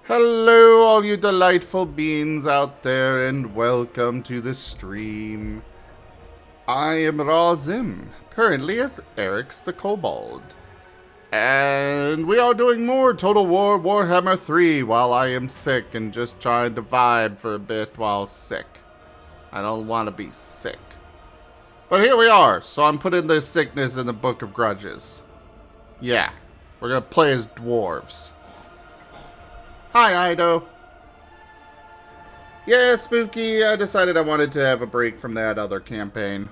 Hello, all you delightful beings out there, and welcome to the stream. I am Razim, currently as Eric's the Kobold. And we are doing more Total War Warhammer 3 while I am sick and just trying to vibe for a bit while sick. I don't want to be sick. But here we are, so I'm putting this sickness in the Book of Grudges. Yeah, we're gonna play as dwarves. Hi, Ido. Yeah, Spooky, I decided I wanted to have a break from that other campaign.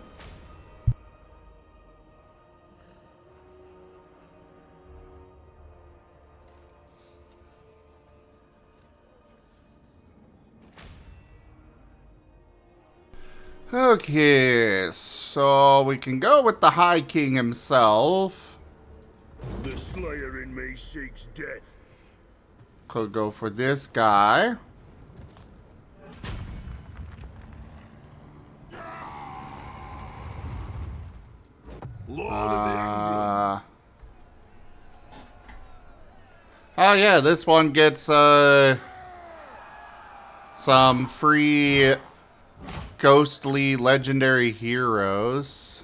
Okay, so we can go with the High King himself. The slayer in me seeks death. Could go for this guy. Oh yeah, this one gets some free ghostly legendary heroes.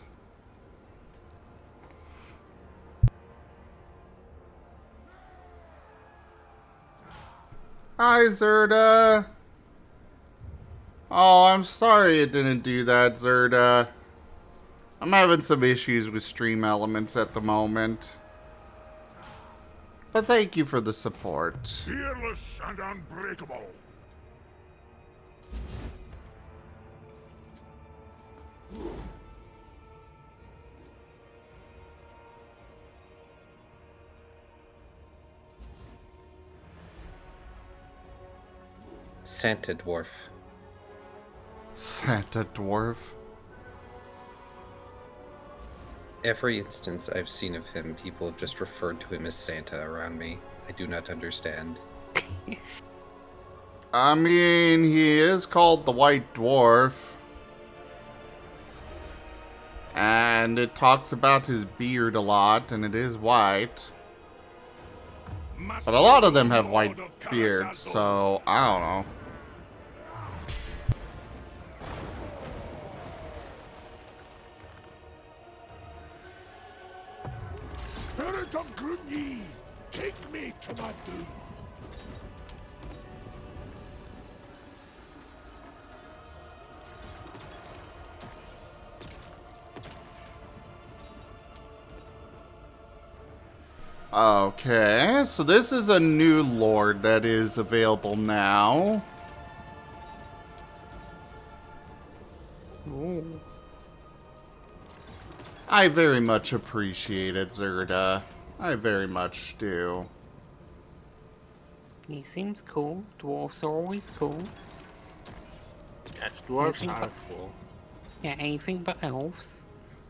Hi, Zerda. Oh, I'm sorry it didn't do that, Zerda. I'm having some issues with stream elements at the moment. But thank you for the support. Fearless and unbreakable. Santa Dwarf. Santa Dwarf. Every instance I've seen of him, people have just referred to him as Santa around me. I do not understand. I mean, he is called the White Dwarf. And it talks about his beard a lot, and it is white. But a lot of them have white beards, so I don't know. Spirit of Grudges, take me to my doom. Okay, so this is a new lord that is available now. Ooh. I very much appreciate it, Zerda. I very much do. He seems cool. Dwarves are always cool. Yes, dwarves Anything are but- cool. Yeah, anything but elves.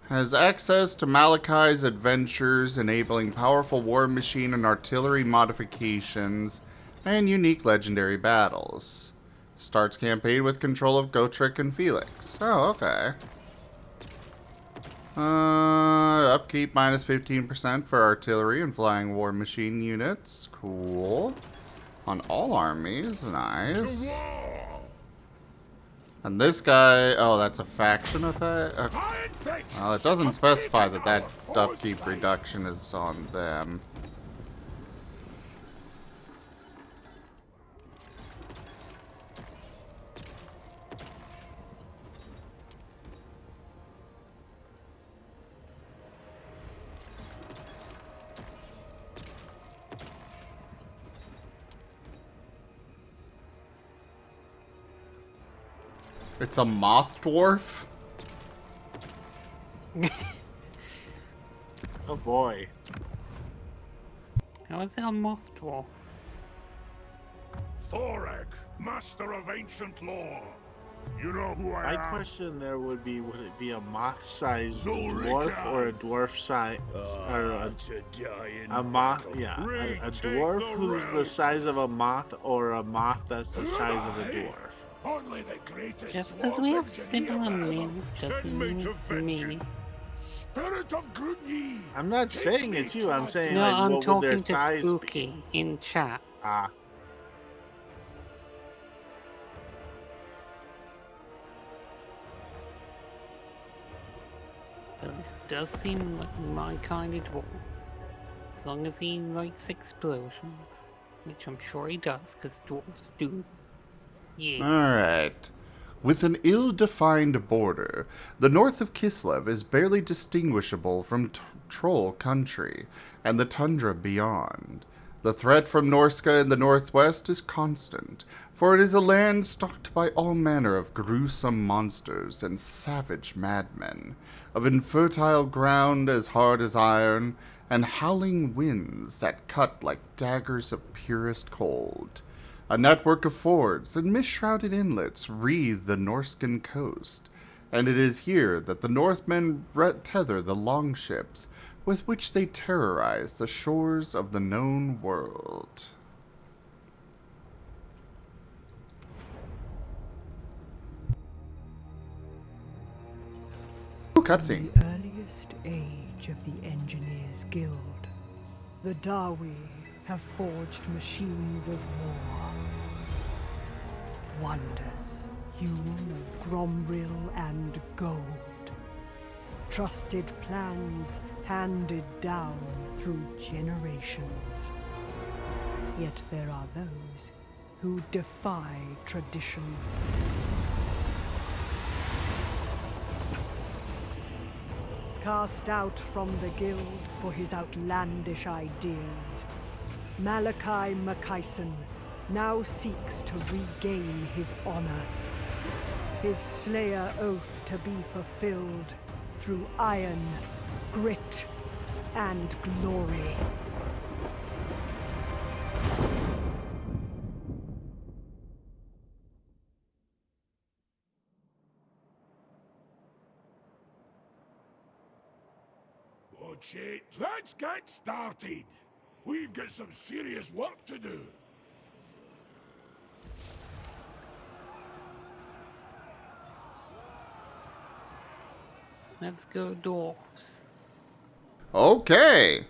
Has access to Malachi's adventures, enabling powerful war machine and artillery modifications, and unique legendary battles. Starts campaign with control of Gotrek and Felix. Oh, okay. Upkeep minus 15% for artillery and flying war machine units. Cool. On all armies, nice. And this guy, oh, that's a faction effect? Well, it doesn't specify that upkeep reduction is on them. It's a moth dwarf? Oh boy. How is it a moth dwarf? Thorek, master of ancient lore. You know who I My am? question there would it be a moth-sized Zulrika. dwarf or a dwarf-sized, or To die in a moth? battle. Yeah, a Retake dwarf the who's the realms. size of a moth, or a moth that's the size of a dwarf. Only the greatest Just because we dwarf have similar engineer names Send doesn't me mean to it's me. vengeance. Spirit of Grudges. I'm not Take saying me it's to you. I'm my saying No, like I'm what would their talking to size Spooky be? in chat. Ah, Well, this does seem like my kind of dwarf. As long as he likes explosions. Which I'm sure he does, because dwarves do. Yeah. Alright. With an ill-defined border, the north of Kislev is barely distinguishable from Troll country and the tundra beyond. The threat from Norska in the northwest is constant, for it is a land stalked by all manner of gruesome monsters and savage madmen, of infertile ground as hard as iron, and howling winds that cut like daggers of purest cold. A network of fords and mist-shrouded inlets wreathe the Norskan coast, and it is here that the Northmen tether the longships with which they terrorize the shores of the known world. Ooh, cutscene. The earliest age of the Engineers Guild, the Dawi have forged machines of war. Wonders hewn of Gromril and gold. Trusted plans handed down through generations. Yet there are those who defy tradition. Cast out from the guild for his outlandish ideas, Malachi Mackayson now seeks to regain his honor. His Slayer oath to be fulfilled through iron, grit, and glory. Okay, let's get started. We've got some serious work to do. Let's go, dwarfs. Okay.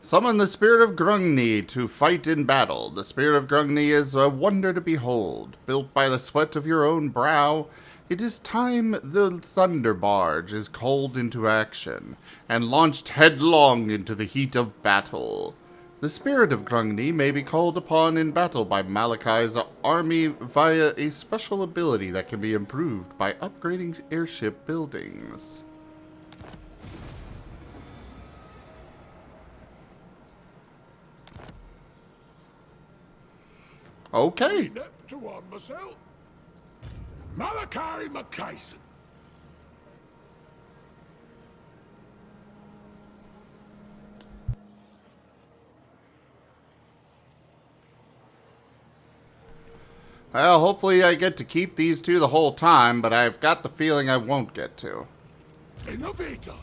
Summon the spirit of Grungni to fight in battle. The spirit of Grungni is a wonder to behold. Built by the sweat of your own brow, it is time the Thunder Barge is called into action and launched headlong into the heat of battle. The spirit of Grungni may be called upon in battle by Malachi's army via a special ability that can be improved by upgrading airship buildings. Okay. Nip to warm myself. Malachi Mackayson. Well, hopefully I get to keep these two the whole time, but I've got the feeling I won't get to. Innovator.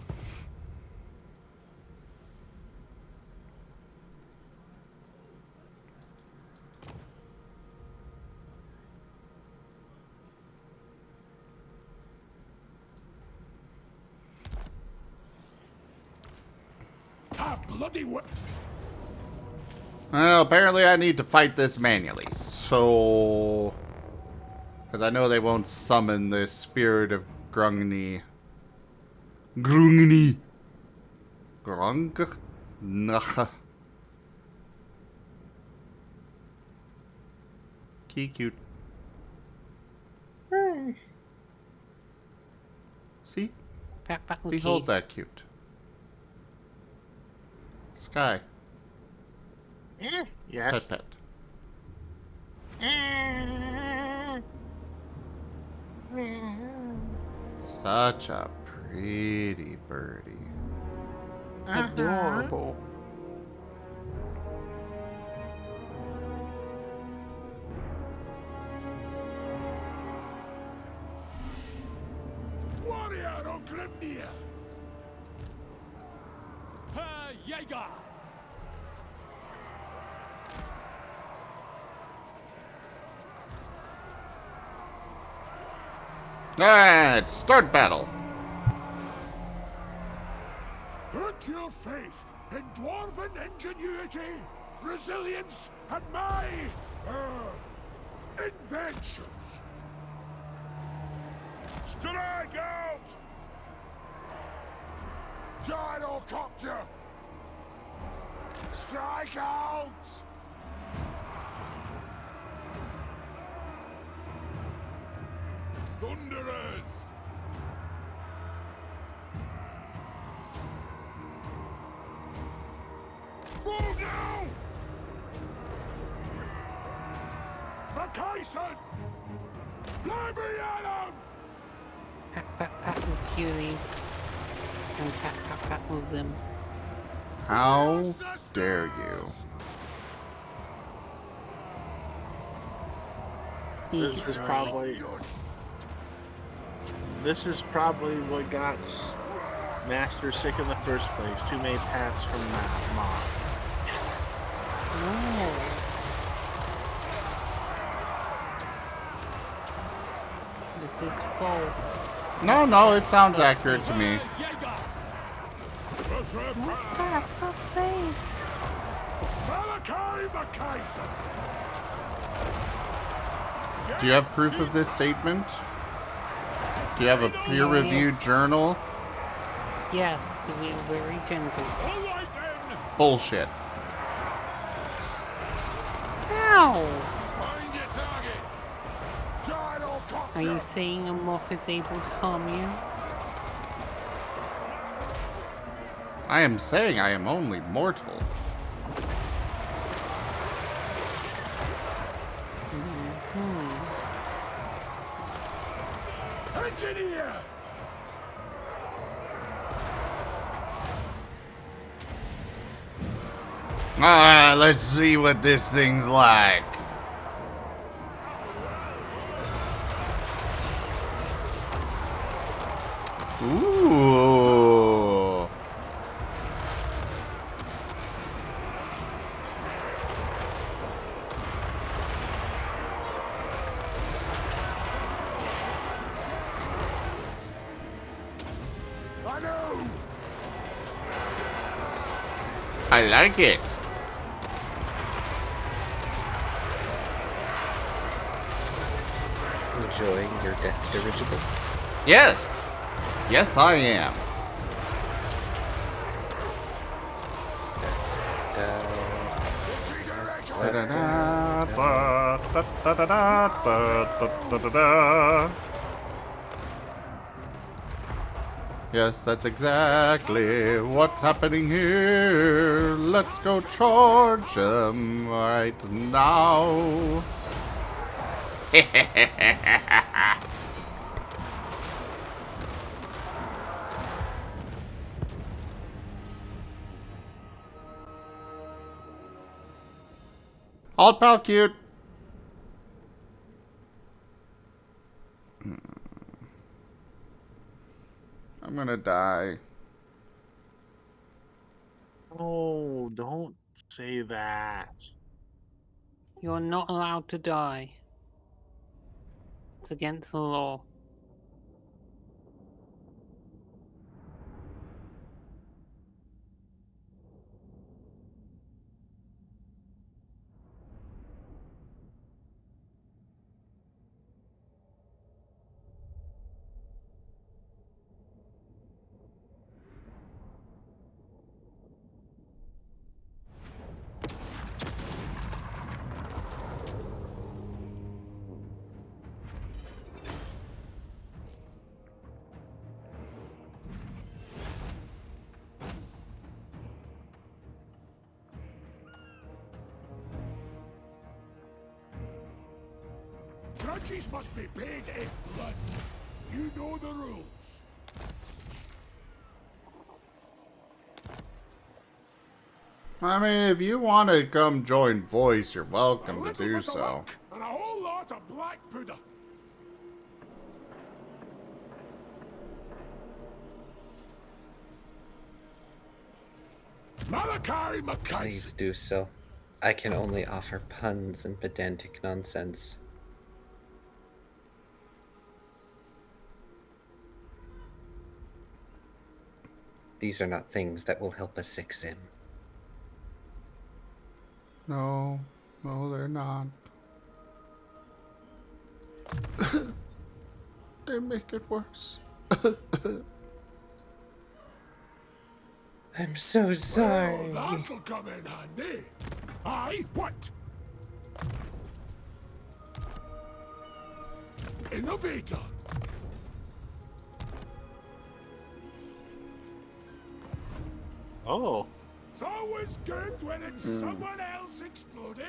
Ah, bloody what? Well, apparently I need to fight this manually, so... Because I know they won't summon the spirit of Grungni. Grungni. Grung? Nah. Cute. See? Behold that cute. Sky. Yes. Pet. Such a pretty birdie. Adorable. Warrior on Grimnir. Herr Jäger! Alright, start battle. in dwarven ingenuity, resilience, and my inventions. Strike out! Gyrocopter! Strike out! Thunderers! Move now! Macaison! Let me at him! Pat, pat, pat with Cuties. And pat, pat, pat with them. How dare you? This is probably what got Master sick in the first place. Too many pats from Moth. Oh. This is false. No, it sounds accurate to me. That's so safe. Malachi Macaison! Do you have proof of this statement? Do you have a peer-reviewed journal? Yes, we are very gentle. All right then. Bullshit. Ow! Find your targets! Gyrocopter! Are you saying a moth is able to harm you? I am saying I am only mortal. Engineer! Let's see what this thing's like. Ooh. I know! I like it. Enjoying your death dirigible? Yes. Yes, I am. Yes, that's exactly what's happening here. Let's go charge them right now. Alt pal cute. I'm gonna die. Oh, don't say that. You're not allowed to die. It's against the law. Grudges must be paid in blood. You know the rules. I mean, if you want to come join Voice, you're A welcome to little do bit of so. luck and a whole lot of black pudding. Malachi Please Macaison. do so. I can only offer puns and pedantic nonsense. These are not things that will help a sick sim. No, no, they're not. They make it worse. I'm so Well, sorry. that'll come in handy. Aye, what? Innovator. Oh, It's always good when it's someone else exploding.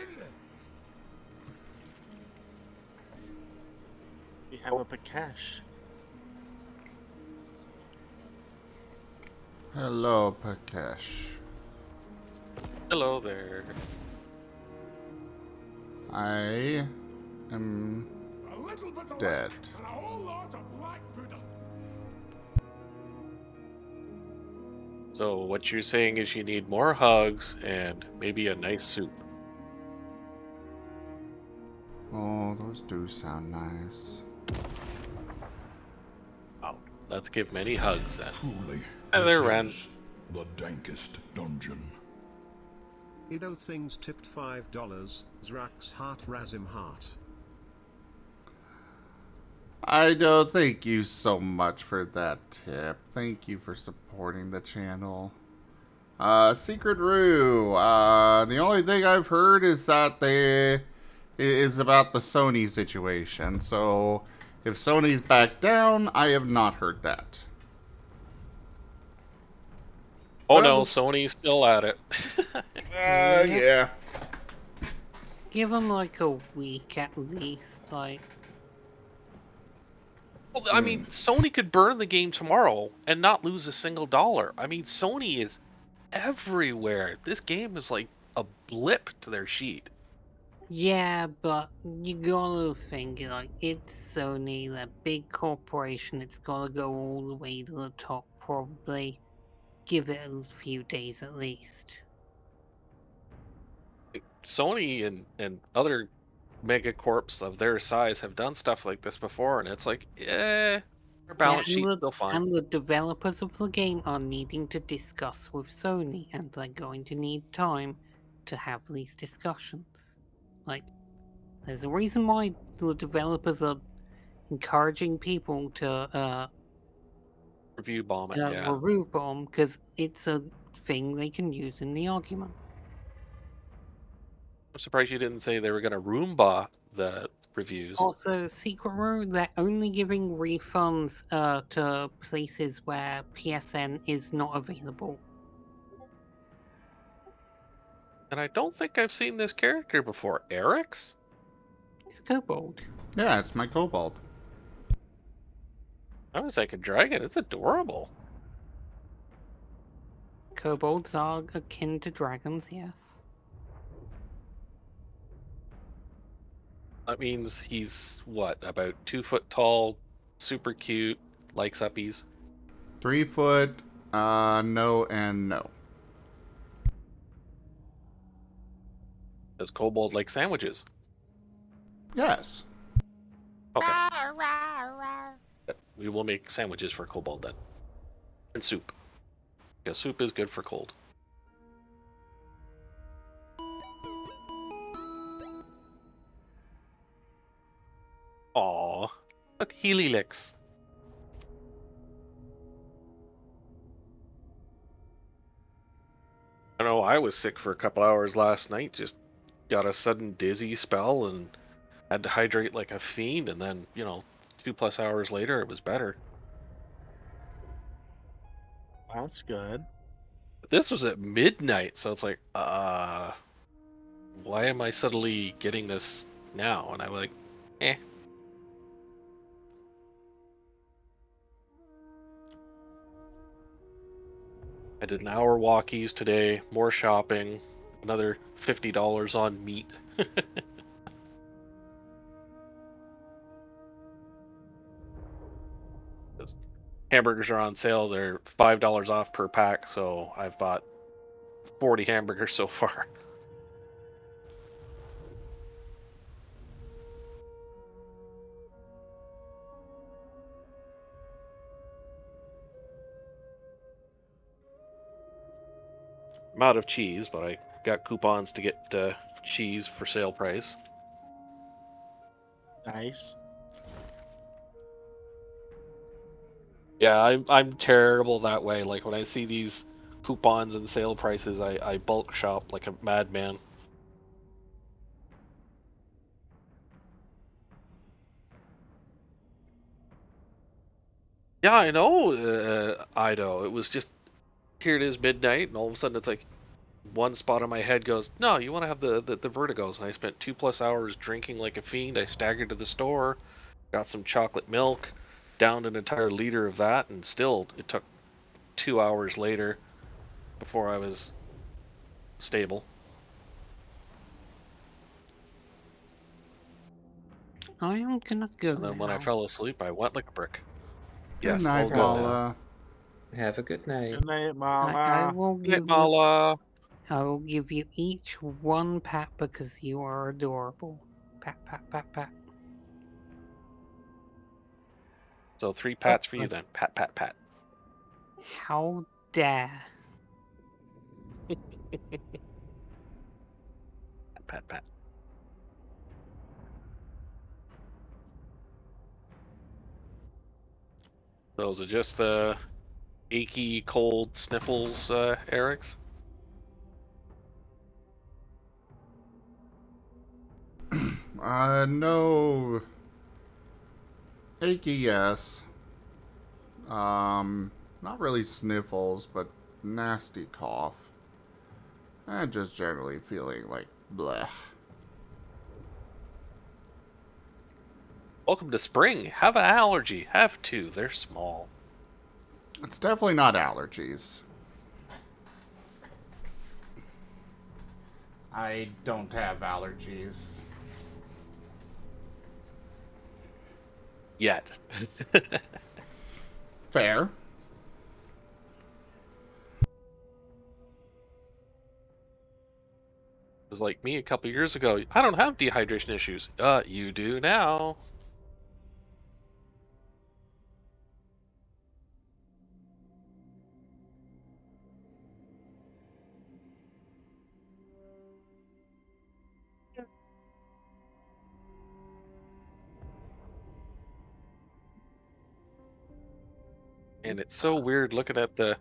we have a Pakash. Hello, Pakesh. Hello there. I am A little bit of dead. luck and a whole lot of black pudding. So what you're saying is you need more hugs and maybe a nice soup. Oh, those do sound nice. Wow. Let's give many hugs then. Truly, And there, Ren. the dankest dungeon. Ido Things tipped $5. Zrax Heart Razim Heart. I don't thank you so much for that tip. Thank you for supporting the channel. Secret Rue. The only thing I've heard is that is about the Sony situation. So if Sony's back down, I have not heard that. Oh no, Well- Sony's still at it. Yeah. Give them like a week at least. Like, Well, I mean, Sony could burn the game tomorrow and not lose a single dollar. I mean, Sony is everywhere. This game is like a blip to their sheet. yeah, but you gotta think, like, it's Sony, that big corporation, it's gotta go all the way to the top, probably. Give it a few days at least. Sony and other megacorps of their size have done stuff like this before, and it's like, their balance sheet's still fine. And the developers of the game are needing to discuss with Sony, and they're going to need time to have these discussions. Like, there's a reason why the developers are encouraging people to Review bomb it, yeah. review bomb, because it's a thing they can use in the argument. I'm surprised you didn't say they were going to Roomba the reviews. Also, Secret Row, they're only giving refunds to places where PSN is not available. And I don't think I've seen this character before. Eric's? It's Kobold. Yeah, it's my kobold. I was like a dragon. It's adorable. Kobolds are akin to dragons, yes. That means he's, what, about 2 foot tall, super cute, likes uppies. 3 foot, no and no. Does Kobold like sandwiches? Yes. Okay. We will make sandwiches for Kobold then. And soup. Because soup is good for cold. Aww. Look, Healy licks. I know I was sick for a couple hours last night. Just got a sudden dizzy spell and had to hydrate like a fiend. And then, 2+ hours later, it was better. That's good. But this was at midnight, so it's like, why am I suddenly getting this now? And I'm like, eh. I did an hour walkies today, more shopping, another $50 on meat. Hamburgers are on sale. They're $5 off per pack, so I've bought 40 hamburgers so far. I'm out of cheese, but I got coupons to get cheese for sale price. Nice. Yeah, I'm terrible that way. Like when I see these coupons and sale prices, I bulk shop like a madman. Yeah, I know, Ido. It was just, here it is midnight, and all of a sudden it's like one spot in my head goes, no, you want to have the vertigos. And I spent 2+ hours drinking like a fiend. I staggered to the store, got some chocolate milk, downed an entire liter of that, and still it took 2 hours later before I was stable. I am gonna go And then when I now. fell asleep, I went like a brick. Good Yes, night, all good. Mala. Have a good night. Good night, I Mama. will Good night, give you. Mala. I will give you each one pat because you are adorable. Pat, pat, pat, pat. So 3 pats for you then. Pat, pat, pat. How dare! Pat, pat. So is it just achy, cold sniffles, Eric's? No. Achy, yes. Not really sniffles, but nasty cough. And just generally feeling like bleh. Welcome to spring. Have an allergy. Have 2. They're small. It's definitely not allergies. I don't have allergies. Yet. Fair. It was like me a couple years ago. I don't have dehydration issues. You do now. And it's so weird looking at the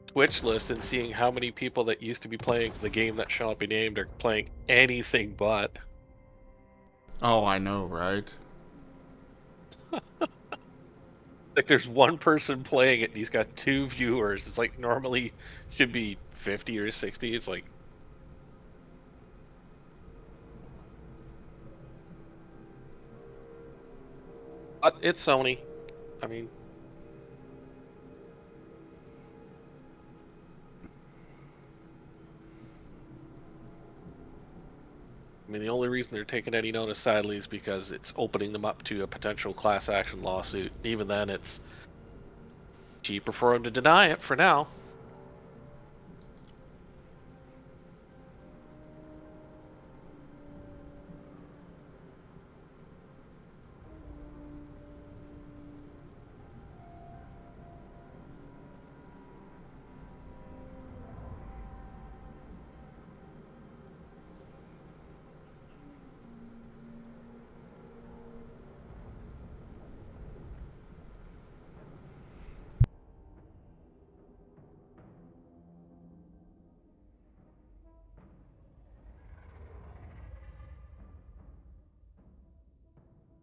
Twitch list and seeing how many people that used to be playing the game that shall not be named are playing anything but. Oh, I know, right? Like there's one person playing it and he's got 2 viewers. It's like normally should be 50 or 60. It's like, but it's Sony. I mean, the only reason they're taking any notice, sadly, is because it's opening them up to a potential class action lawsuit. Even then, it's cheaper for them to deny it for now.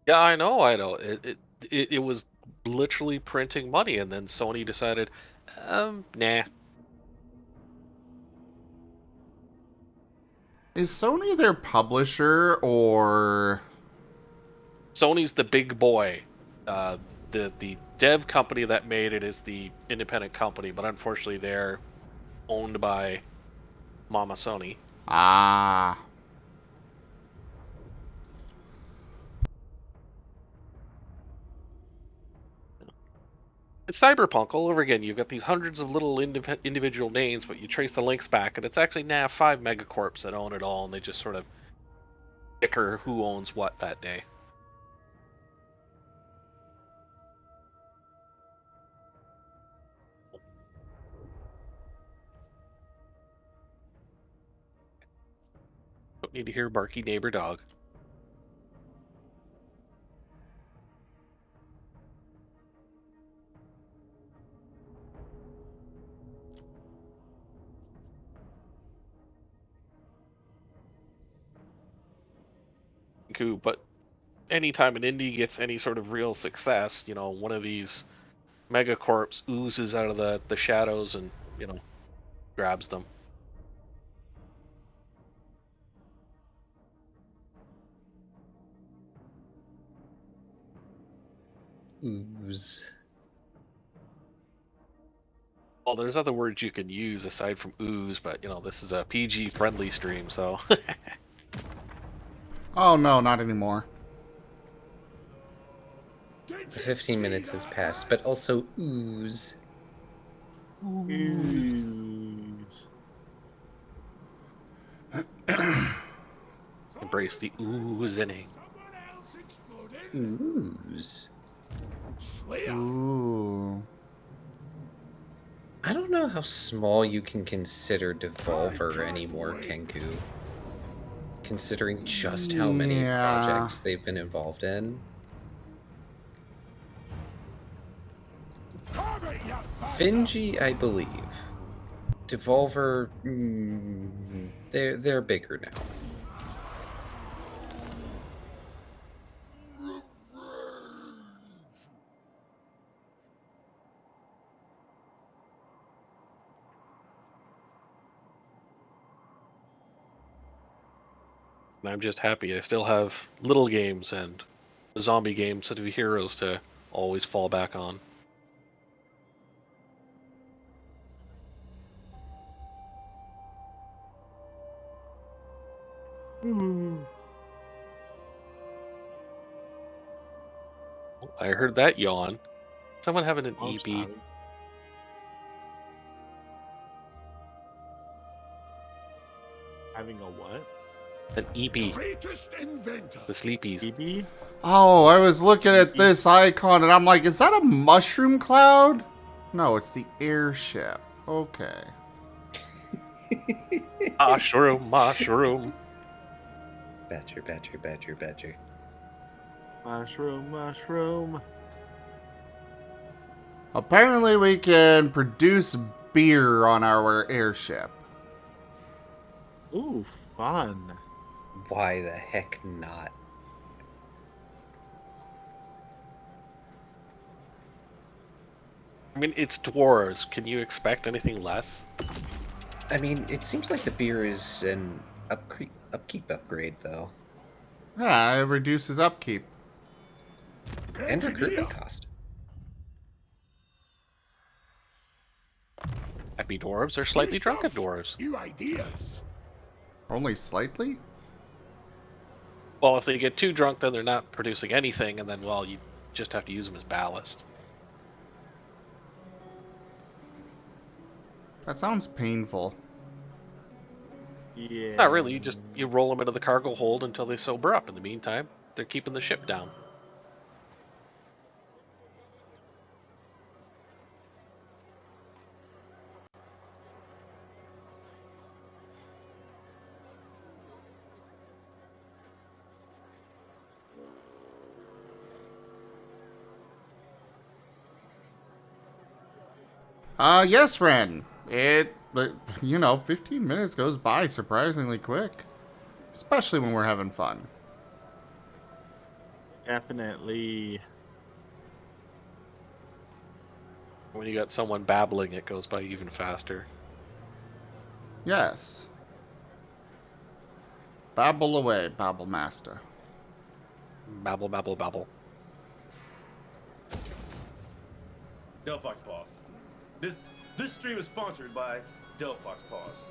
Yeah, I know, I know. It was literally printing money, and then Sony decided, nah. Is Sony their publisher or... Sony's the big boy. Uh, the dev company that made it is the independent company, but unfortunately they're owned by Mama Sony. Ah. It's Cyberpunk all over again. You've got these hundreds of little individual names, but you trace the links back, and it's actually now 5 megacorps that own it all, and they just sort of bicker who owns what that day. Don't need to hear barky neighbor dog. Cool, but anytime an indie gets any sort of real success, you know, one of these megacorps oozes out of the shadows and, you know, grabs them. Ooze. Well, there's other words you can use aside from ooze, but, you know, this is a PG-friendly stream, so... Oh no, not anymore. The 15 minutes has passed, but also ooze. Ooze. Embrace the oozening. Someone else exploding. Ooze. Slayer. Ooh. I don't know how small you can consider Devolver anymore, Kenku. Considering just how many Yeah. projects they've been involved in. Have it, you Finji, I believe. Devolver, they're bigger now. And I'm just happy I still have little games and zombie games that are heroes to always fall back on. I heard that yawn. Someone having an I'm EP. sorry. Having a what? An EP. greatest inventor. The sleepies. BB? Oh, I was looking at this icon and I'm like, is that a mushroom cloud? No, it's the airship. Okay. Mushroom, mushroom. Badger, badger, badger, badger. Mushroom, mushroom. Apparently we can produce beer on our airship. Ooh, fun. Why the heck not? I mean, it's dwarves. Can you expect anything less? I mean, it seems like the beer is an upkeep upgrade, though. Yeah, it reduces upkeep. And recruitment cost. Happy dwarves are slightly Good drunken stuff. dwarves. New ideas. Only slightly? Well, if they get too drunk, then they're not producing anything, and then, well, you just have to use them as ballast. That sounds painful. Yeah. Not really. You roll them into the cargo hold until they sober up. In the meantime, they're keeping the ship down. Yes, Ren. But, 15 minutes goes by surprisingly quick. Especially when we're having fun. Definitely. When you got someone babbling, it goes by even faster. Yes. Babble away, Babble Master. Babble, babble, babble. Delphox Paws. This stream is sponsored by Delphox Paws.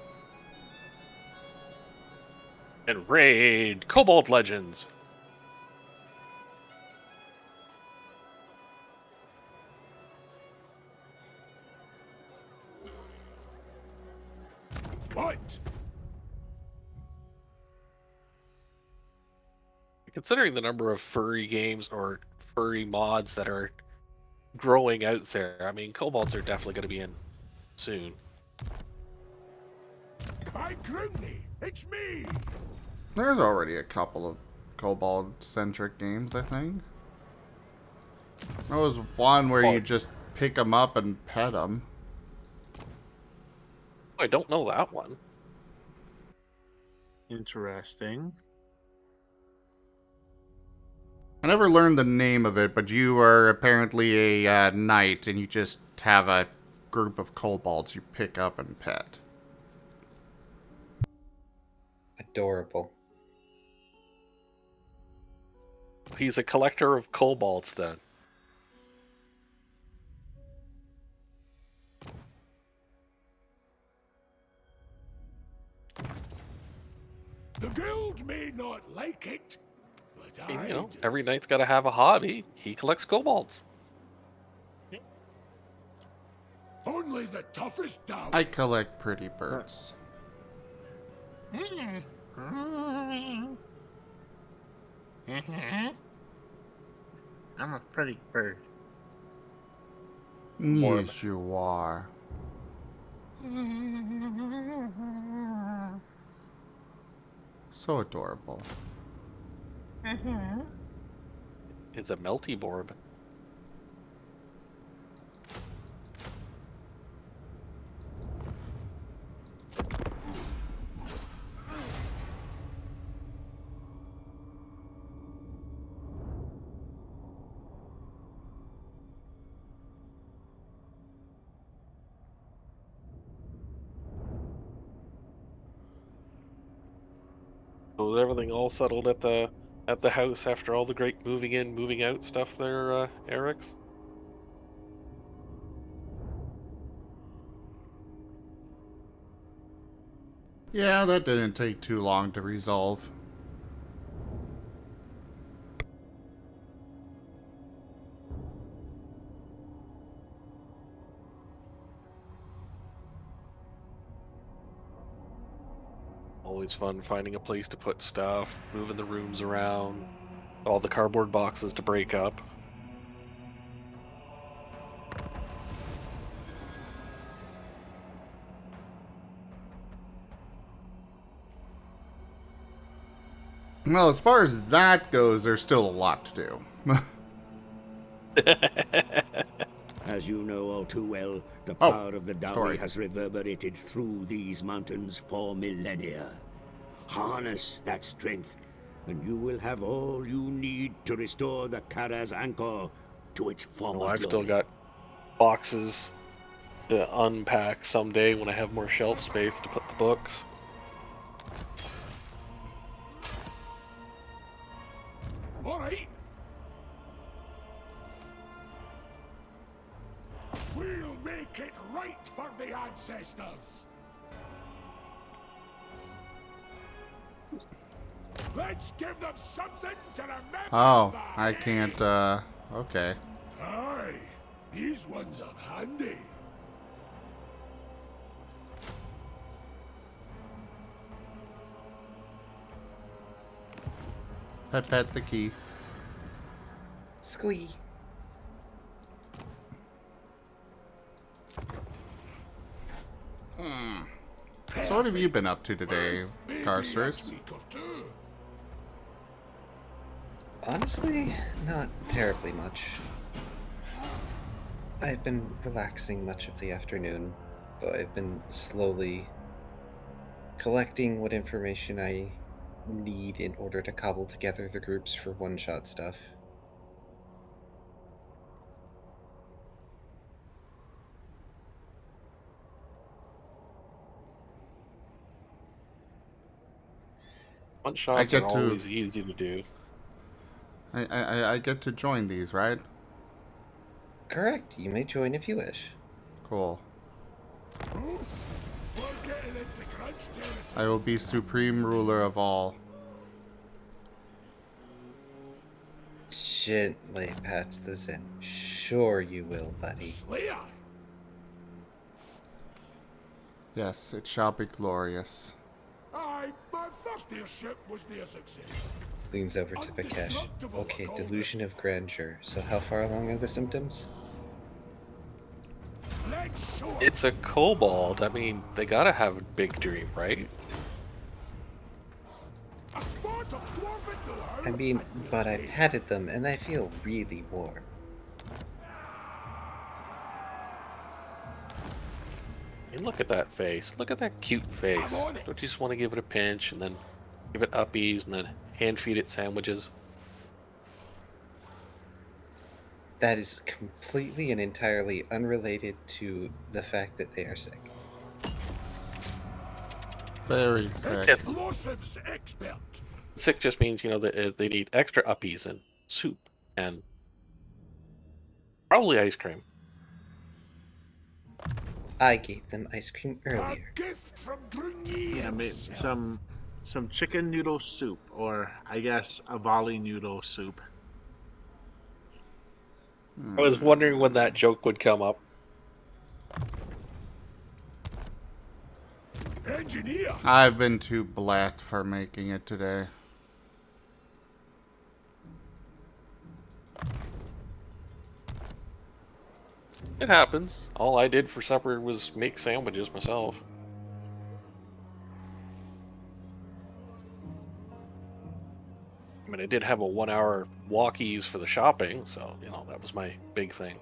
And raid Cobalt Legends. What? Considering the number of furry games or furry mods that are growing out there, I mean, kobolds are definitely going to be in soon. By Grootney, it's me. There's already a couple of kobold-centric games, I think. There was one where you just pick them up and pet them. I don't know that one. Interesting. I never learned the name of it, but you are apparently a knight, and you just have a group of kobolds you pick up and pet. Adorable. He's a collector of kobolds, then. The guild may not like it, but You I know, do. every knight's got to have a hobby. He collects kobolds. Only the toughest down. I collect pretty birds. I'm a pretty bird. Yes, you are. So adorable. It's a melty borb. Was everything all settled at the house after all the great moving in, moving out stuff there, Eric's? Yeah, that didn't take too long to resolve. Always fun finding a place to put stuff, moving the rooms around, all the cardboard boxes to break up. Well, as far as that goes, there's still a lot to do. As you know all too well, the Oh, power of the story. Dawi has reverberated through these mountains for millennia. Harness that strength, and you will have all you need to restore the Kara's anchor to its former Well, I've glory. still got boxes to unpack someday when I have more shelf space to put the books. All right. We'll make it right for the ancestors. Let's give them something to remember. Oh, by, I eh? can't, okay. Aye, these ones are handy. Pet the key. Squee. So what have you been up to today, Maybe Carcerus? next week or two. Honestly, not terribly much. I've been relaxing much of the afternoon, though I've been slowly collecting what information I need in order to cobble together the groups for one-shot stuff. One shots get are to- always easy to do. I get to join these, right? Correct, you may join if you wish. Cool. We're getting into grudge territory. I will be supreme ruler of all. Gently pats the Zen. Sure you will, buddy. Slayer. Yes, it shall be glorious. Aye, my first airship was near success. Leans over to Vikesh. Okay, delusion of grandeur. So how far along are the symptoms? Let's show 'em. It's a kobold. I mean, they gotta have a big dream, right? A I mean, but I patted them and I feel really warm. Hey, look at that face. Look at that cute face. Don't you just want to give it a pinch and then give it uppies and then hand feed it sandwiches? That is completely and entirely unrelated to the fact that they are sick. Very sick. Explosives expert. Sick just means, you know, that they need extra uppies and soup and probably ice cream. I gave them ice cream A earlier. gift from Yeah, maybe Grunier. some chicken noodle soup, or I guess a volley noodle soup. I was wondering when that joke would come up. Engineer. I've been too blat for making it today. It happens. All I did for supper was make sandwiches myself. I mean, I did have a 1 hour walkies for the shopping, so, you know, that was my big thing.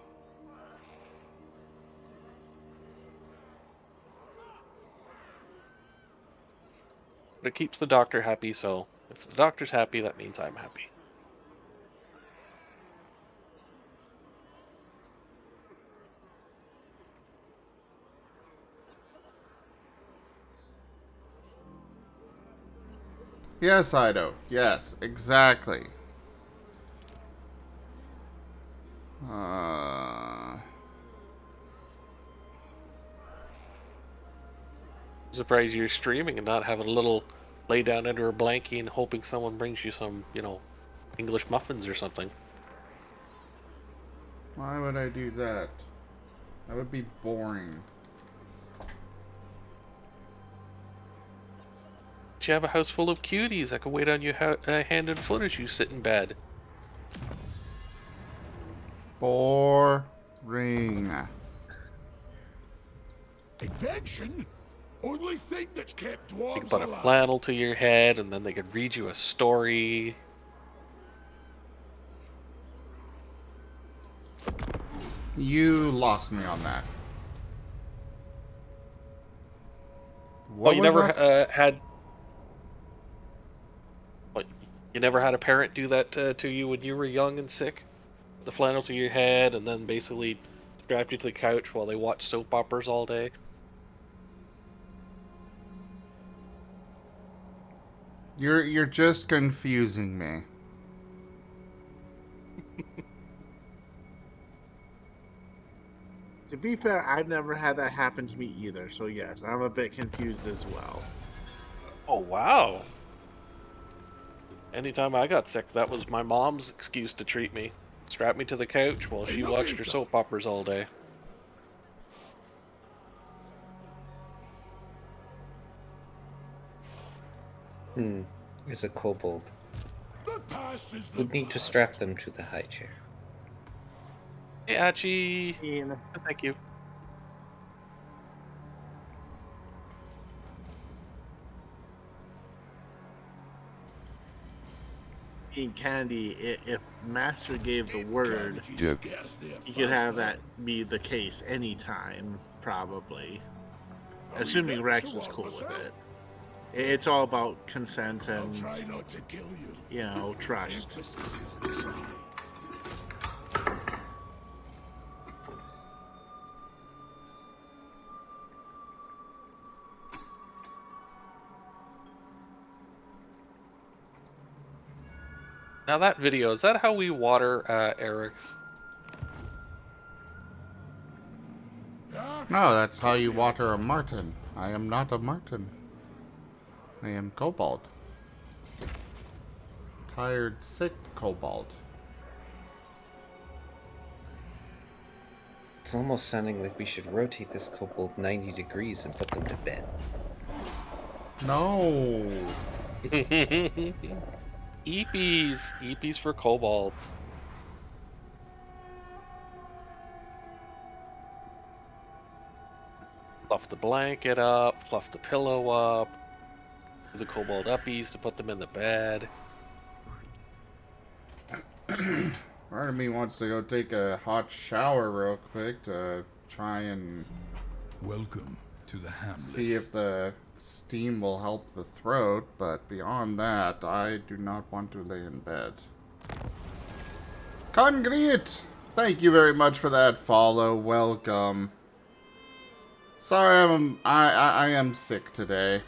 But it keeps the doctor happy, so if the doctor's happy, that means I'm happy. Yes, Ido. Yes, exactly. Surprised you're streaming and not having a little lay down under a blankie and hoping someone brings you some, you know, English muffins or something. Why would I do that? That would be boring. But you have a house full of cuties that can wait on you hand and foot as you sit in bed. Boring. Invention? Only thing that's kept You dwarves could put a alive. flannel to your head and then they could read you a story. You lost me on that. Well, you was never that? had... What, you never had a parent do that to you when you were young and sick? The flannel to your head and then basically strapped you to the couch while they watched soap operas all day? You're just confusing me. To be fair, I've never had that happen to me either, so yes, I'm a bit confused as well. Oh, wow. Anytime I got sick, that was my mom's excuse to treat me. Strap me to the couch while she watched her soap operas all day. Is a kobold. The past is the Would need to past. strap them to the high chair. Hey, Achi. Ian, Thank you. Ian Candy, if Master gave the word, Yep. he could have that be the case anytime, probably. Assuming Rex is cool with it. It's all about consent I'll and, try not to kill you. you know, trust. Emphasis on try. Now that video, is that how we water Eric's? No, that's how you water a Marten. I am not a Marten. I am Kobold. Tired, sick Kobold. It's almost sounding like we should rotate this kobold 90 degrees and put them to bed. No. Eepies! Eepies for kobolds. Fluff the blanket up, fluff the pillow up. the kobold uppies to put them in the bed. Part of me wants to go take a hot shower real quick to try and Welcome to the hamlet. see if the steam will help the throat, but beyond that, I do not want to lay in bed. Congreat! Thank you very much for that follow. Welcome. Sorry, I am sick today.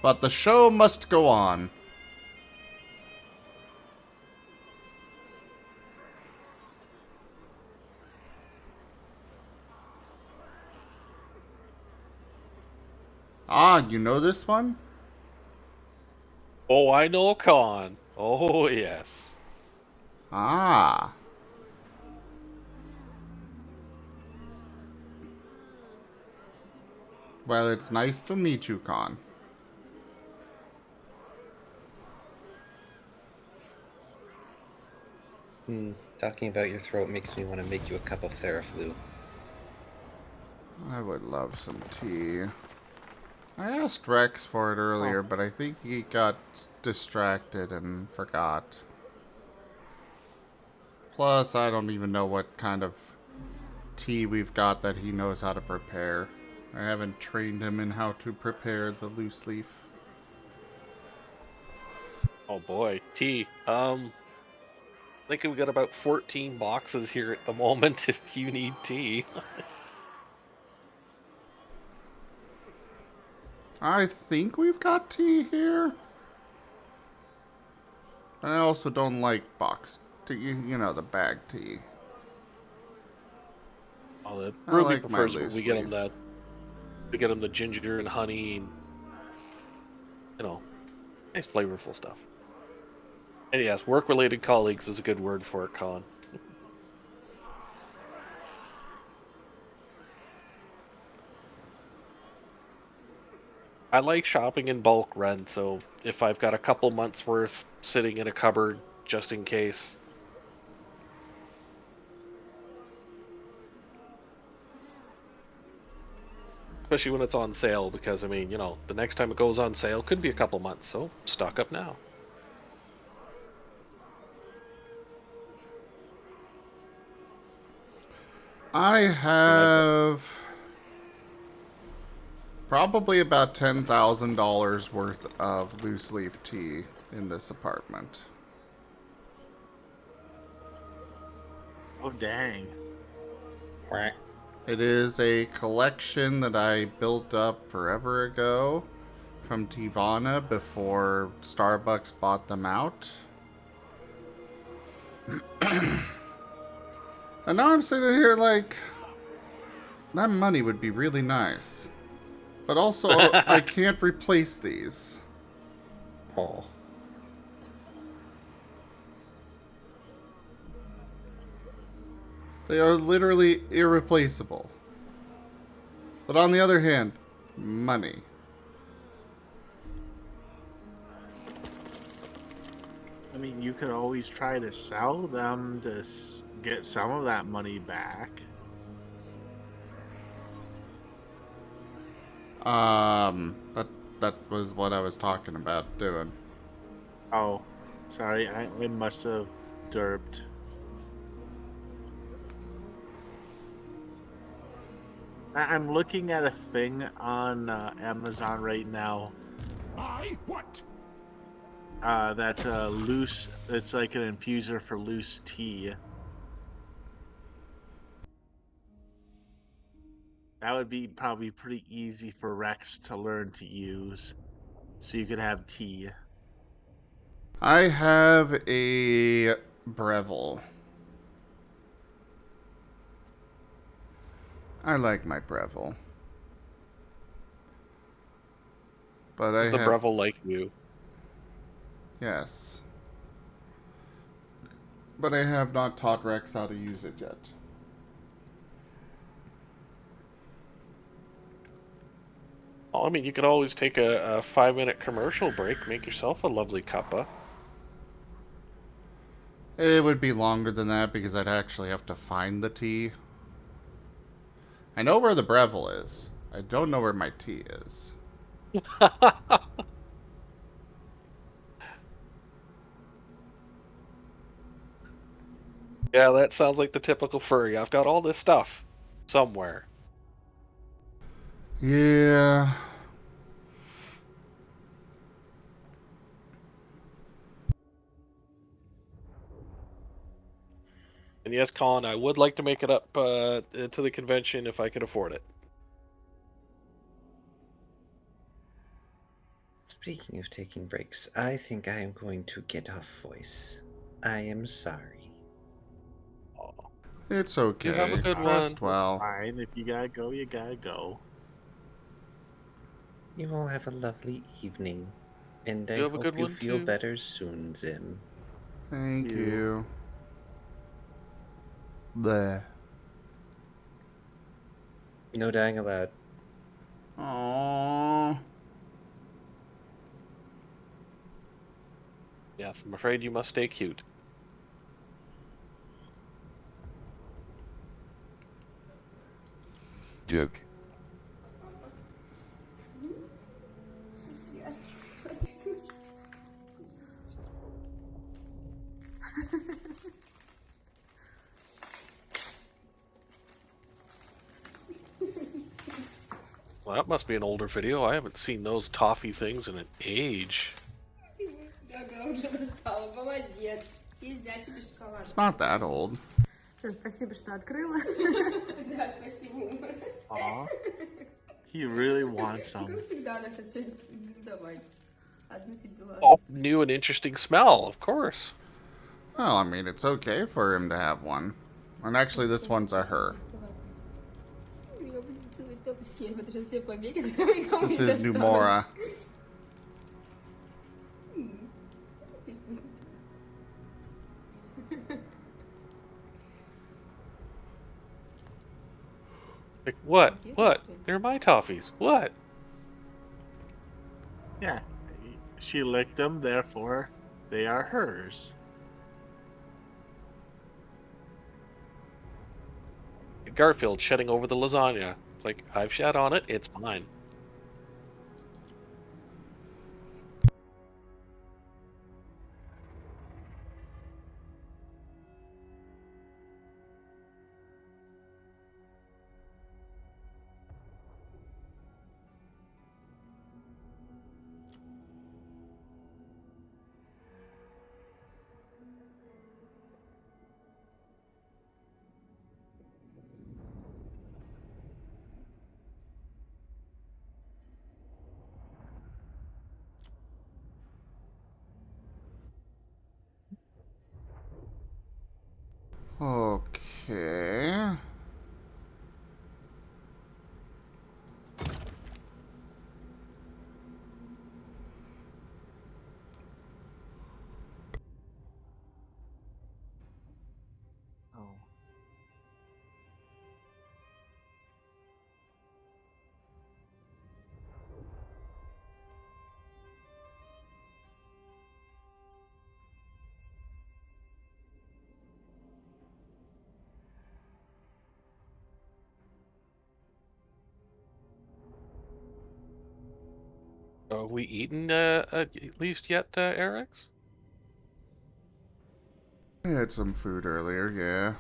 But the show must go on. Ah, you know this one? Oh, I know Khan. Oh, yes. Ah. Well, it's nice to meet you, Khan. Talking about your throat makes me want to make you a cup of Theraflu. I would love some tea. I asked Rex for it earlier, but I think he got distracted and forgot. Plus, I don't even know what kind of tea we've got that he knows how to prepare. I haven't trained him in how to prepare the loose leaf. Oh boy, tea. I think we got about 14 boxes here at the moment if you need tea. I think we've got tea here. I also don't like box tea, you know, the bag tea. Oh, the I Ruby like my prefers when loose we get leaf. him that. We get him the ginger and honey, and you know, nice flavorful stuff. And yes, work-related colleagues is a good word for it, Colin. I like shopping in bulk, Ren, so if I've got a couple months worth sitting in a cupboard just in case. Especially when it's on sale, because, I mean, you know, the next time it goes on sale could be a couple months, so stock up now. I have probably about $10,000 worth of loose leaf tea in this apartment. Oh, dang. Quack. It is a collection that I built up forever ago from Tivana before Starbucks bought them out. And now I'm sitting here like, that money would be really nice. But also, I can't replace these. Oh. They are literally irreplaceable. But on the other hand, money. I mean, you could always try to sell them to get some of that money back. That was what I was talking about doing. Oh, sorry, I must have derped. I'm looking at a thing on Amazon right now. What? That's a loose. It's like an infuser for loose tea. That would be probably pretty easy for Rex to learn to use, so you could have tea. I have a Breville. I like my Breville. But Does the Breville like you? Yes. But I have not taught Rex how to use it yet. Oh, I mean, you could always take a 5-minute commercial break, make yourself a lovely cuppa. It would be longer than that because I'd actually have to find the tea. I know where the Breville is. I don't know where my tea is. Yeah, that sounds like the typical furry. I've got all this stuff somewhere. Yeah. And yes, Colin, I would like to make it up to the convention if I could afford it. Speaking of taking breaks, I think I am going to get off voice. I am sorry. It's okay. You have a good Rest one. It's well. fine. If you gotta go, you gotta go. You all have a lovely evening, and I You have a hope good you one, feel too. better soon, Zim. Thank You. you. Bleh. No dying allowed. Aww. Yes, I'm afraid you must stay cute. Joke. Well, that must be an older video. I haven't seen those toffee things in an age. It's not that old. Aw. He really wants some. Oh, new and interesting smell, of course. Well, I mean, it's okay for him to have one. And actually, this one's a her. This is Numora. Like, what? What? They're my toffees. What? Yeah. She licked them, therefore they are hers. Garfield shedding over the lasagna. It's like, I've shat on it, it's mine. Okay. Oh. Have we eaten at least yet, Eric's? I had some food earlier, yeah.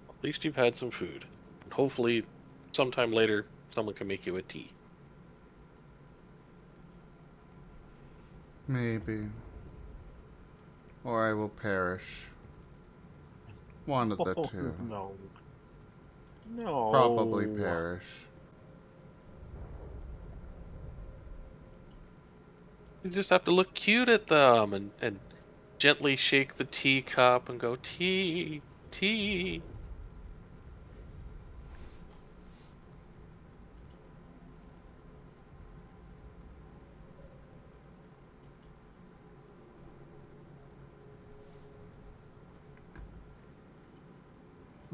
At least you've had some food. Hopefully, sometime later, someone can make you a tea. Maybe. Or I will perish. One of the two. No. No. Probably perish. You just have to look cute at them and gently shake the teacup and go, tea, tea.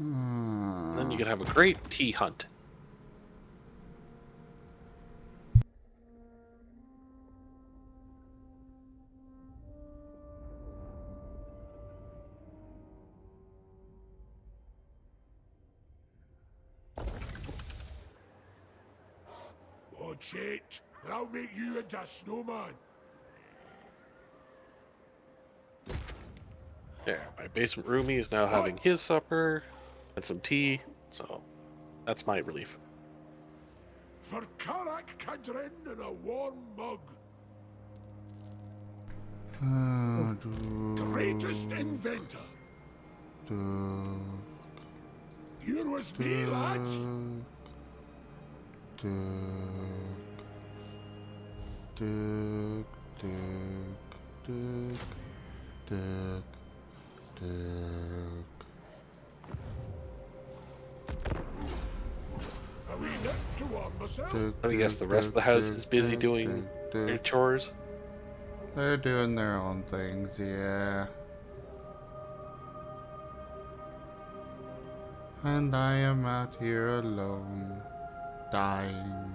Then you can have a great tea hunt. cheat, and I'll make you into a snowman. There, my basement roomie is now having his supper and some tea, so that's my relief. For Karak Kadrin in a warm mug. Greatest inventor. You're with me, lads. Are we not to warm myself? I guess the rest of the house is busy doing their chores. They're doing their own things, yeah. And I am out here alone, dying.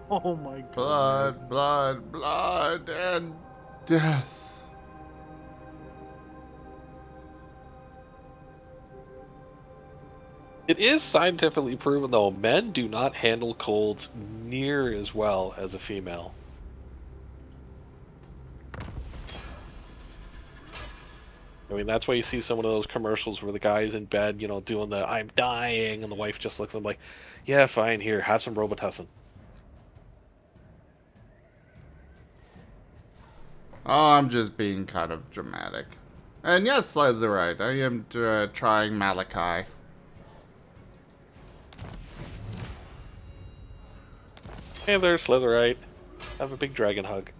Oh my god. Blood, blood, blood, and death. It is scientifically proven, though, men do not handle colds near as well as a female. I mean, that's why you see some of those commercials where the guy's in bed, you know, doing the "I'm dying," and the wife just looks at him like, "Yeah, fine, here, have some Robitussin." Oh, I'm just being kind of dramatic. And yes, Slide's right. I am trying Malachi. Hey there, Slitherite. Have a big dragon hug.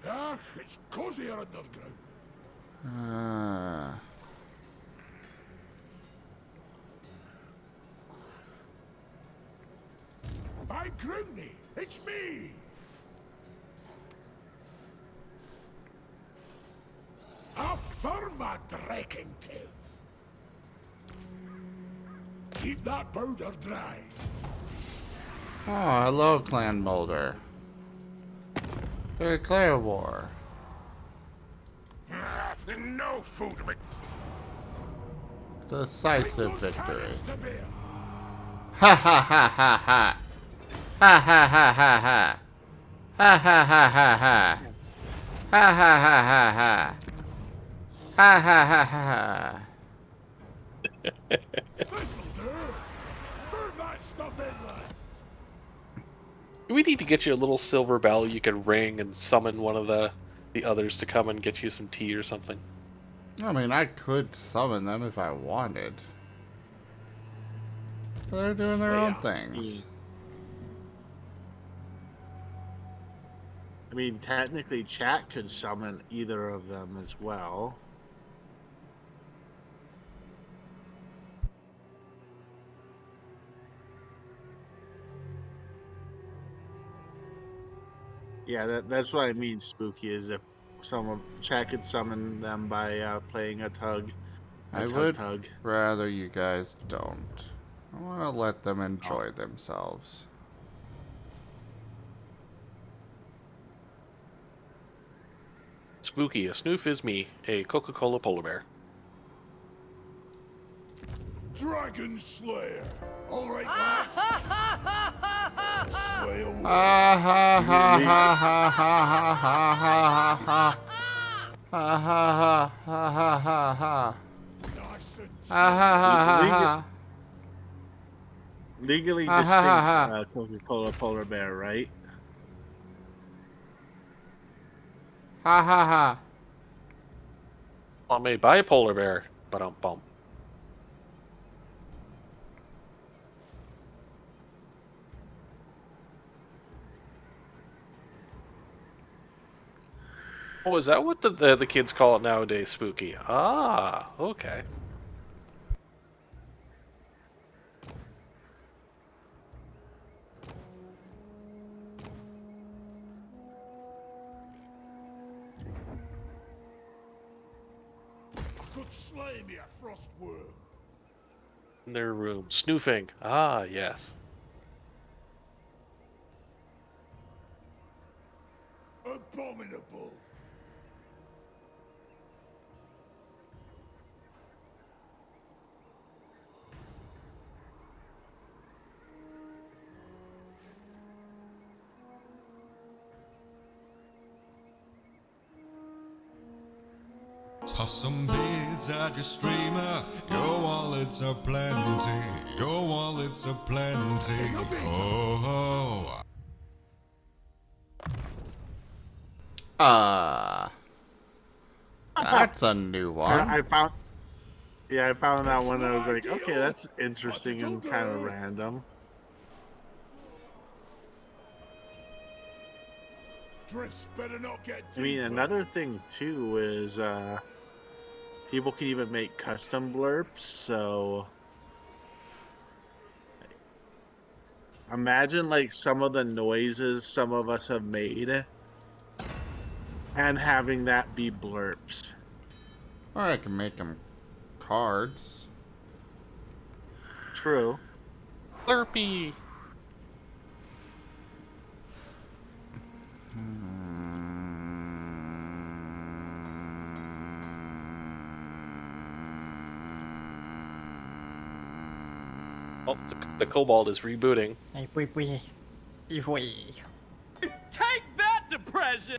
Ah, it's cozier underground. By Groony, it's me! A firma drecking tooth. Keep that powder dry. Oh, hello, Clan Boulder. Declare war. No food, but Decisive victory. Ha ha ha ha ha. Ha ha ha ha ha. Ha ha ha ha ha. Ha ha ha ha ha. Ha ha ha ha. This'll do. Move that stuff in, lads. We need to get you a little silver bell you can ring and summon one of the others to come and get you some tea or something. I mean, I could summon them if I wanted. But they're doing their own things. I mean, technically, chat could summon either of them as well. Yeah, that's what I mean, Spooky, is if someone chat could summon them by playing a tug. I would rather you guys don't. I want to let them enjoy themselves. Spooky, a snoof is me, a Coca-Cola polar bear. Dragon Slayer. All right, lads. Slay away. Ha ha ha ha ha ha ha ha ha. Ha ha ha ha ha ha ha. Nice and Ha ha ha ha ha. Legally Ha, distinct ha, ha, ha. Coca-Cola polar bear, right? Ha ha ha. Well, made by a polar bear, but bump. Oh, is that what the kids call it nowadays, Spooky? Ah, okay. could slay me a frost worm. In their room. Snoofing. Ah, yes. Abominable. Toss some beads at your streamer. Your wallets are plenty. Your wallets are plenty. Oh. That's a new one. I found that one. I was like, okay, that's interesting and kind of random. Drifts better not get I mean, deeper. another thing too is people can even make custom blurps. So imagine like some of the noises some of us have made, and having that be blurps. Or I can make them cards. True. Slurpee. Oh, the kobold is rebooting. Take that, depression!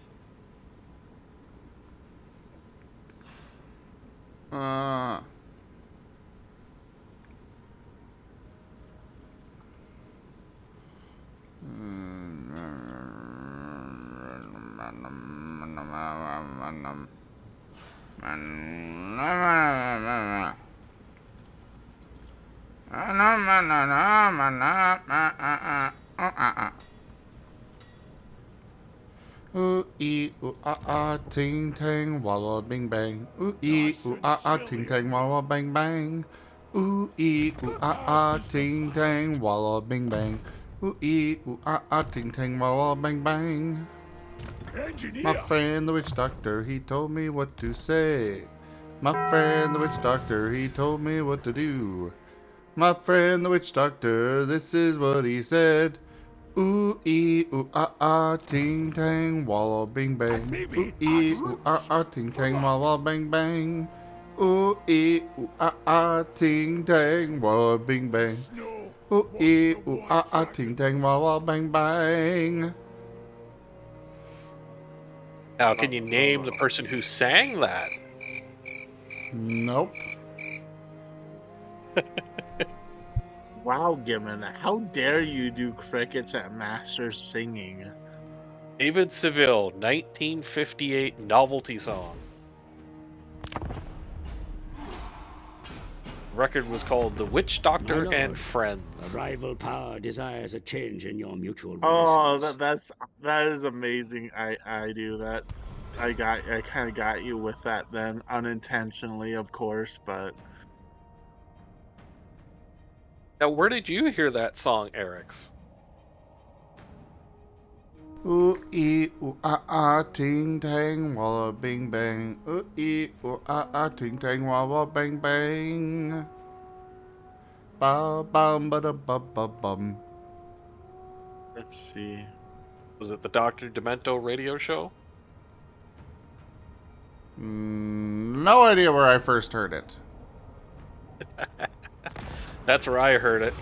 Ooh ee ooh ah ting tang walla bing bang. Ooh ee ooh ah ting tang walla bang bang. Ooh ee ooh ah ting tang walla bing bang. Ooh ee ooh ah ting tang walla bang bang. Engineer. My friend the witch doctor, he told me what to say. My friend the witch doctor, he told me what to do. My friend the witch doctor, this is what he said. Ooh ee ooh ting tang walla bing bang. Ooh ee ooh ting tang walla bang bang. Ooh ee ooh ting tang walla bing bang. Ooh ee ooh ting tang walla bang bang. Now, can you name the person who sang that? Nope. Wow, Gimmon, how dare you do crickets at Masters singing? David Seville, 1958 novelty song. The record was called The Witch Doctor My and lord, Friends. A rival power desires a change in your mutual Oh, relations. that is amazing. I do that. I kind of got you with that then, unintentionally, of course, but Now, where did you hear that song, Eric's? Ooh ee ooh ting tang walla bing bang. Ooh ee ooh ting tang walla bang bang. Ba bum ba da ba ba bum. let's see. Was it the Dr. Demento radio show? No idea where I first heard it. That's where I heard it.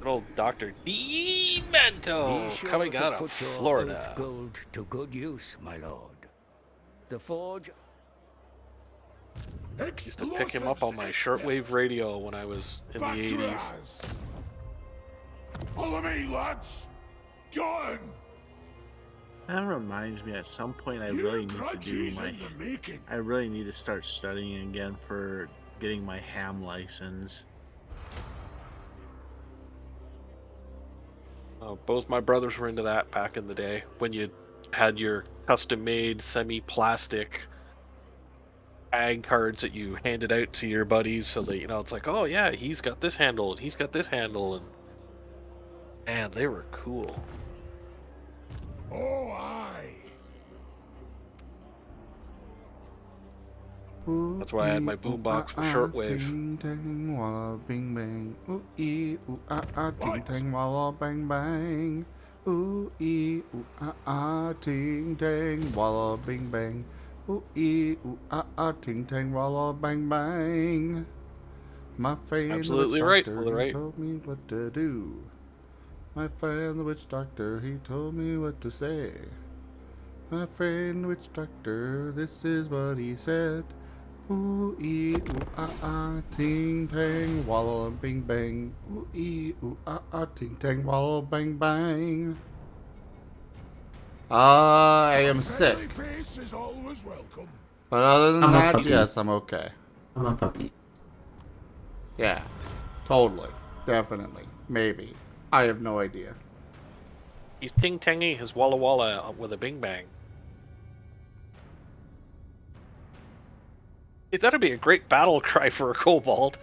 Good old Dr. Demento coming out of Florida. Gold to good use, my lord. The forge. Used to pick him up on my shortwave radio when I was in the 80s. Follow me, lads. Got him. That reminds me, at some point, I really need to start studying again for getting my ham license. Both my brothers were into that back in the day when you had your custom-made semi-plastic tag cards that you handed out to your buddies, so that it's like, oh yeah, he's got this handle and he's got this handle, and man, they were cool. Oh, aye. That's why I had my boombox with shortwave. Ting tang walla bing bang. Ooh ee ooh ting tang walla bang bang. Ooh ee ooh ting tang walla bing bang. Ooh ee ooh ting tang walla bang bang. My friend Absolutely the witch right, doctor, Father, he right. told me what to do. My friend the witch doctor, he told me what to say. My friend witch doctor, this is what he said. Ooh ee ooh ah ah, ting tang wallow bing bang. Ooh ee ooh ah ah, ting tang wallow bang bang. I am sick. Face is always welcome. But other than I'm a that, puppy. yes, I'm okay. I'm a puppy. Yeah, totally. Definitely. Maybe. I have no idea. He's ting-tanging his Walla Walla with a bing bang. Hey, that'd be a great battle cry for a kobold.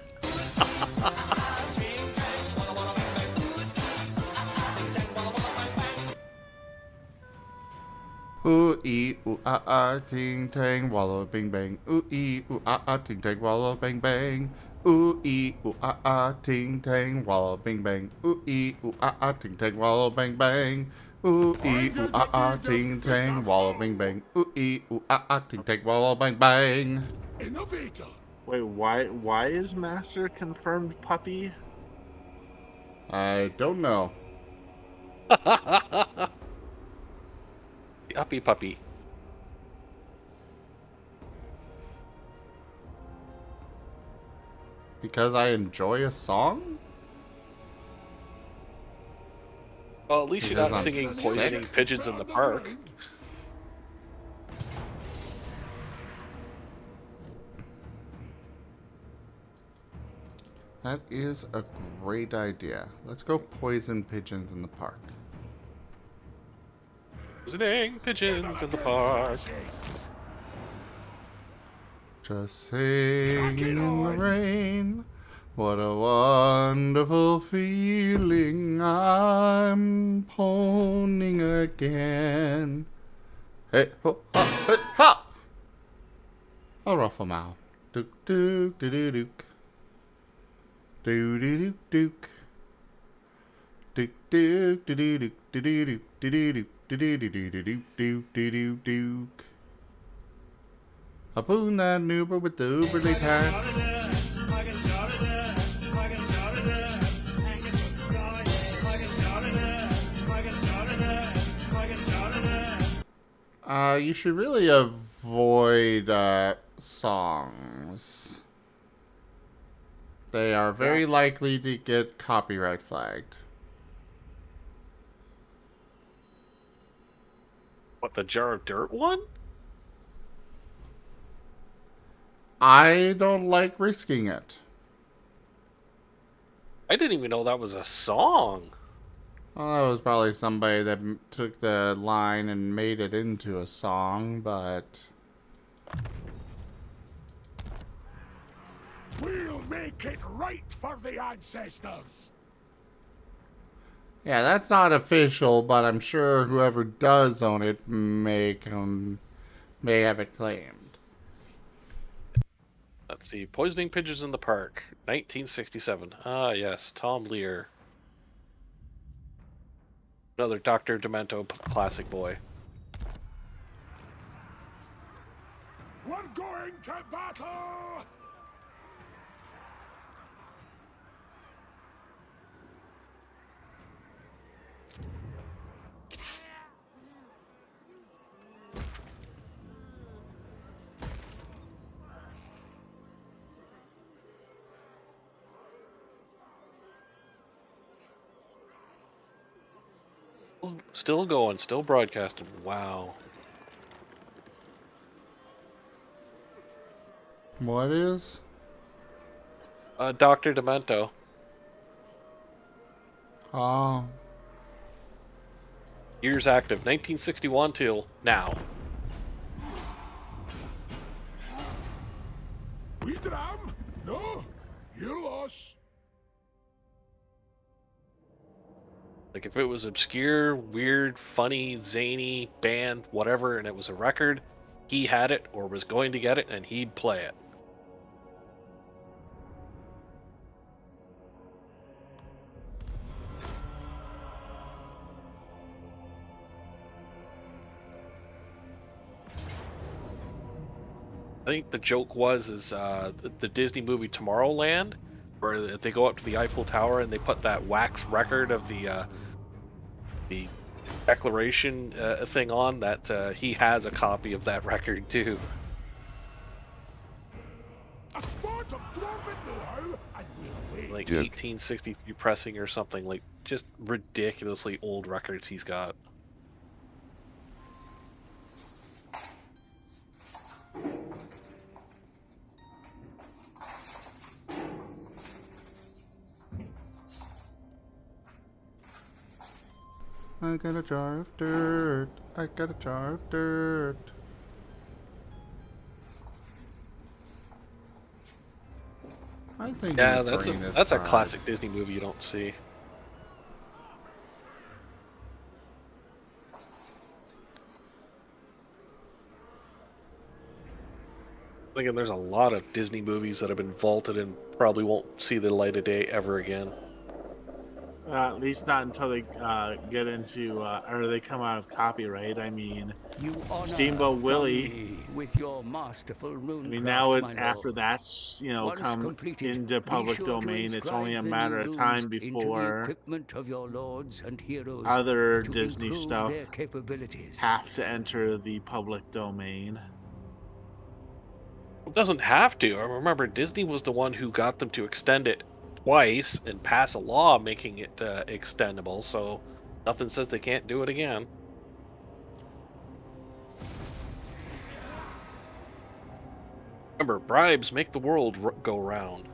Ooh ee ooh ah ah, ting tang wallow bing bang. Ooh ee ooh ah ah, ting tang wallow bang bang. Ooh ee ooh ah ah, ting tang wallow bing bang. Ooh ee ooh ah ah, ting tang wallow bang bang. Ooh ee ooh ah ah, ting tang wallow bing bang. Ooh ee ooh ah ah, ting tang wallow bang bang. Innovator. Wait, why is Master confirmed puppy? I don't know. The uppy puppy. Because I enjoy a song? Well, at least you're Because not I'm singing sick? poisoning pigeons in the park. That is a great idea. Let's go poison pigeons in the park. Poisoning pigeons in the park. Just singing in the rain. What a wonderful feeling. I'm poning again. Hey, ho, ha, hey, ha! A ruffle mouth. Dook, dook, doo, doo, dook. Doo, doo, dook, dook. Dook, dook, doo, doo, dook, doo, doo, dook, doo, doo, dook, doo, doo, doo, doo, doo, doo, doo, doo, dook. I boon that noober with the uberly tack. You should really avoid songs. They are very likely to get copyright flagged. What, the jar of dirt one? I don't like risking it. I didn't even know that was a song. Well, that was probably somebody that took the line and made it into a song, but... We'll make it right for the ancestors. Yeah, that's not official, but I'm sure whoever does own it may have it claimed. Let's see. Poisoning pigeons in the park. 1967. Ah, yes. Tom Lear. Another Dr. Demento classic boy. We're going to battle! Still going, still broadcasting. Wow. What is? Dr. Demento. Oh. Years active, 1961 till now. We dram? No, your loss. Like, if it was obscure, weird, funny, zany, band, whatever, and it was a record, he had it or was going to get it, and he'd play it. I think the joke was the Disney movie Tomorrowland, where they go up to the Eiffel Tower and they put that wax record of the declaration thing on that he has a copy of that record too. A spot of dwarven know-how, and we'll wait. Like 1863 pressing or something, like just ridiculously old records he's got. I got a jar of dirt. I got a jar of dirt. I think Yeah, your that's brain is a fried. classic Disney movie you don't see. Thinking there's a lot of Disney movies that have been vaulted and probably won't see the light of day ever again. At least not until they get into, or they come out of copyright. I mean, Steamboat Willie. With your masterful runecraft, I mean, now my after lord. that's Once come completed, into be public sure to domain, it's only a inscribe the matter new of time rules into the before equipment of your lords and heroes other to Disney improve stuff their capabilities. have to enter the public domain. It doesn't have to. I remember Disney was the one who got them to extend it twice and pass a law making it extendable, so nothing says they can't do it again. Remember, bribes make the world go round.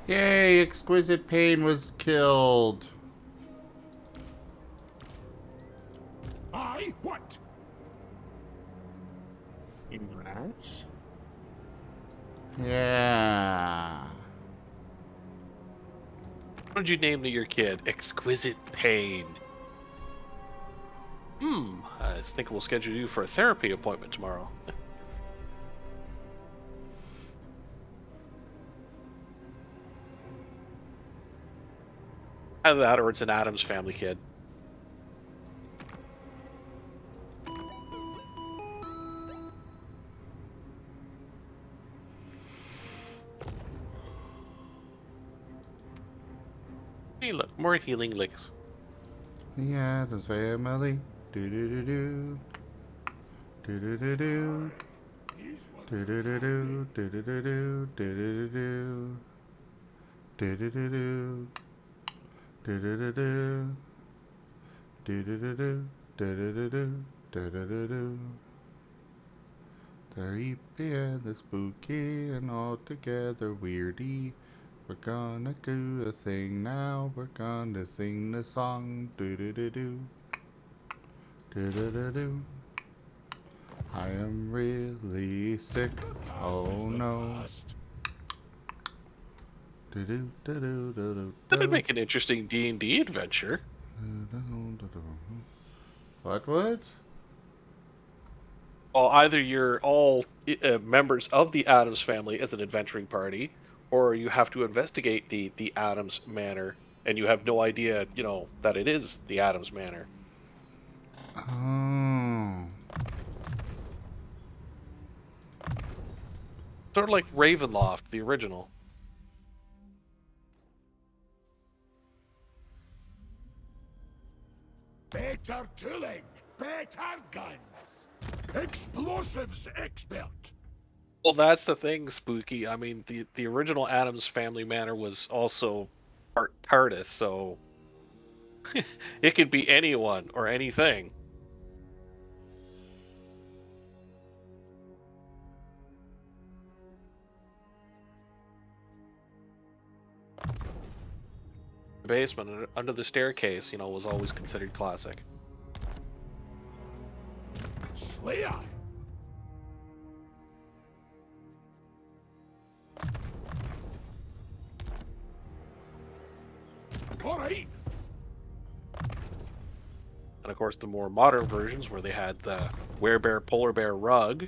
Yay, Exquisite Pain was killed. Aye, what? Congrats. Yeah. What did you name to your kid? Exquisite Pain. I think we'll schedule you for a therapy appointment tomorrow. Either that or it's an Addams Family kid. Hey, look, more healing licks. The Addams Family. Do do do do. Do do do do. Do do do do. Do do do do. Do do do do. Do do do do. Do do do do. Do do do do. Do do do do. Do do do do. They're creepy and the spooky and all together weirdy. We're gonna do a thing now. We're gonna sing the song. Do do do do. Do do do do. I am really sick. Oh no. Do do do do do do. That'd make an interesting D&D adventure. What? Well, either you're all members of the Addams Family as an adventuring party, or you have to investigate the Addams Manor, and you have no idea, that it is the Addams Manor. Oh. Sort of like Ravenloft, the original. Better tooling, better guns. Explosives expert. Well, that's the thing, Spooky. I mean, the original Addams Family Manor was also part TARDIS, so it could be anyone or anything. The basement under the staircase, was always considered classic. Slayer. All right. And of course, the more modern versions where they had the werebear polar bear rug.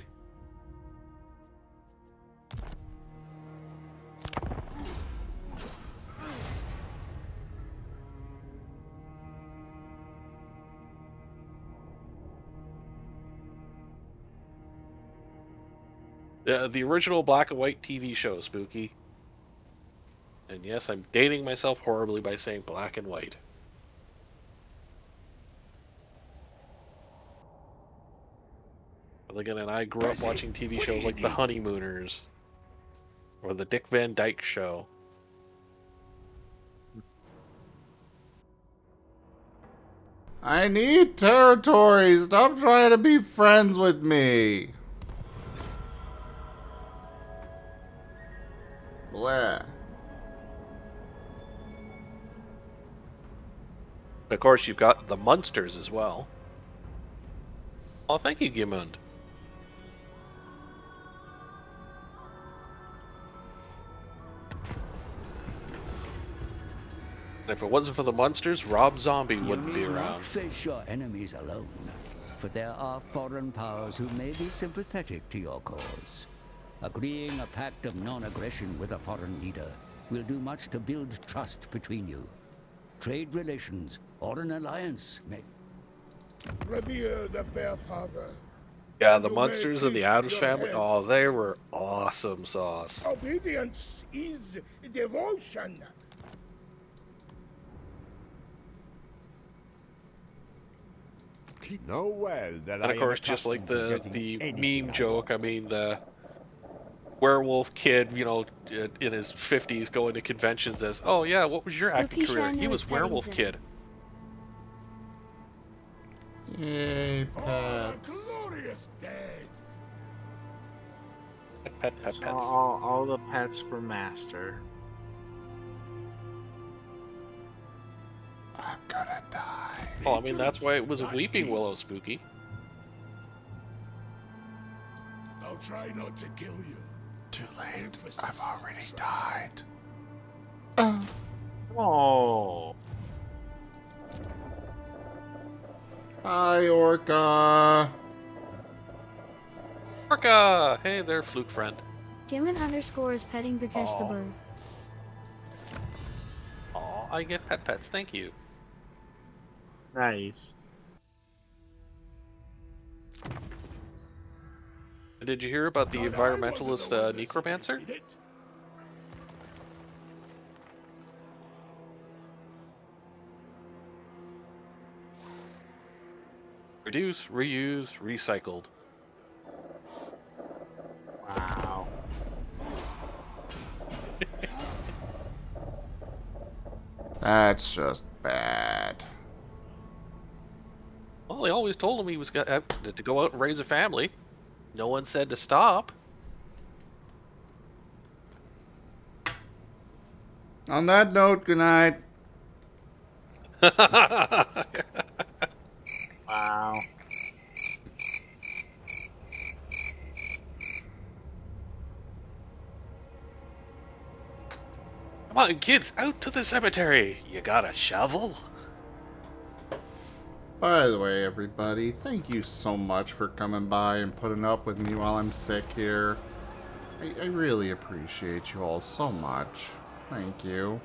The original black and white TV show, Spooky. And yes, I'm dating myself horribly by saying black and white. But again, and I grew up watching TV shows like The Honeymooners or The Dick Van Dyke Show. I need territory. Stop trying to be friends with me. Blah. Of course, you've got the Munsters as well. Oh, thank you, Gimund. And if it wasn't for the Munsters, Rob Zombie wouldn't be You need around. not face your enemies alone, for there are foreign powers who may be sympathetic to your cause. Agreeing a pact of non-aggression with a foreign leader will do much to build trust between you. Trade relations or an alliance may... Revere the Bear Father. Yeah, the Munsters and the Addams family, oh, they were awesome sauce. Obedience is devotion. Know well that And of course, just like the meme joke, I mean, the werewolf kid, you know, in his 50s going to conventions as, oh yeah, what was your acting career? He was werewolf kid. Yay, pets. Glorious death. Pets. All the pets for Master. I'm gonna die. Oh, I mean, that's why it was a weeping willow, Spooky. I'll try not to kill you. Too late. I've already died. Oh. Hi, Orca. Orca! Hey there, fluke friend. Gimmon_ is petting to catch the bird. Oh, I get pets, thank you. Nice. Did you hear about the environmentalist necromancer? Reduce, reuse, recycled. Wow. That's just bad. Well, they always told him he was to go out and raise a family. No one said to stop. On that note, good night. Wow. Come on, kids, out to the cemetery. You got a shovel? By the way, everybody, thank you so much for coming by and putting up with me while I'm sick here. I really appreciate you all so much. Thank you.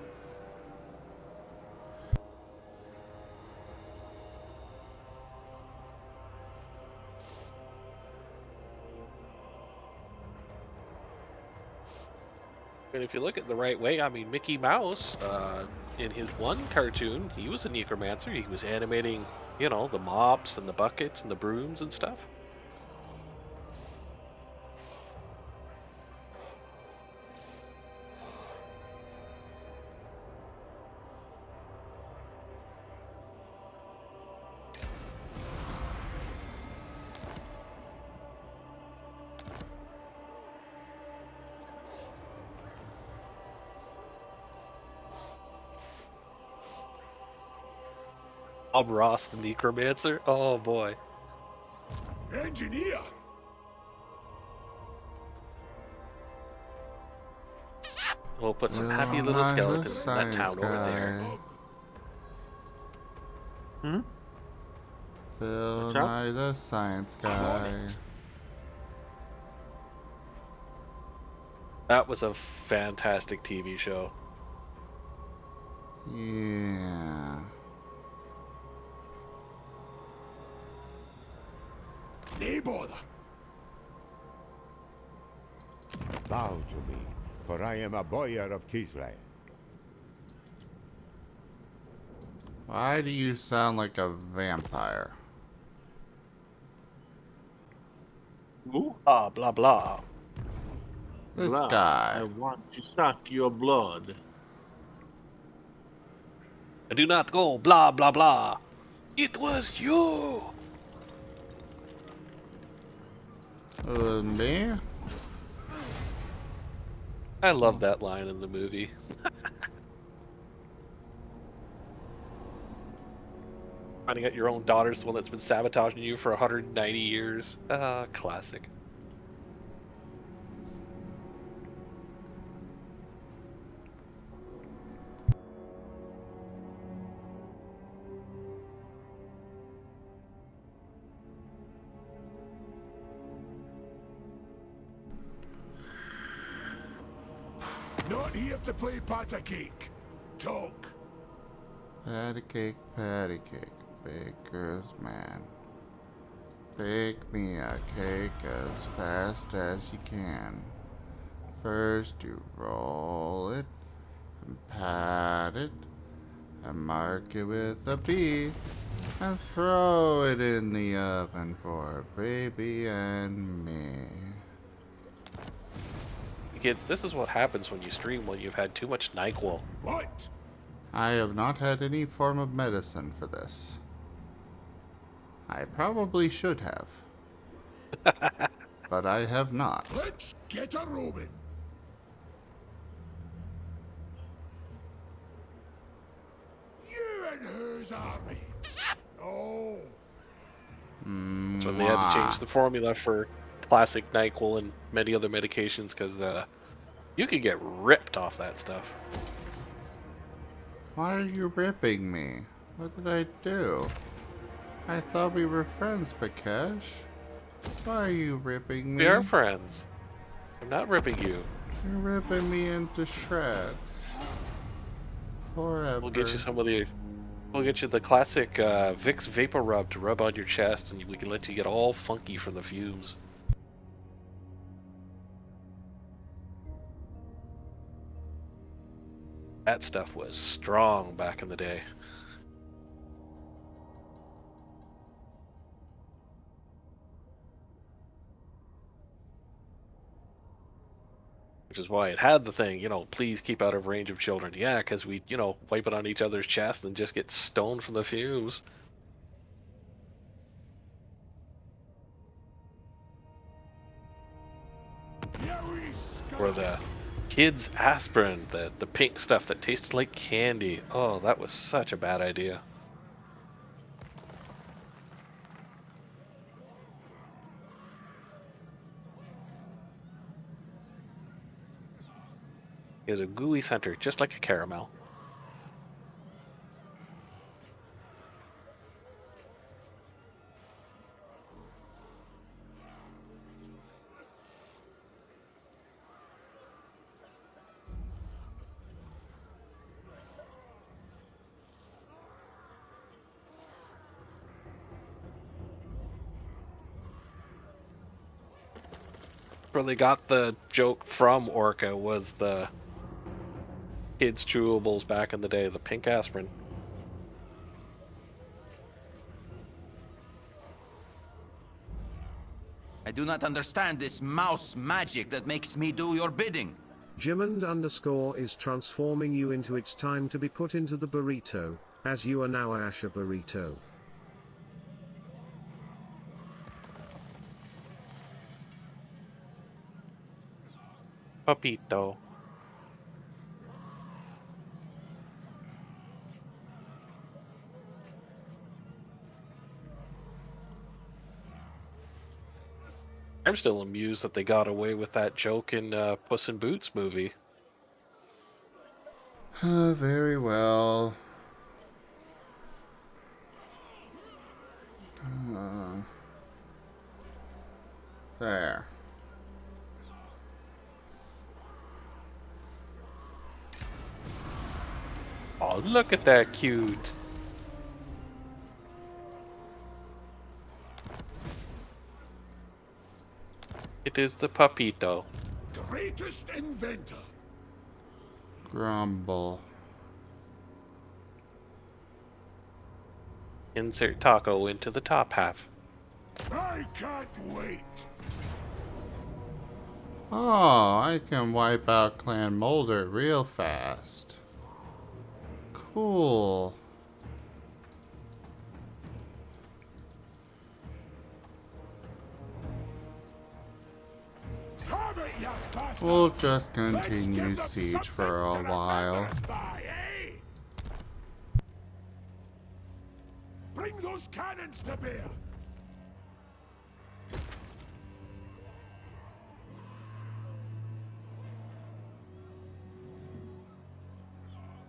And if you look at it the right way, I mean, Mickey Mouse, in his one cartoon, he was a necromancer. He was animating, you know, the mops and the buckets and the brooms and stuff. Bob Ross, the necromancer. Oh boy. Engineer. We'll put some happy little skeletons in that town over there. Hmm? Bill What's up? Nye the Science Guy. That was a fantastic TV show. Yeah. Nay bother. Bow to me, for I am a boyar of Kislev. Why do you sound like a vampire? Ooh. Blah, blah, blah. This Blood. guy. I want to suck your blood. I do not go, blah, blah, blah. It was you. Me? I love that line in the movie. Finding out your own daughter's the one that's been sabotaging you for 190 years. Classic. Not here to play patty cake. Talk. Patty cake, baker's man. Bake me a cake as fast as you can. First you roll it, and pat it, and mark it with a B, and throw it in the oven for baby and me. Kids, this is what happens when you stream when you've had too much NyQuil. What? I have not had any form of medicine for this. I probably should have. But I have not. Let's get a robin. You and whose army? Oh. That's when they had to change the formula for classic NyQuil and many other medications because you could get ripped off that stuff. Why are you ripping me? What did I do? I thought we were friends, Bakesh. Why are you ripping me? We are friends. I'm not ripping you. You're ripping me into shreds. Forever. We'll get you some of the... We'll get you the classic Vicks Vapor Rub to rub on your chest, and we can let you get all funky from the fumes. That stuff was strong back in the day. Which is why it had the thing, you know, please keep out of range of children. Yeah, because we, you know, wipe it on each other's chest and just get stoned from the fumes. Or the kids' aspirin, the pink stuff that tasted like candy. Oh, that was such a bad idea. It has a gooey center, just like a caramel. Where they got the joke from Orca was the kids' chewables back in the day, the pink aspirin. I do not understand this mouse magic that makes me do your bidding. Jimmond_ is transforming you into it's time to be put into the burrito, as you are now Asher Burrito. Papito. I'm still amused that they got away with that joke in Puss in Boots movie. Very well. There. Oh, look at that cute. It is the Papito. Greatest inventor. Grumble. Insert taco into the top half. I can't wait. Oh, I can wipe out Clan Molder real fast. Cool. We'll just continue siege for a while. Bring those cannons to bear.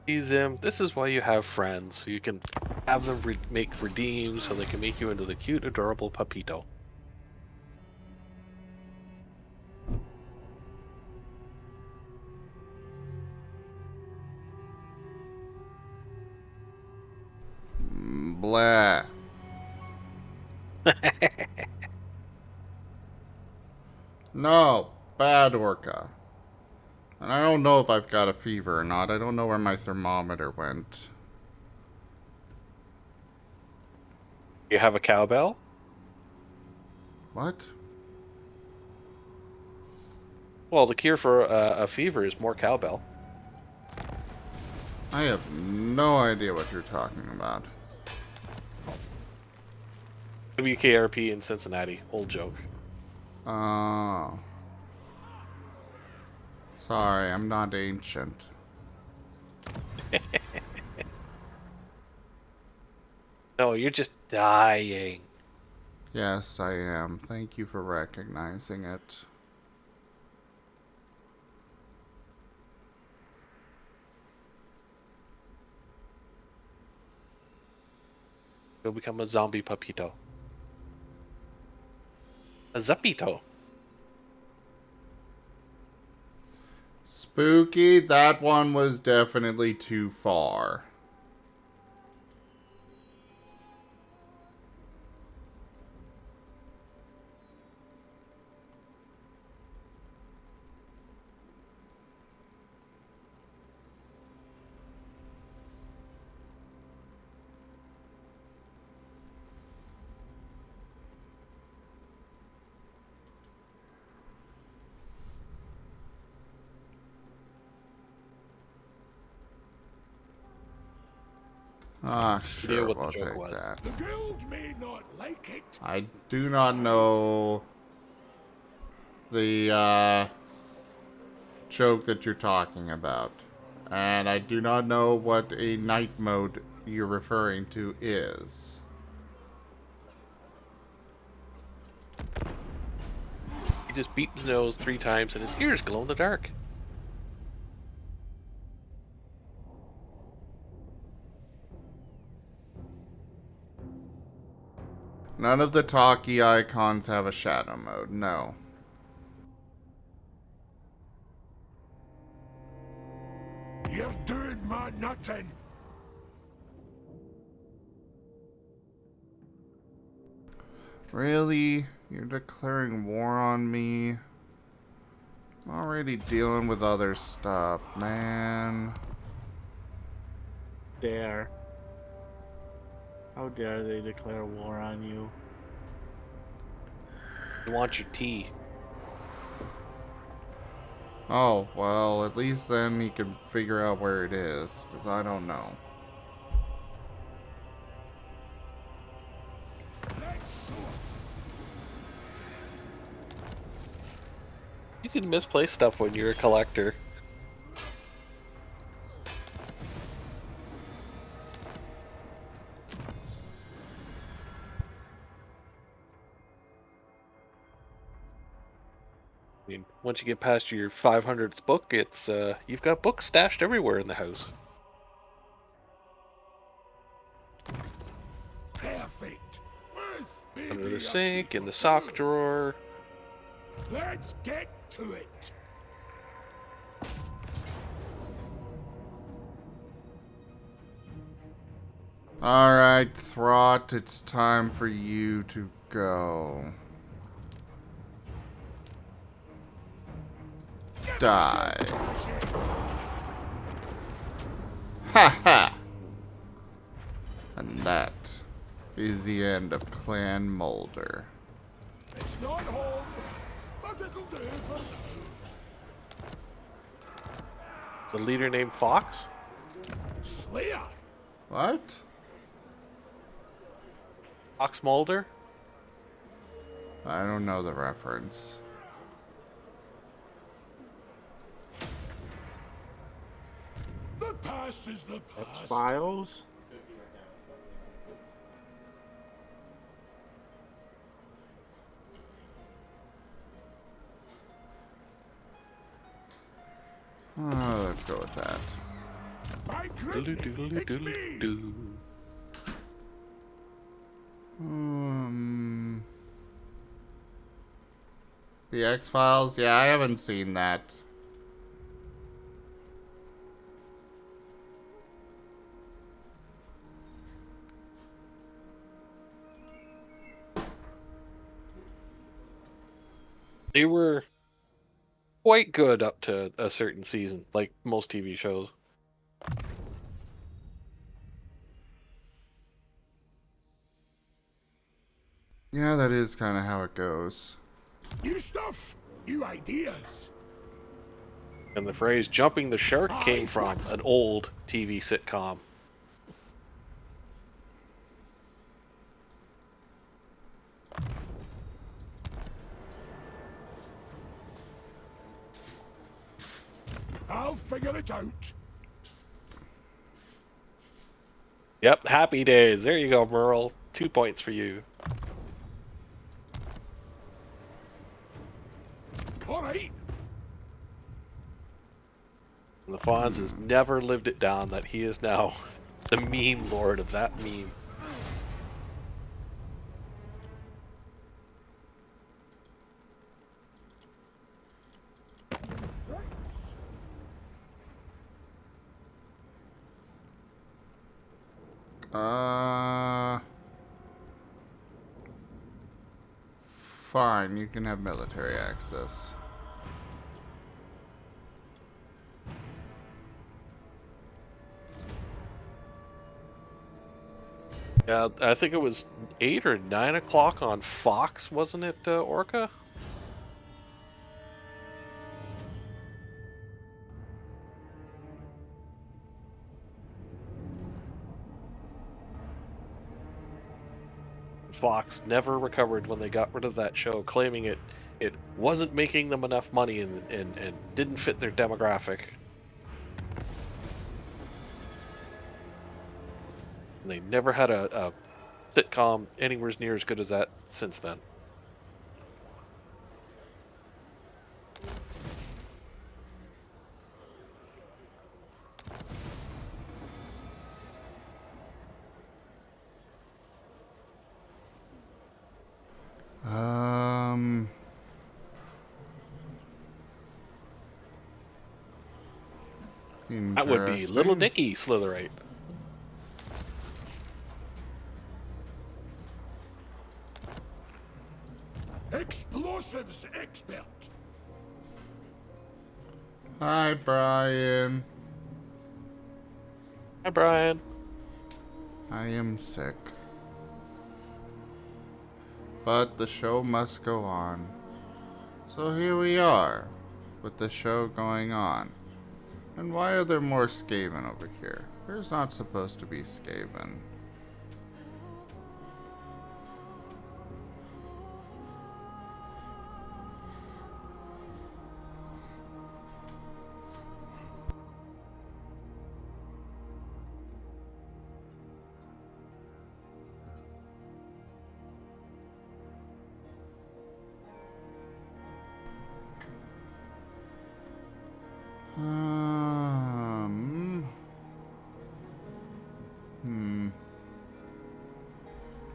This is why you have friends, so you can have them make redeems, so they can make you into the cute, adorable Papito. Blah. No, bad orca. And I don't know if I've got a fever or not. I don't know where my thermometer went. You have a cowbell? What? Well, the cure for a fever is more cowbell. I have no idea what you're talking about. WKRP in Cincinnati. Old joke. Oh. Sorry, I'm not ancient. No, you're just dying. Yes, I am. Thank you for recognizing it. You'll become a zombie Papito. A Zapito. Spooky, that one was definitely too far. Ah, sure, we'll take that. The guild may not like it. I do not know the joke that you're talking about. And I do not know what a night mode you're referring to is. He just beat his nose 3 times and his ears glow in the dark. None of the talkie icons have a shadow mode, no. You're doing my nutting. Really? You're declaring war on me? I'm already dealing with other stuff, man. Dare. How dare they declare war on you? You want your tea. Oh, well, at least then he can figure out where it is, because I don't know. Easy to misplace stuff when you're a collector. I mean, once you get past your 500th book, it's you've got books stashed everywhere in the house. Perfect. Worth Under the sink, in the sock drawer. Let's get to it. Alright, Throt, it's time for you to go. Die. Ha ha! And that is the end of Clan Mulder. It's not home, but it'll do for now. Is the leader named Fox? Slayer. What? Fox Mulder? I don't know the reference. The past is the past. X-Files? Let's go with that. My Gritney, it's me. The X-Files? Yeah, I haven't seen that. They were quite good up to a certain season, like most TV shows. Yeah, that is kind of how it goes. New stuff, new ideas. And the phrase jumping the shark came from an old TV sitcom. I'll figure it out. Yep, happy days. There you go, Merle. 2 points for you. All right. And the Fonz has never lived it down that he is now the meme lord of that meme. Fine, you can have military access. Yeah, I think it was 8 or 9 o'clock on Fox, wasn't it, Orca? Fox never recovered when they got rid of that show, claiming it wasn't making them enough money and didn't fit their demographic. And they never had a sitcom anywhere near as good as that since then. That would be Little Nicky Slitherite. Explosives expert. Hi, Brian. Hi, Brian. I am sick. But the show must go on. So here we are, with the show going on. And why are there more Skaven over here? There's not supposed to be Skaven.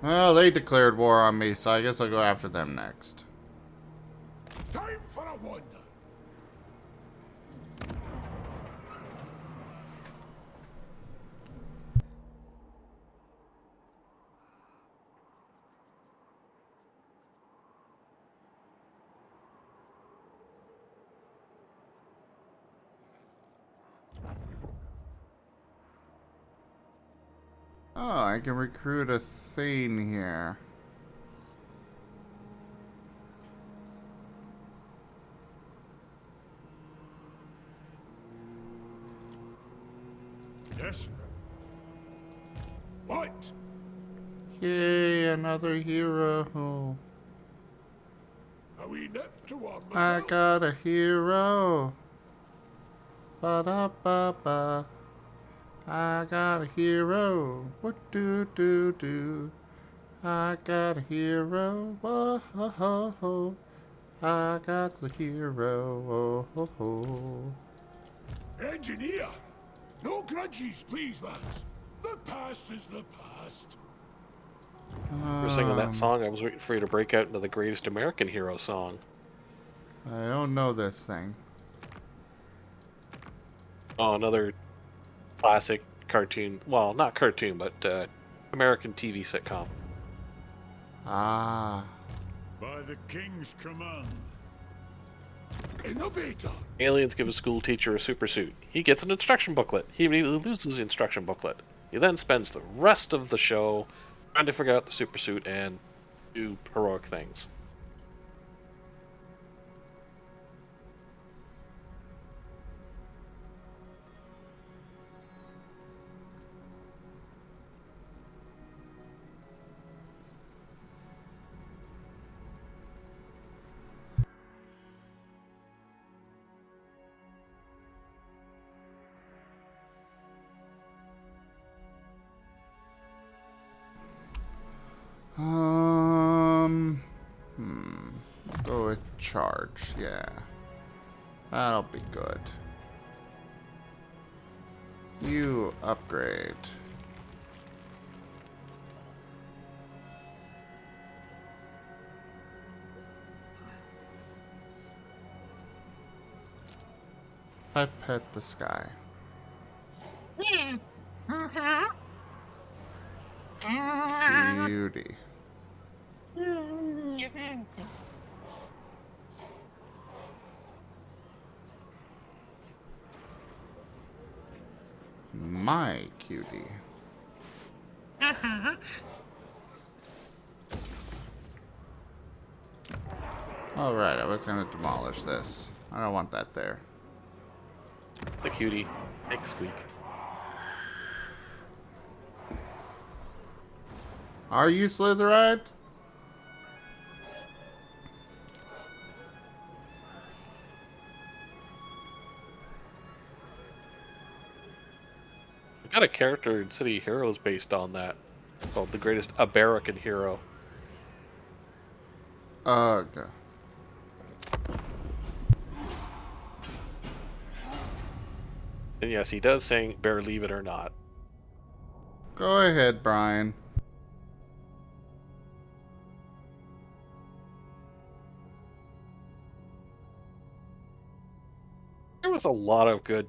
Well, they declared war on me, so I guess I'll go after them next. Time for a wander. Oh, I can recruit a Thane here. Yes? What? Yay, another hero. Are we nipped to warm I got a hero. Ba-da-ba-ba. I got a hero. What do? I got a hero. Whoa-ho-ho. I got the hero. Oh-ho-ho. Engineer! No grudges, please, lads. The past is the past. You were singing that song, I was waiting for you to break out into the greatest American hero song. I don't know this thing. Oh, another classic cartoon. Well, not cartoon, but American TV sitcom. Ah. By the king's command. Innovator! Aliens give a school teacher a super suit. He gets an instruction booklet. He immediately loses the instruction booklet. He then spends the rest of the show trying to figure out the super suit and do heroic things. Go with charge, yeah. That'll be good. You upgrade. I pet the sky. Cutie. My cutie. Alright, I was gonna demolish this. I don't want that there. The cutie. Big squeak. Are you Slytherin? I got a character in City Heroes based on that, called the greatest American hero. Ugh. And yes, he does sing "Bear Leave It or Not." Go ahead, Brian. There was a lot of good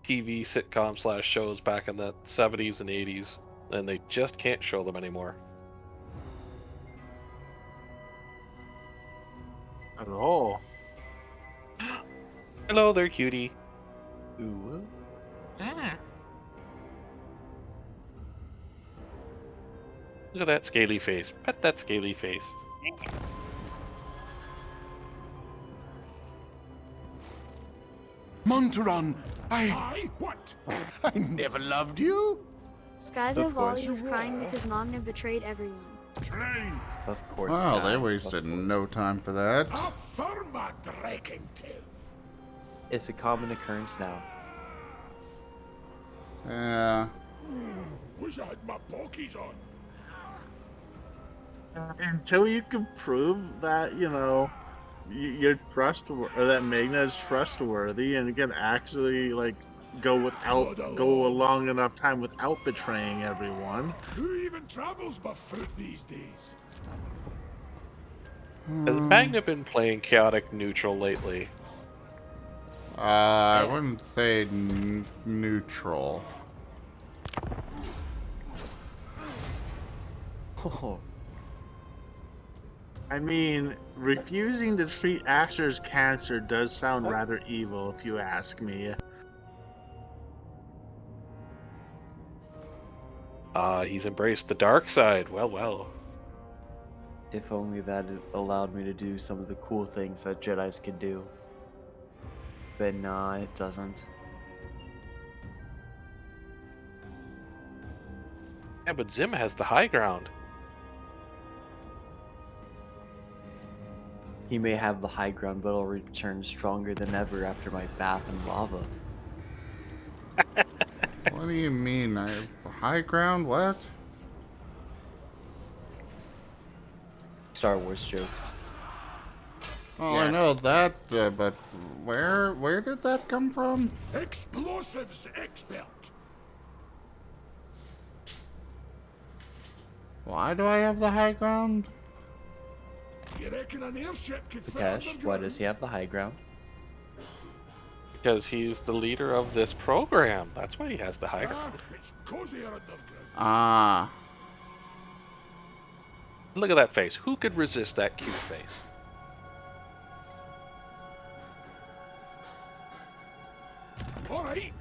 TV sitcom slash shows back in the 70s and 80s, and they just can't show them anymore. Hello. Hello there, cutie. Ooh. Look at that scaly face. Pet that scaly face. Monteron, I... What? I never loved you? Skylar Volley is crying because Magna betrayed everyone. Train! Of course. Wow, Sky, they wasted no time for that. Affirmative. It's a common occurrence now. Yeah. Wish I had my pokies on. Until you can prove that, you know, you're trustworthy, or that Magna is trustworthy and can actually, like, go a long enough time without betraying everyone. Who even travels by foot these days? Has Magna been playing chaotic neutral lately? I wouldn't say neutral. Oh. I mean, refusing to treat Asher's cancer does sound rather evil, if you ask me. He's embraced the dark side. Well, well. If only that had allowed me to do some of the cool things that Jedis could do. But nah, it doesn't. Yeah, but Zim has the high ground. He may have the high ground, but I'll return stronger than ever after my bath in lava. What do you mean? High ground? What? Star Wars jokes. Oh, Yes. I know that, but where did that come from? Explosives expert. Why do I have the high ground? You reckon an airship could fit Vitesh, why underground? does he have the high ground? Because he's the leader of this program. That's why he has the high ground. It's cozier underground. Ah. Look at that face. Who could resist that cute face? All right.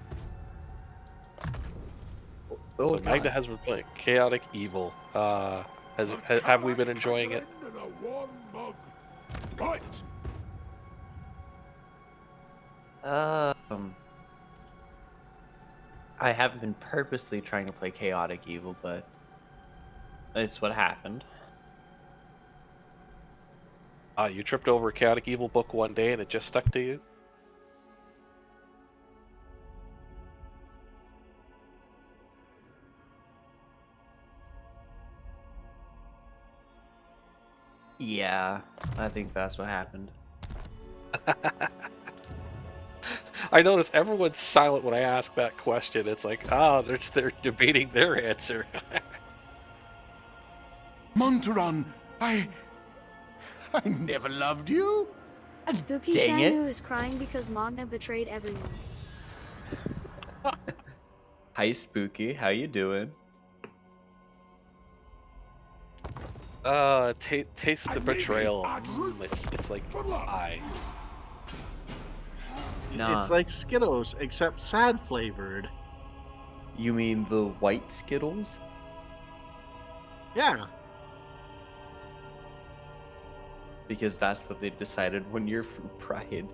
So Magna has been playing Chaotic Evil. Have we been enjoying it? In a warm mug. Right. I haven't been purposely trying to play Chaotic Evil, but it's what happened. You tripped over a Chaotic Evil book one day and it just stuck to you? Yeah, I think that's what happened. I notice everyone's silent when I ask that question. It's like, they're debating their answer. Monteron, I never loved you. Spooky Dang it. Shanu is crying because Magna betrayed everyone. Hi, Spooky. How you doing? Taste the betrayal. It's like pie. Nah. It's like Skittles, except sad flavored. You mean the white Skittles? Yeah. Because that's what they decided when you're from Pride.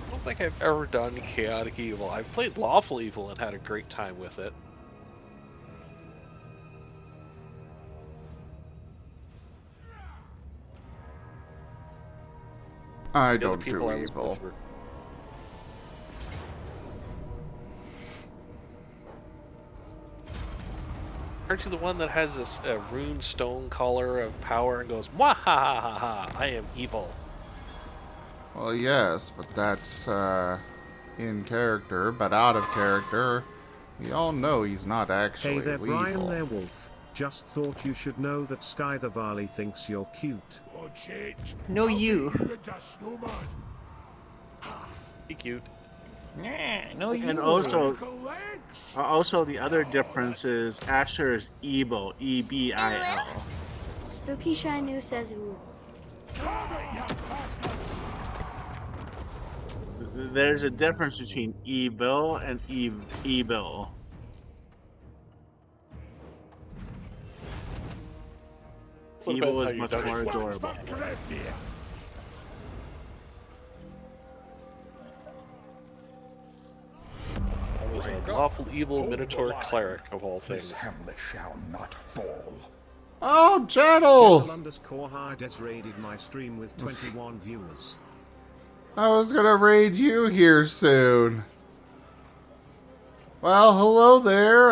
I don't think I've ever done Chaotic Evil. I've played Lawful Evil and had a great time with it. I The other don't people do I was evil. with were- Aren't you the one that has this rune stone collar of power and goes, "Mwah ha ha ha ha! I am evil." Well, yes, but that's in character, but out of character. We all know he's not actually Hey there, Brian evil. there, Wolf. Just thought you should know that Sky the Varley thinks you're cute. Watch it. No, you. You into snowman. Be cute. No, you. And also, Vertical legs. also the other difference is Asher is Ebil, E-B-I-L. Spooky Shanu says ooh. Damn it, you bastard. There's a difference between Evil and Ebil. So Evil depends is how you much judge more it. adorable. I was a lawful evil Minotaur cleric of all things. hamlet shall not fall. Oh, Jettle! Undescore has raided my stream with 21 viewers. I was gonna raid you here soon. Well, hello there.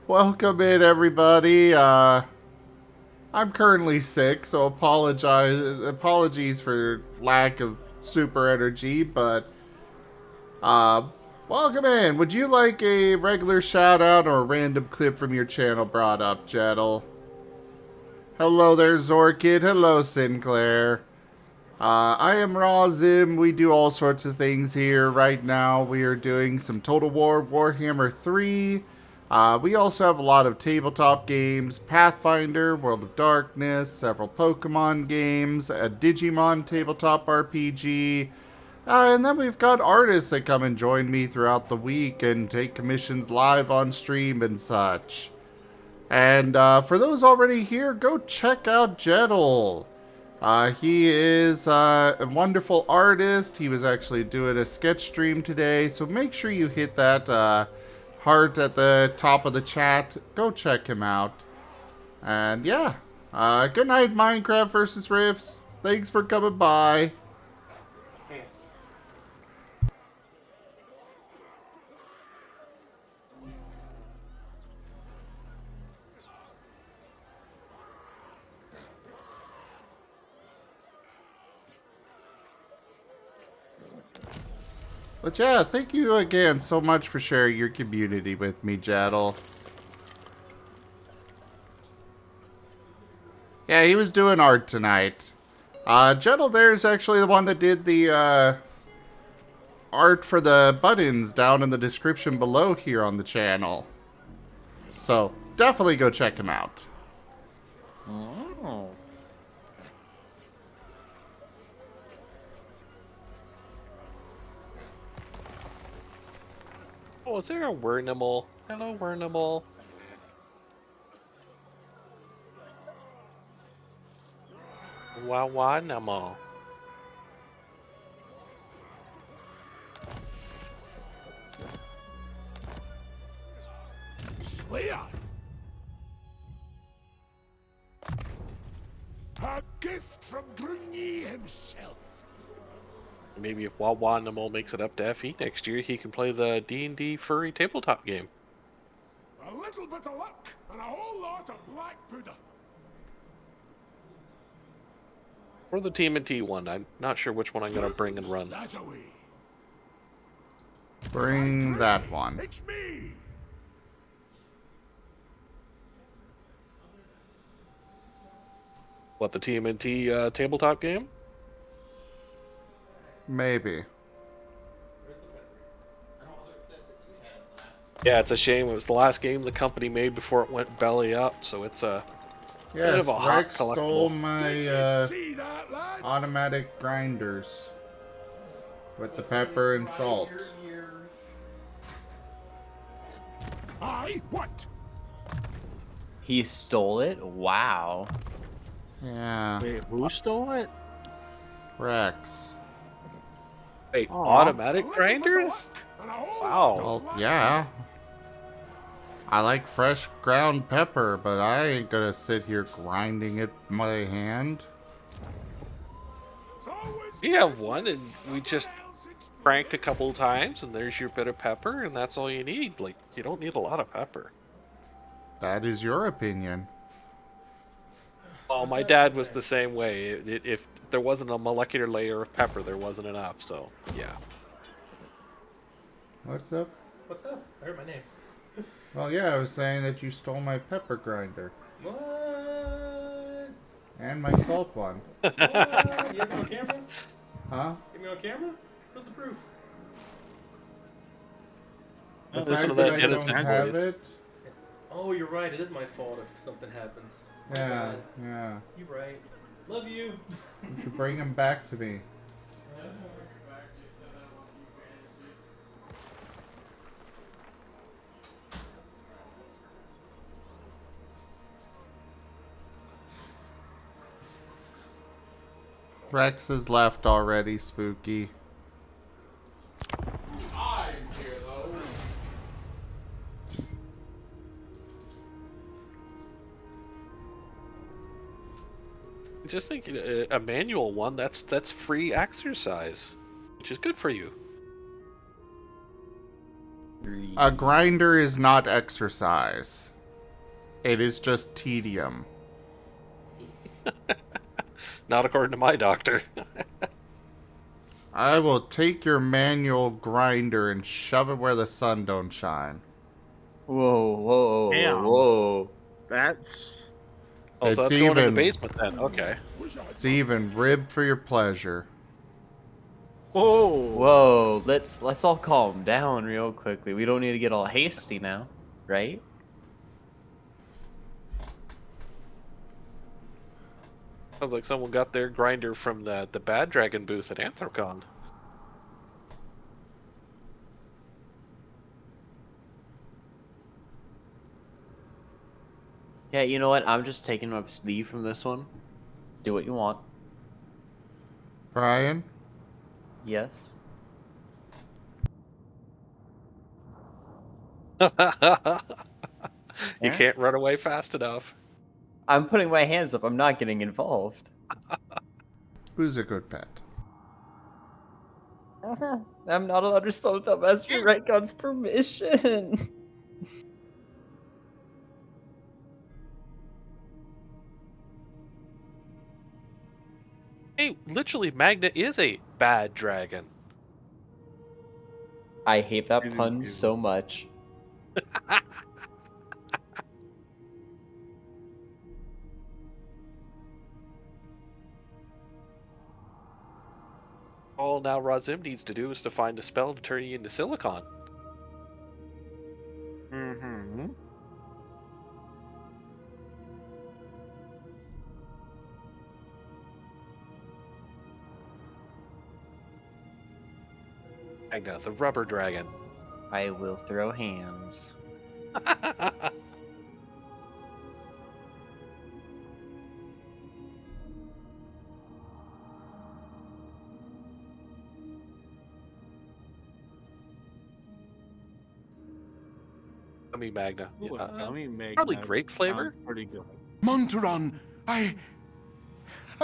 Welcome in, everybody. I'm currently sick, so apologies for lack of super energy, but welcome in. Would you like a regular shout out or a random clip from your channel brought up, Jettle? Hello there, Zorkid. Hello, Sinclair. I am Razim. We do all sorts of things here. Right now, we are doing some Total War Warhammer 3. We also have a lot of tabletop games, Pathfinder, World of Darkness, several Pokemon games, a Digimon tabletop RPG, and then we've got artists that come and join me throughout the week and take commissions live on stream and such. And for those already here, go check out Jettle. He is a wonderful artist. He was actually doing a sketch stream today, so make sure you hit that heart at the top of the chat. Go check him out. And yeah, good night, Minecraft versus Rifts. Thanks for coming by. But yeah, thank you again so much for sharing your community with me, Jaddle. Yeah, he was doing art tonight. Jaddle there is actually the one that did the art for the buttons down in the description below here on the channel. So, definitely go check him out. Oh. Oh, is there a Wernimal? Hello, Wernimal. Wawanimal. Slayer! A gift from Grunyi himself. Maybe if Wawanimal makes it up to FE next year, he can play the D&D Furry tabletop game. A little bit of luck and a whole lot of black Buddha. Or the TMNT one. I'm not sure which one I'm going to bring and run. Bring that one. It's me. What, the TMNT tabletop game? Maybe. Yeah, it's a shame. It was the last game the company made before it went belly up, so it's a bit Yes, of a hot Rex collectible. stole my automatic grinders with the pepper and salt. What? He stole it? Wow. Yeah. Wait, who stole it? Rex. Wait, automatic grinders? Wow. Well, yeah. I like fresh ground pepper, but I ain't gonna sit here grinding it by hand. We have one, and we just cranked a couple times, and there's your bit of pepper, and that's all you need. Like, you don't need a lot of pepper. That is your opinion. Oh, my dad was the same way. If there wasn't a molecular layer of pepper, there wasn't enough, so, yeah. What's up? What's up? I heard my name. Well, yeah, I was saying that you stole my pepper grinder. What? And my salt one. What? You have me on camera? Huh? You have me on camera? What's the proof? The fact that I don't have it? Oh, you're right. It is my fault if something happens. Yeah, yeah. You're right. Love you. You should bring him back to me. Rex has left already, Spooky. I'm here, though. Just think, a manual one, that's free exercise, which is good for you. agree. A grinder is not exercise. It is just tedium. Not according to my doctor. I will take your manual grinder and shove it where the sun don't shine. Whoa, whoa, Damn. whoa. That's... Oh, so It's that's going in the even- basement then. Okay. It's even ribbed for your pleasure. Whoa. Whoa, let's all calm down real quickly. We don't need to get all hasty now, right? Sounds like someone got their grinder from the Bad Dragon booth at Anthrocon. Yeah, you know what? I'm just taking my leave from this one. Do what you want. Brian? Yes. You Yeah. can't run away fast enough. I'm putting my hands up. I'm not getting involved. Who's a good pet? I'm not allowed to respond without Master Redcon's permission. Hey, literally, Magna is a bad dragon. I hate that pun so much. All now Razim needs to do is to find a spell to turn you into silicon. Mm-hmm. Magna, the rubber dragon. I will throw hands. Gummy Magna. Ooh, gummy Magna Probably grape flavor. sounds pretty good. Monteron, I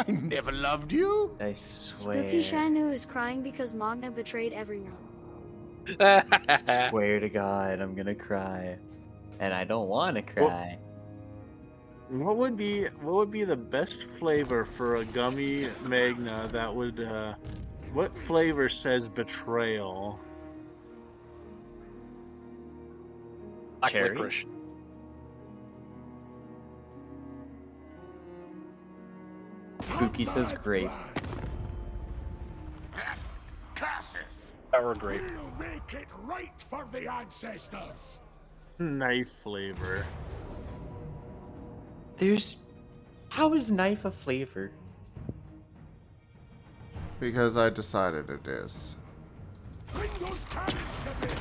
never loved you. I swear. Spooky Shanu is crying because Magna betrayed everyone. Swear to God, I'm gonna cry, and I don't want to cry. What would be the best flavor for a gummy Magna that would what flavor says betrayal? Black Cherry? licorice. Spooky says grape. Cassis, Sour grape. we'll make it right for the ancestors. Knife flavor. How is knife a flavor? Because I decided it is. Bring those cannons to me.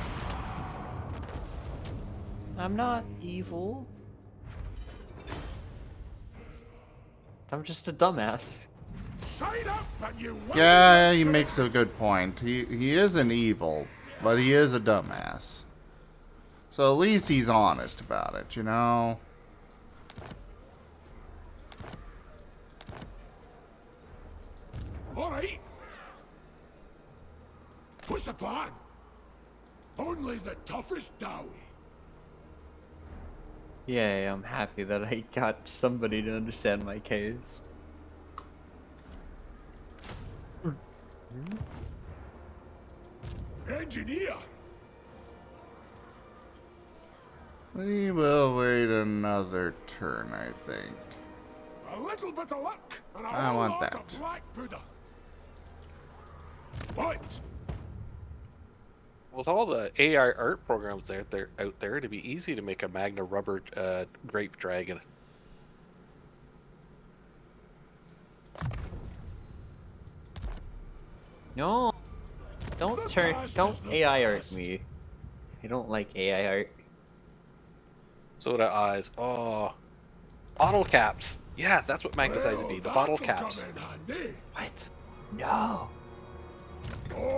I'm not evil. I'm just a dumbass. Sign up and you will. Yeah, he makes a good point. He isn't evil, but he is a dumbass. So at least he's honest about it, you know? All right. What's the plan? Only the toughest Dowie. Yay, I'm happy that I got somebody to understand my case. Engineer. We will wait another turn, I think. A little bit of luck and a I whole want lot that. of black Buddha. What? With all the AI art programs out there, it'd be easy to make a Magna rubber grape dragon. No, don't AI art me. I don't like AI art. Soda eyes. Oh, bottle caps. Yeah, that's what Magna's eyes would be. The bottle caps. What? No.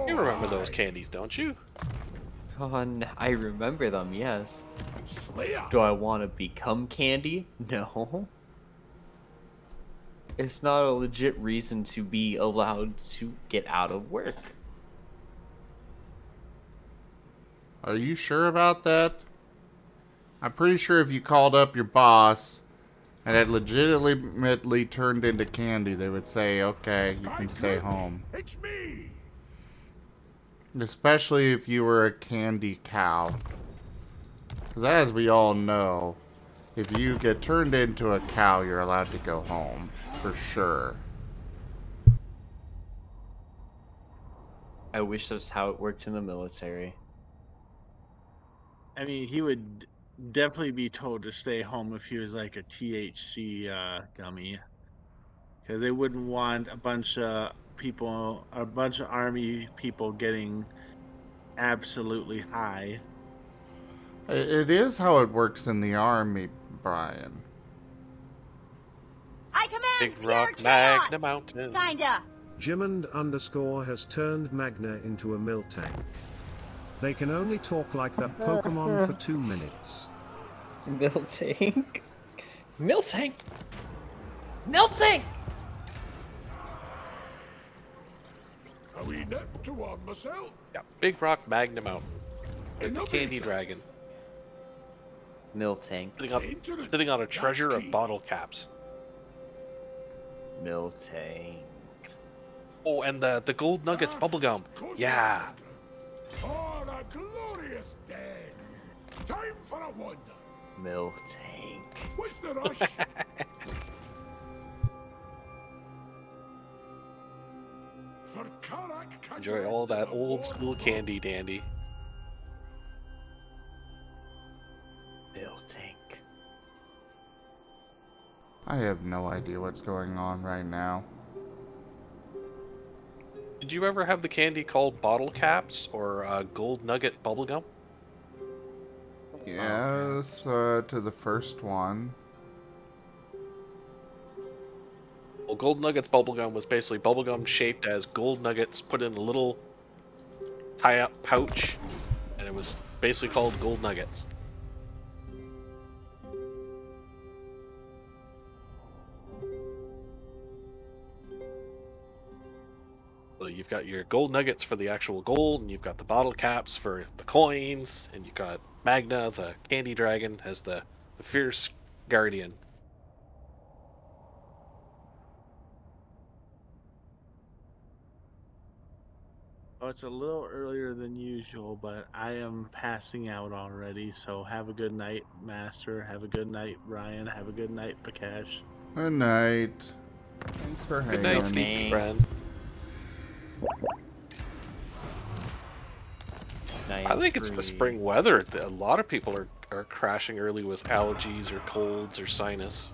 You remember those candies, don't you? I remember them, yes. Slayer. Do I want to become candy? No. It's not a legit reason to be allowed to get out of work. Are you sure about that? I'm pretty sure if you called up your boss and it legitimately turned into candy, they would say, okay, you can stay home. It's me! Especially if you were a candy cow. Because as we all know, if you get turned into a cow, you're allowed to go home. For sure. I wish that's how it worked in the military. I mean, he would definitely be told to stay home if he was like a THC gummy. Because they wouldn't want a bunch of people, a bunch of army people getting absolutely high. It is how it works in the army, Brian. I command Big pure Rock chaos! Magna Mountain. Kinda. Jimmond_ has turned Magna into a Miltank. They can only talk like that Pokemon for 2 minutes. Miltank? Miltank? Miltank! Are we net to one myself? Yeah, Big Rock Magna Mountain. With the Innovator. candy dragon. Miltank. Sitting on a treasure of bottle caps. Miltank. Oh, and the gold nuggets bubblegum. Yeah. For a glorious day! Time for a wander! Miltank. What's the rush? For Karak Enjoy all that old school candy dandy. Miltank. I have no idea what's going on right now. Did you ever have the candy called bottle caps or gold nugget bubblegum? Yes, to the first one. Well, gold nuggets bubblegum was basically bubblegum shaped as gold nuggets put in a little tie-up pouch, and it was basically called gold nuggets. So you've got your gold nuggets for the actual gold, and you've got the bottle caps for the coins, and you've got Magna, the candy dragon, as the fierce guardian. Oh, it's a little earlier than usual, but I am passing out already. So have a good night, Master. Have a good night, Ryan. Have a good night, Prakash. Good night. Thanks for hanging. Good night, sneaky friend. I think it's the spring weather. A lot of people are crashing early with allergies or colds or sinus.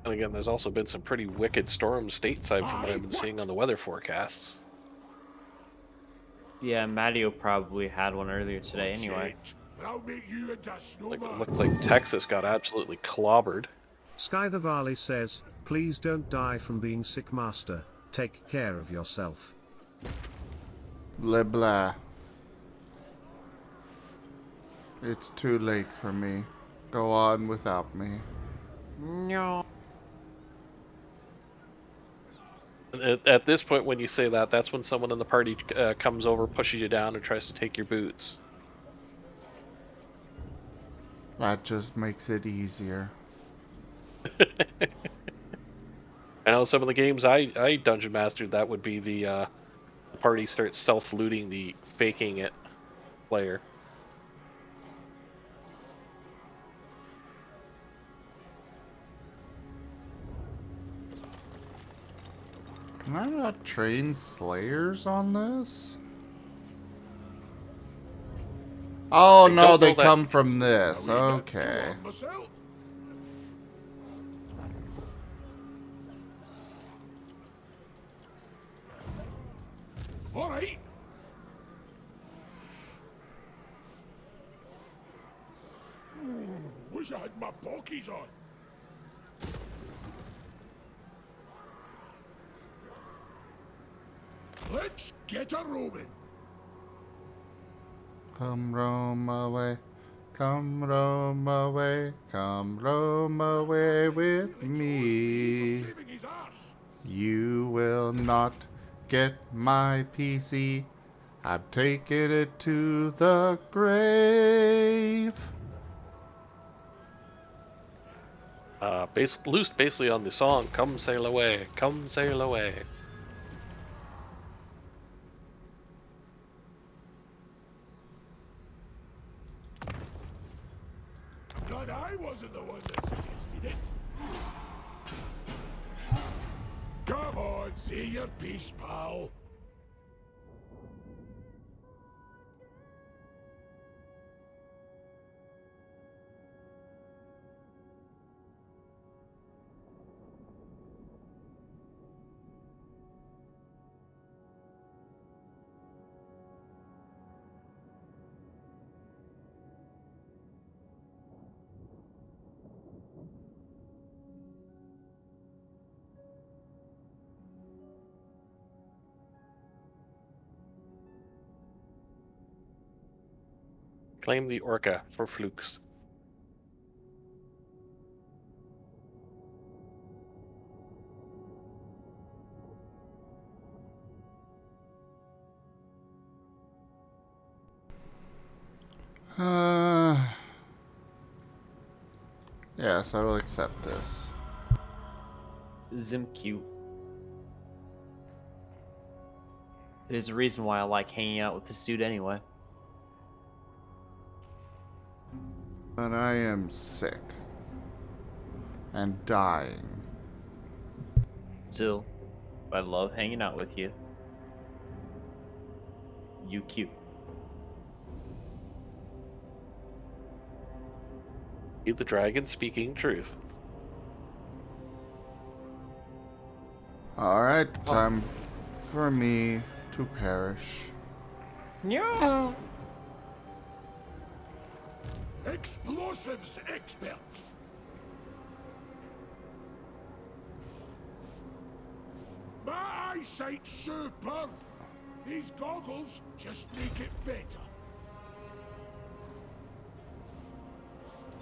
And again, there's also been some pretty wicked storms stateside from what I've been seeing on the weather forecasts. Yeah, Matteo probably had one earlier today anyway. I'll make you into a snowman. It looks like Texas got absolutely clobbered. Sky the Valley says, please don't die from being sick, Master. Take care of yourself. Blah blah. It's too late for me. Go on without me. No. At this point, when you say that, that's when someone in the party comes over, pushes you down, and tries to take your boots. That just makes it easier. I know some of the games I dungeon mastered, that would be the party starts self-looting the faking it player. Can I not train slayers on this? Oh no, they come from this. Okay. All right. Wish I had my pockies on. Let's get a roaming. Come roam away. come roam away with me. You will not get my PC. I'm taking it to the grave. Loosed basically on the song "Come Sail Away, Come Sail Away." God, I wasn't the one that suggested it. Come on, say your piece, pal. Claim the orca for flukes. Yes, I will accept this. Zim cute. There's a reason why I like hanging out with this dude anyway. And I am sick. And dying. Still, I love hanging out with you. You cute. You the dragon speaking truth. Alright, time for me to perish. Yeah. Explosives expert. My eyesight's superb. These goggles just make it better.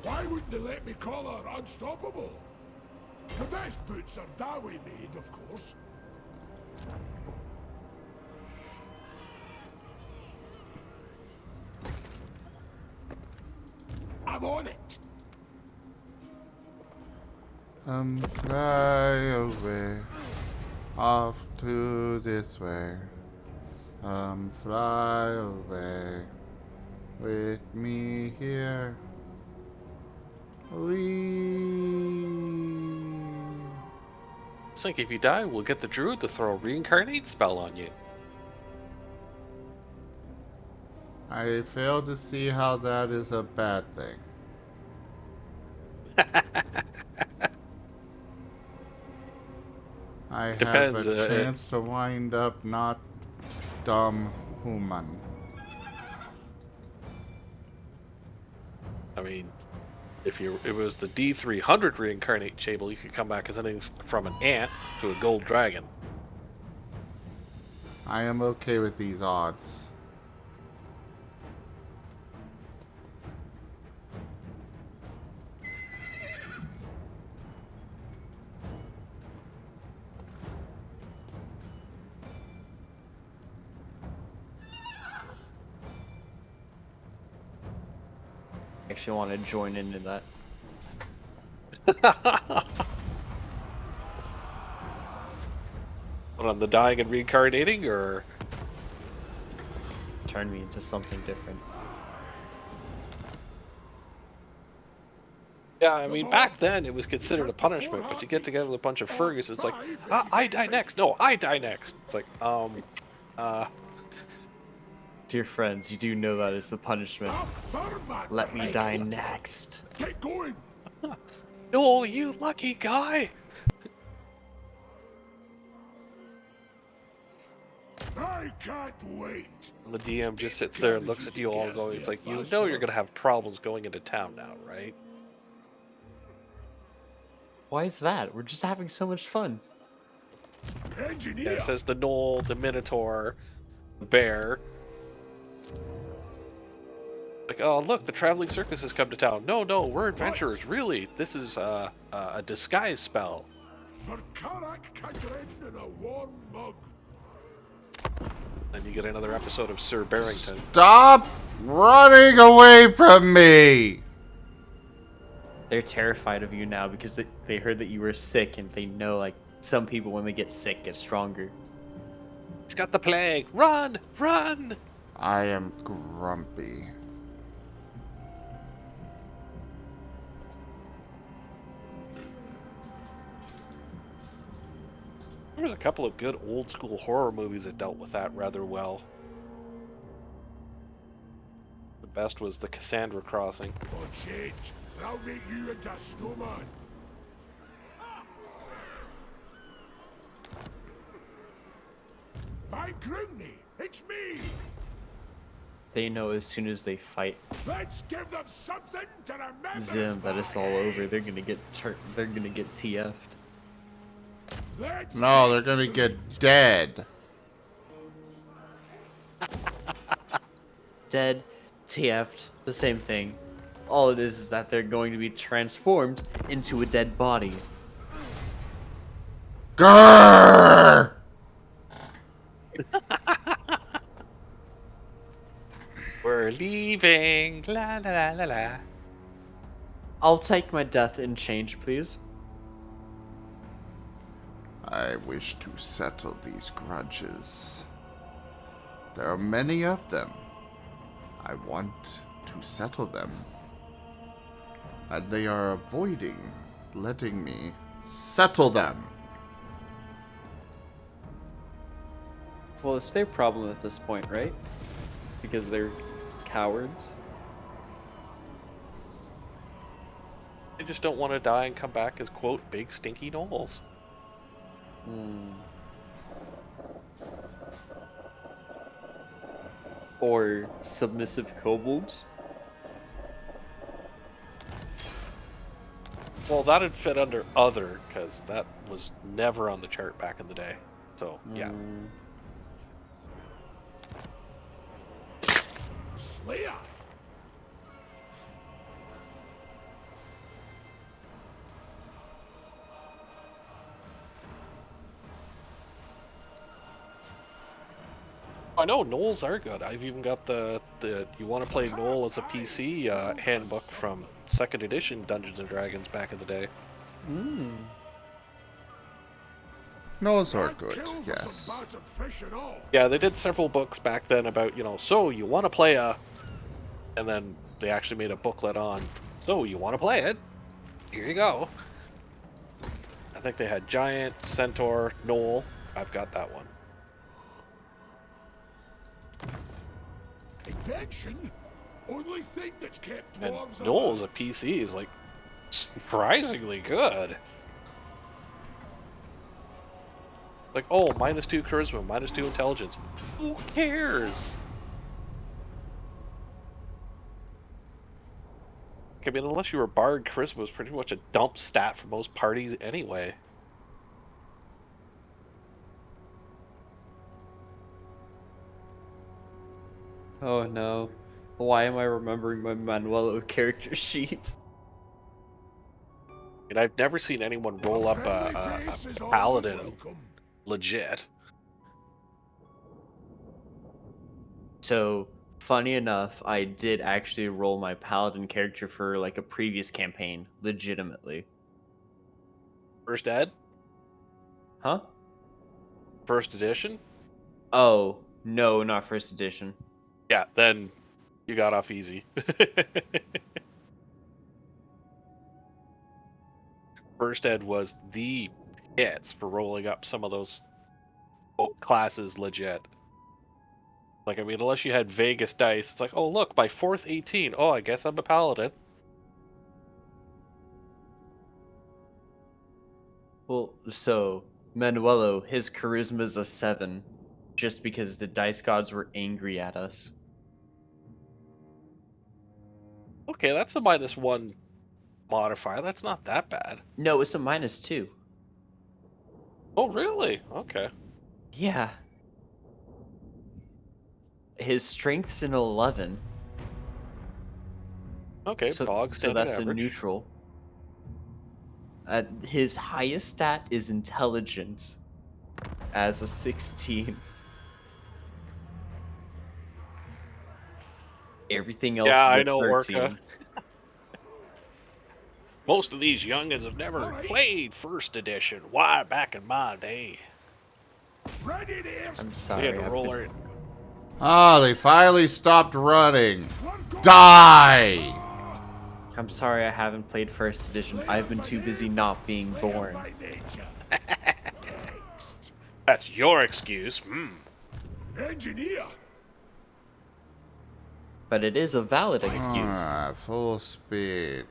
Why wouldn't they let me call her unstoppable? The best boots are Dawi made, of course. I'm on it. Fly away, off to this way. Fly away, with me here. I think if you die, we'll get the druid to throw a reincarnate spell on you. I fail to see how that is a bad thing. I Depends, have a chance to wind up not dumb human. I mean, if it was the D300 reincarnate table, you could come back as anything from an ant to a gold dragon. I am okay with these odds. Actually want to join into that. What, on the dying and reincarnating, or turn me into something different? Yeah, I mean, back then it was considered a punishment, but you get together with a bunch of furries, it's like, I die next. No, I die next. It's like, Dear friends, you do know that it's a punishment. Let me die next. Get going. No, you lucky guy. I can't wait. And the DM just sits there and looks at you all going, it's like, you know you're going to have problems going into town now, right? Why is that? We're just having so much fun. Engineer. Yeah, it says the gnoll, the minotaur, the bear. Like, oh look, the traveling circus has come to town. No, we're adventurers. Really, this is a disguise spell. For Karak Kagren in a warm mug. Then you get another episode of Sir Barrington. Stop running away from me! They're terrified of you now because they heard that you were sick, and they know, like, some people when they get sick get stronger. He's got the plague. Run! Run! I am grumpy. There was a couple of good old school horror movies that dealt with that rather well. The best was the Cassandra Crossing. Watch it. I'll make you into a snowman. By Groony, it's me. They know as soon as they fight Let's give them something to remember. Zim that it's all over. They're gonna get TF'd. No, they're gonna get dead. Dead, TF'd, the same thing. All it is that they're going to be transformed into a dead body. Grrr! We're leaving. La la la la la. I'll take my death in change, please. I wish to settle these grudges. There are many of them. I want to settle them. And they are avoiding letting me settle them. Well, it's their problem at this point, right? Because they're cowards. They just don't want to die and come back as, quote, big stinky gnolls. Or submissive kobolds. Well, that'd fit under other, because that was never on the chart back in the day. So, yeah. Slayer. I know gnolls are good. I've even got the you want to play gnoll as a PC handbook from 2nd edition Dungeons and Dragons back in the day. Gnolls are good, yes. Yeah, they did several books back then about, so you want to play a... And then they actually made a booklet on, so you want to play it? Here you go. I think they had Giant, Centaur, Gnoll. I've got that one. Invention? Only thing that's kept And dwarves Gnoll as alive. a PC is, like, surprisingly good. Like, oh, -2 charisma, -2 intelligence. Who cares? I mean, unless you were Bard, charisma was pretty much a dump stat for most parties anyway. Oh no. Why am I remembering my Manuelo character sheet? And I've never seen anyone roll up a paladin legit. So, funny enough, I did actually roll my paladin character for like a previous campaign, legitimately. First ed? Huh? First edition? Oh, no, not first edition. Yeah, then you got off easy. First ed was the hits for rolling up some of those classes legit. Like, I mean, unless you had Vegas dice, it's like, oh, look, by 4th 18. Oh, I guess I'm a paladin. Well, so, Manuelo, his charisma's a 7, just because the dice gods were angry at us. Okay, that's a -1 modifier. That's not that bad. No, it's a -2. Oh, really? Okay. Yeah. His strength's an 11. Okay, bog So standard that's a average. neutral. His highest stat is intelligence as a 16. Everything else Yeah, is I a know 13. Orca. Most of these youngins have never played First Edition. Why, back in my day. I'm We sorry. had to roll our... Ah, they finally stopped running. Die! I'm sorry I haven't played First Edition. I've been too busy not being born. That's your excuse. Engineer. But it is a valid excuse. Alright, full speed.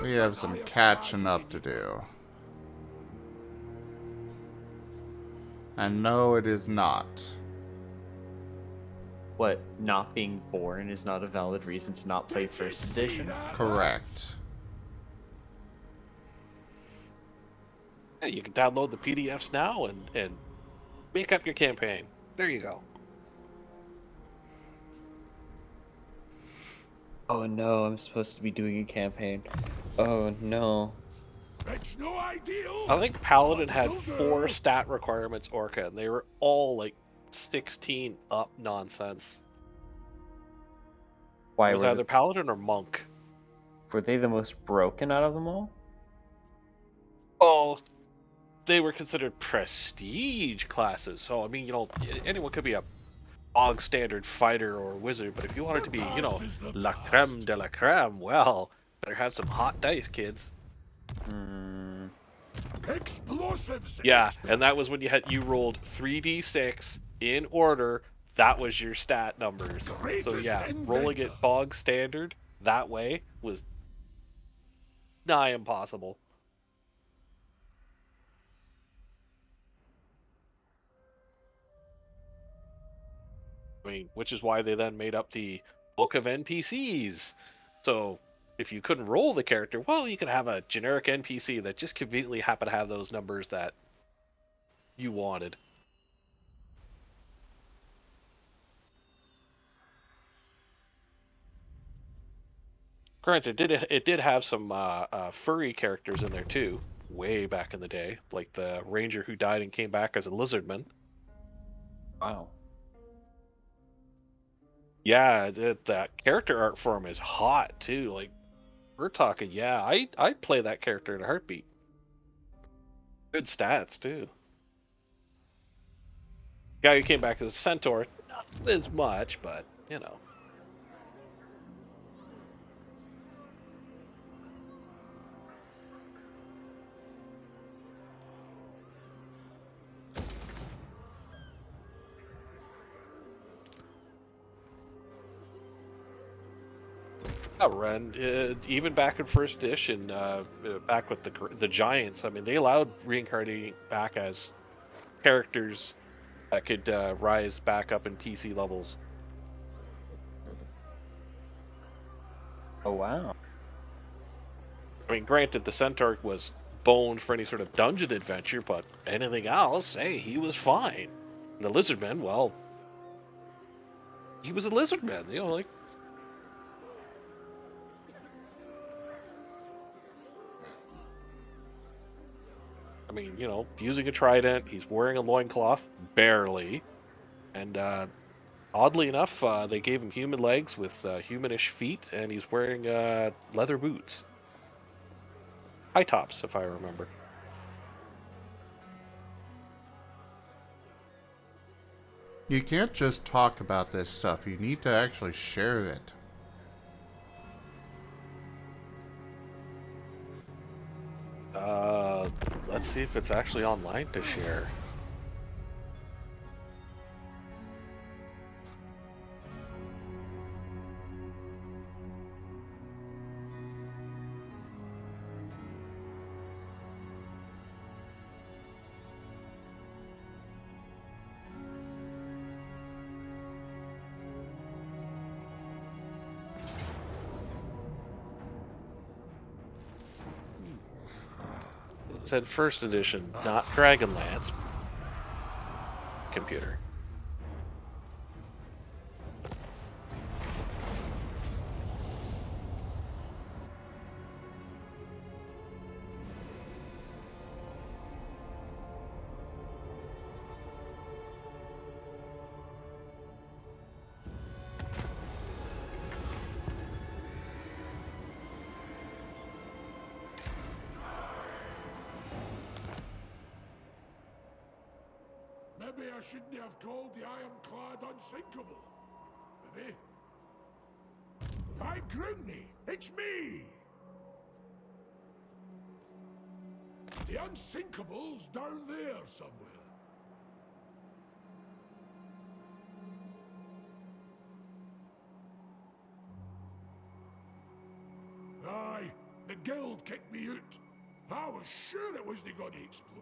We have some catching up to do. And no, it is not. What, not being born is not a valid reason to not play First Edition? Correct. Yeah, you can download the PDFs now and make up your campaign. There you go. Oh no, I'm supposed to be doing a campaign. Oh no. It's no ideal. I think Paladin had 4 stat requirements Orca, and they were all like 16 up nonsense. Why it was were either Paladin or Monk. Were they the most broken out of them all? Oh, they were considered prestige classes. So, I mean, you know, anyone could be a bog standard fighter or wizard, but if you wanted to be, you know, la creme de la creme, well, better have some hot dice, kids. Explosives. Yeah, and that was when you rolled 3d6 in order. That was your stat numbers. So yeah, rolling it bog standard that way was nigh impossible. I mean, which is why they then made up the book of NPCs. So if you couldn't roll the character, well, you could have a generic NPC that just conveniently happened to have those numbers that you wanted. Granted, it did have some furry characters in there too, way back in the day, like the ranger who died and came back as a lizardman. Wow. Yeah, that character art for him is hot too. Like, we're talking, yeah, I'd play that character in a heartbeat. Good stats too. Guy who came back as a centaur, not as much, but you know. Ren, even back in First Edition, back with the Giants, I mean, they allowed reincarnating back as characters that could rise back up in PC levels. Oh wow. I mean, granted, the Centaur was boned for any sort of dungeon adventure, but anything else, hey, he was fine. And the Lizardman, well, he was a Lizardman, you know, like. I mean, you know, using a trident, he's wearing a loincloth, barely. And oddly enough, they gave him human legs with humanish feet, and he's wearing leather boots. High tops, if I remember. You can't just talk about this stuff. You need to actually share it. Let's see if it's actually online to share. It said First Edition, not Dragonlance. Computer. Maybe I shouldn't have called the ironclad unsinkable. Maybe. By Grunny, it's me! The unsinkable's down there somewhere. Aye, the guild kicked me out. I was sure it wasn't going to explode.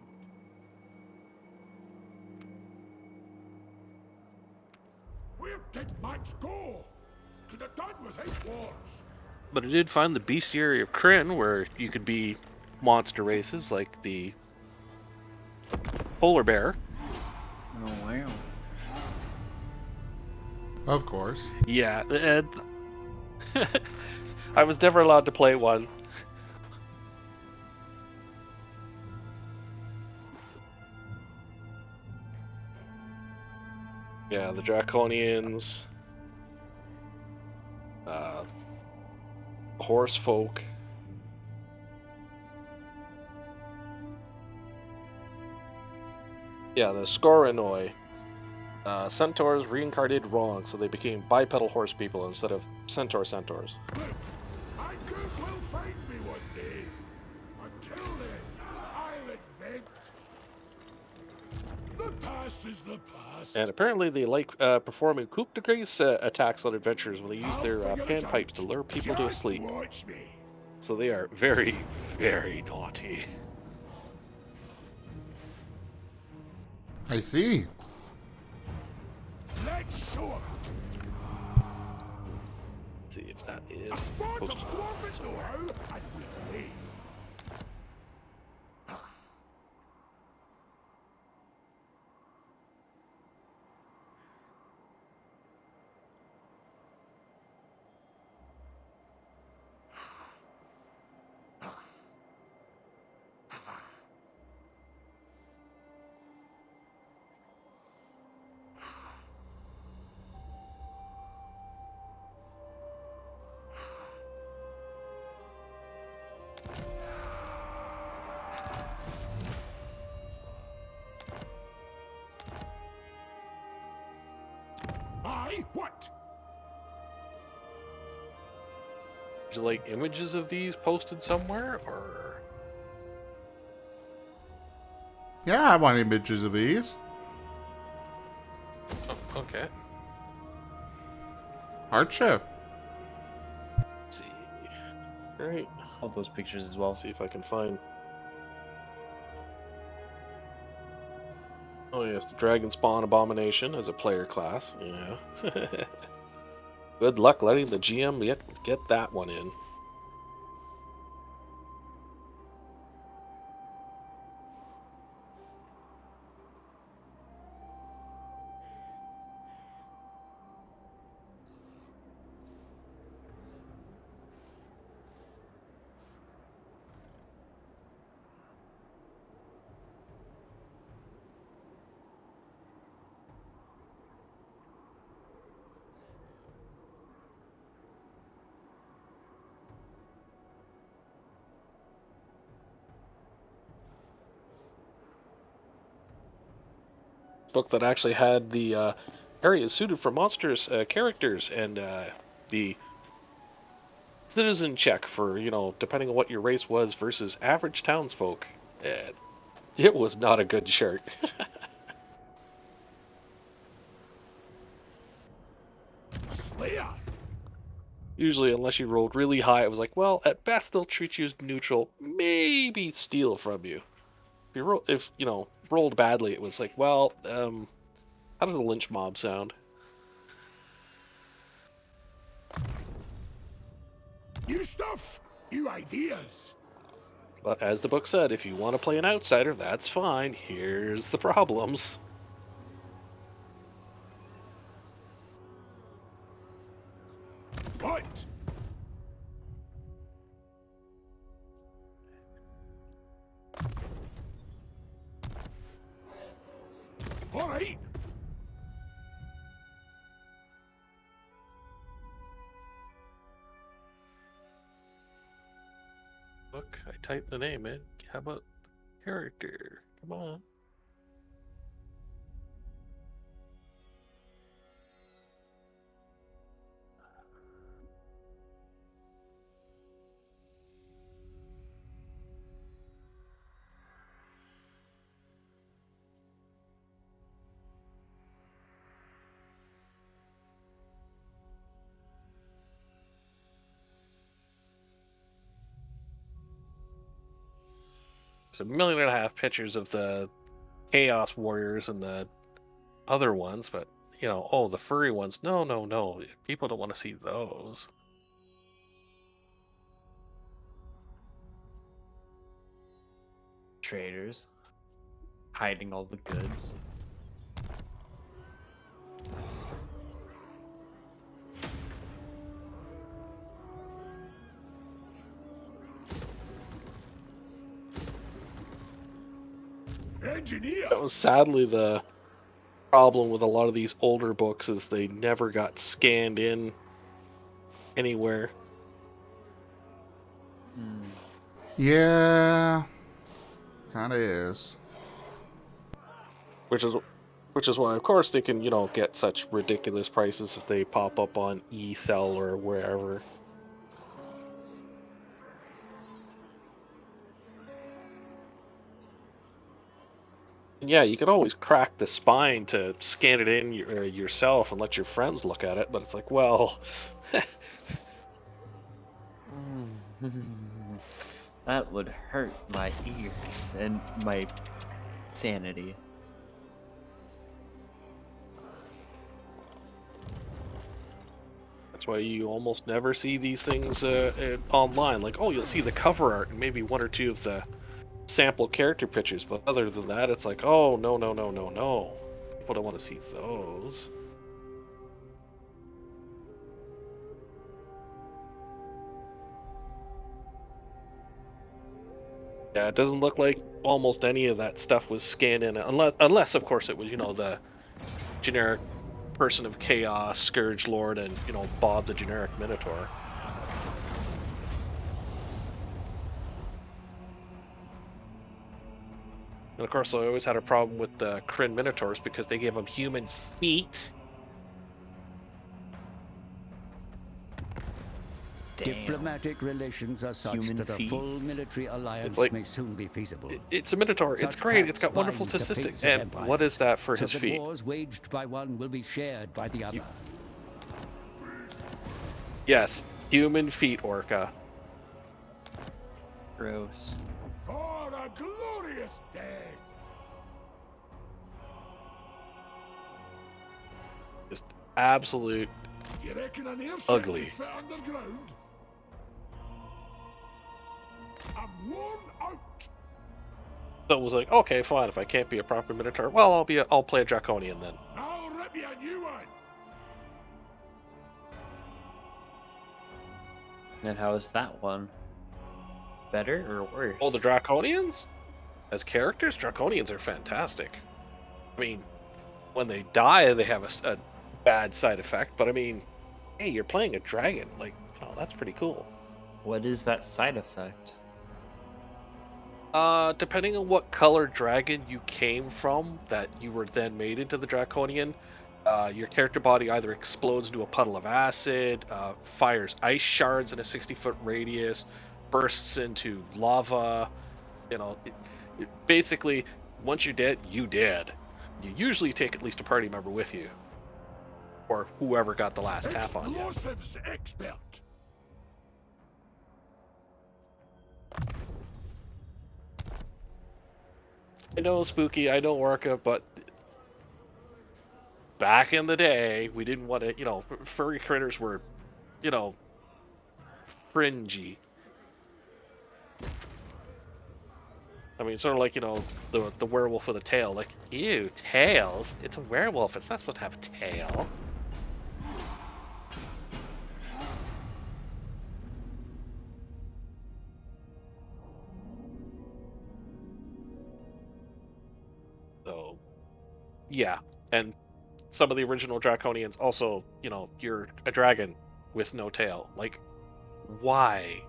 Where did Max go? Could have done with his wards. But I did find the bestiary of Kryn, where you could be monster races like the polar bear. Oh, wow. Of course. Yeah, and I was never allowed to play one. Yeah, the Draconians, horse folk. Yeah, the Skoranoi. Centaurs reincarnated wrong, so they became bipedal horse people instead of centaurs. I could will find me one day. Until then, I'll invent. The past is the past. And apparently they like performing coup de grace attacks on adventurers when they use their panpipes to lure people to sleep. So they are very, very naughty. I see. Let's show 'em. See if that is A spot of posted dwarven somewhere. know-how, and we'll leave. Aye, what? Would you like images of these posted somewhere, or? Yeah, I want images of these. Oh, okay. Hardship. Let's see. Right. All those pictures as well. See if I can find. Oh yes, the Dragon Spawn Abomination as a player class. Yeah. Good luck letting the GM get that one in. Book that actually had the areas suited for monsters characters and the citizen check for, depending on what your race was versus average townsfolk. It was not a good shirt. Slayer. Usually, unless you rolled really high, it was like, well, at best they'll treat you as neutral, maybe steal from you. If rolled badly, it was like, well, how did a lynch mob sound? New stuff, new ideas. But as the book said, if you want to play an outsider, that's fine. Here's the problems. What? All right. Look, I typed the name in. How about character? Come on. There's 1.5 million pictures of the Chaos Warriors and the other ones, but you know, oh, the furry ones. No, no, no. People don't want to see those. Traders. Hiding all the goods. Engineer. That was sadly the problem with a lot of these older books, is they never got scanned in anywhere. Yeah, kind of is. Which is why, of course, they can, you know, get such ridiculous prices if they pop up on eSell or wherever. And yeah, you could always crack the spine to scan it in yourself and let your friends look at it, but it's like, well, That would hurt my ears and my sanity. that's why you almost never see these things online. Like, oh, you'll see the cover art and maybe 1 or 2 of the sample character pictures, but other than that, it's like, oh, no, no, no, no, no. People don't want to see those. Yeah, it doesn't look like almost any of that stuff was scanned in, unless of course, it was, you know, the generic Person of Chaos, Scourge Lord, and, you know, Bob the generic Minotaur. And of course, I always had a problem with the Kryn Minotaurs because they gave them human feet. Diplomatic relations are such Human that feet. a full military alliance like- may soon be feasible. It's a Minotaur. It's Such great. It's got pacts wonderful bind the statistics. fates of And empires, what is that for so his that feet? wars waged by one will be shared by the other. Yes, human feet, Orca. Gross. For a glorious death. Just absolute You reckon an airship ugly. could fit underground? I'm worn out. So it was like, okay, fine. If I can't be a proper Minotaur, well, I'll play a Draconian then. I'll rip you a new one. And how is that one? Better or worse? Oh, the Draconians? As characters, Draconians are fantastic. I mean, when they die, they have a bad side effect, but I mean, hey, you're playing a dragon. Like, oh, that's pretty cool. What is that side effect? Depending on what color dragon you came from, that you were then made into the Draconian, your character body either explodes into a puddle of acid, fires ice shards in a 60-foot radius, bursts into lava. You know, basically, once you're dead, you dead. You usually take at least a party member with you, or whoever got the last tap on you. Explosives expert. I know, Spooky, I know, Orca, but back in the day, we didn't want to, you know, furry critters were, you know, fringy. I mean, sort of like, you know, the werewolf with a tail. Like, ew, tails? It's a werewolf. It's not supposed to have a tail. So, yeah. And some of the original Draconians also, you know, you're a dragon with no tail. Like, why?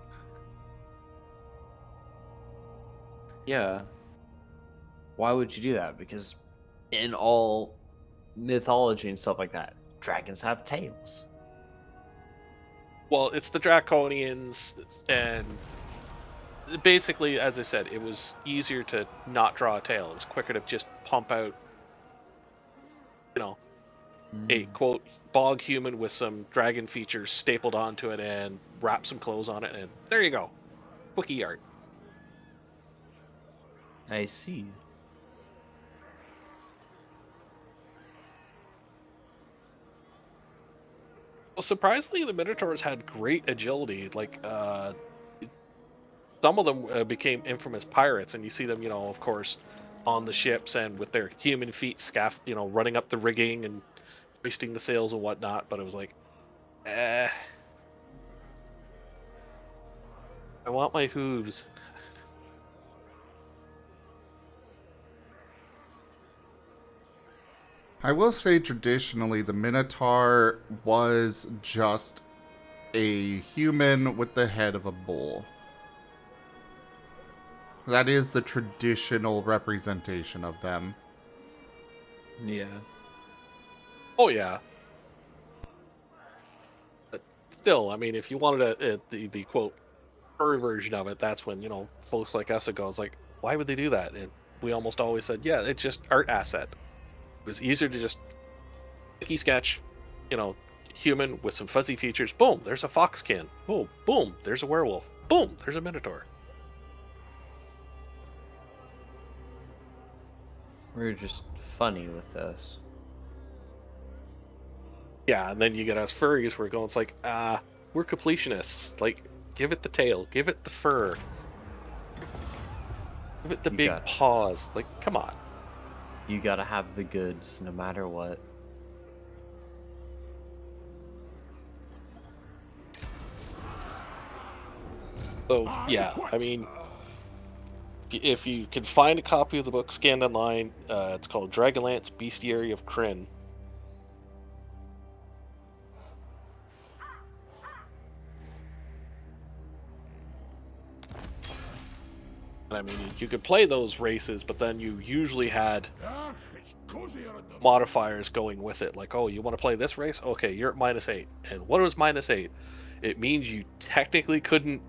Yeah. Why would you do that? Because in all mythology and stuff like that, dragons have tails. Well, it's the Draconians, and basically, as I said, it was easier to not draw a tail. It was quicker to just pump out, you know, a quote bog human with some dragon features stapled onto it and wrap some clothes on it, and there you go. Quickie art. I see. Well, surprisingly, the Minotaurs had great agility. Like, some of them became infamous pirates, and you see them, of course, on the ships and with their human feet, running up the rigging and hoisting the sails and whatnot. But it was like, I want my hooves. I will say traditionally the Minotaur was just a human with the head of a bull. That is the traditional representation of them. Yeah. Oh, yeah. But still, I mean, if you wanted the quote, furry version of it, that's when, folks like us would go, it's like, why would they do that? And we almost always said, yeah, it's just art asset. It was easier to just sticky sketch, human with some fuzzy features. Boom, there's a foxkin. Oh, boom, there's a werewolf. Boom, there's a minotaur. We're just funny with this. Yeah, and then you get us furries where it's like, we're completionists. Like, give it the tail, give it the fur, give it the big paws. Like, come on. You gotta have the goods no matter what. So, yeah, I mean, if you can find a copy of the book scanned online, it's called Dragonlance Bestiary of Krynn. And I mean, you could play those races, but then you usually had modifiers going with it. Like, oh, you want to play this race? Okay, you're at -8. And what was -8? It means you technically couldn't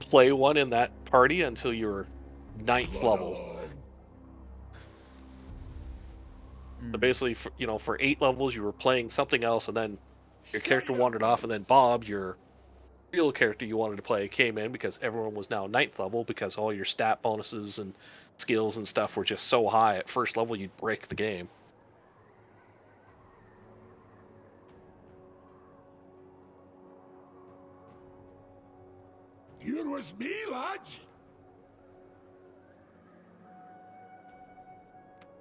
play one in that party until you were 9th level. So basically, for 8 levels, you were playing something else, and then your character wandered off, and then Bob, your real character you wanted to play, came in because everyone was now 9th level because all your stat bonuses and skills and stuff were just so high at 1st level you'd break the game. You're with me, lads?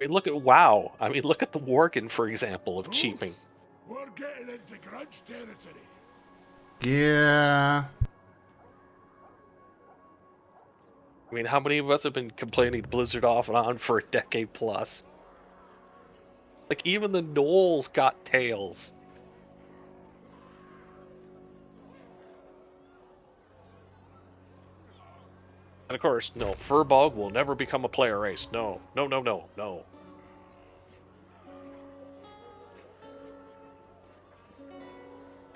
I mean, look at WoW. I mean, look at the Worgen, for example, of cheaping. We're getting into grudge territory. Yeah. I mean, how many of us have been complaining Blizzard off and on for a decade plus? Like, even the gnolls got tails. And of course, no, Furbog will never become a player race. No, no, no, no, no.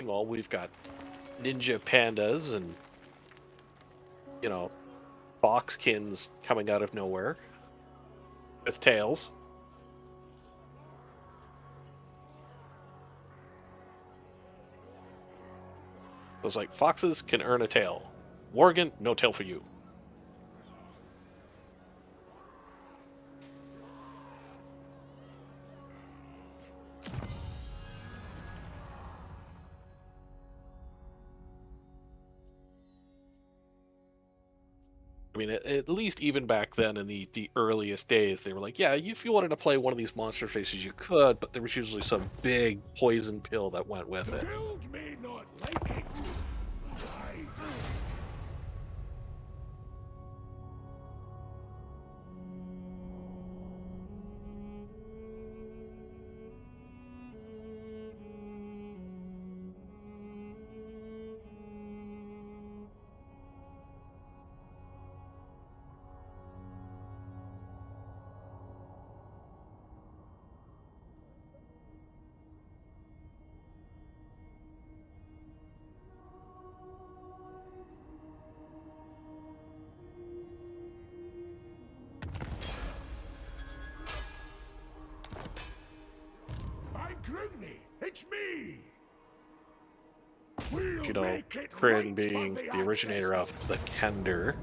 Well, we've got ninja pandas and, foxkins coming out of nowhere with tails. It was like, foxes can earn a tail. Worgen, no tail for you. I mean, at least even back then in the earliest days, they were like, yeah, if you wanted to play one of these monster faces, you could, but there was usually some big poison pill that went with it. Guild may not like it, but I do. It's me. We'll Krynn being the originator of the Kender.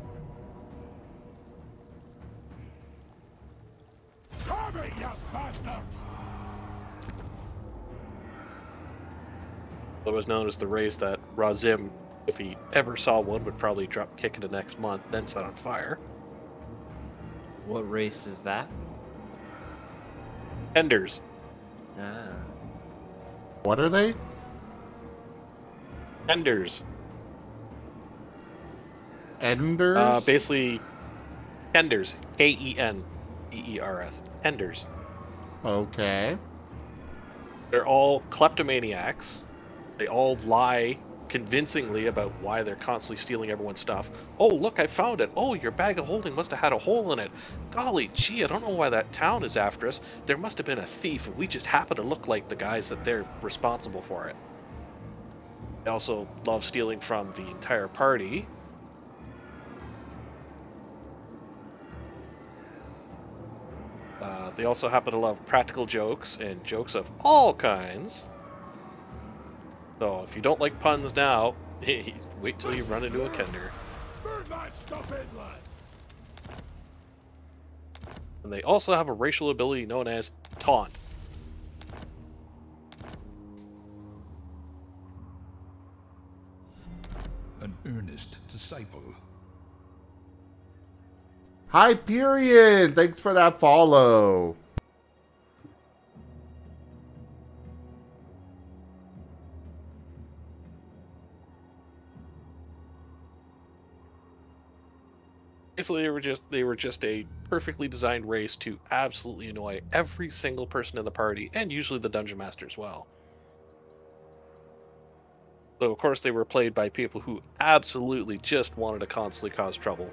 It was known as the race that Razim, if he ever saw one, would probably drop kick into next month, then set on fire. What race is that? Enders. Ah. What are they? Enders. Enders? Basically, Enders. K-E-N-D-E-R-S. Enders. Okay. They're all kleptomaniacs. They all lie convincingly about why they're constantly stealing everyone's stuff. Oh, look, I found it. Oh, your bag of holding must have had a hole in it. Golly gee, I don't know why that town is after us. There must have been a thief, and we just happen to look like the guys that they're responsible for it. They also love stealing from the entire party. They also happen to love practical jokes and jokes of all kinds. So if you don't like puns now, wait till you run into a Kender. Burn that stuff in, lads! And they also have a racial ability known as Taunt. An earnest disciple. Hyperion! Thanks for that follow. Basically, they were just a perfectly designed race to absolutely annoy every single person in the party, and usually the dungeon master as well. So of course they were played by people who absolutely just wanted to constantly cause trouble.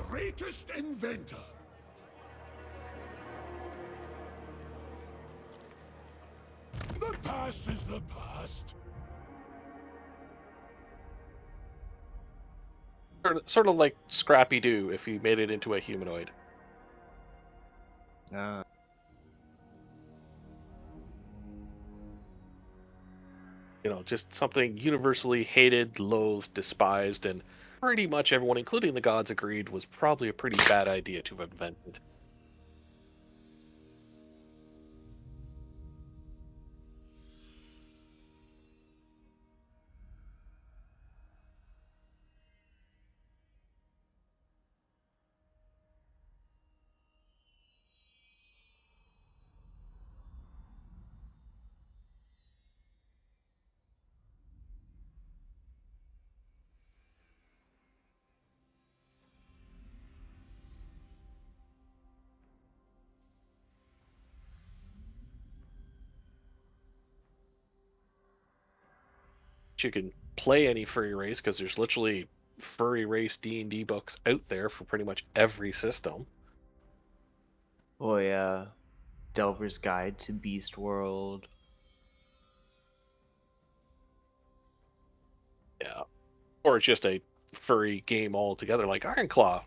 Greatest inventor. The past is the past. Sort of like Scrappy-Doo if you made it into a humanoid. Ah. You know, just something universally hated, loathed, despised, and pretty much everyone, including the gods, agreed was probably a pretty bad idea to have invented. You can play any furry race because there's literally furry race D&D books out there for pretty much every system. Oh yeah, Delver's Guide to Beast World. Yeah, or it's just a furry game altogether, like Ironclaw.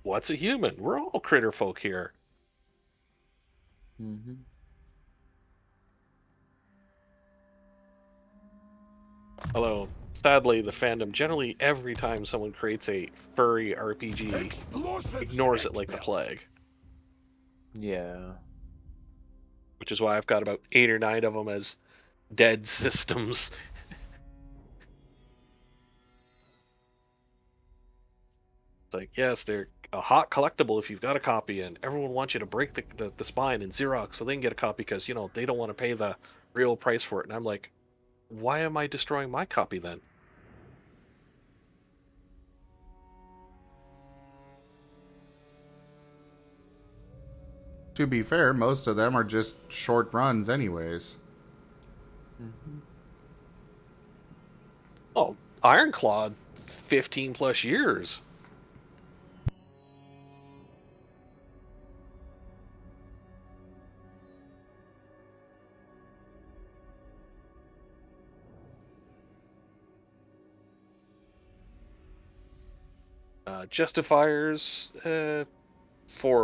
What's a human? We're all critter folk here. Mm-hmm. Although, sadly, the fandom generally, every time someone creates a furry RPG, ignores it like the plague. Yeah. Which is why I've got about 8 or 9 of them as dead systems. It's like, yes, they're a hot collectible if you've got a copy, and everyone wants you to break the spine in Xerox so they can get a copy because, you know, they don't want to pay the real price for it. And I'm like, why am I destroying my copy then? To be fair, most of them are just short runs anyways. Mm-hmm. Oh, Ironclaw, 15 plus years. Justifiers, 4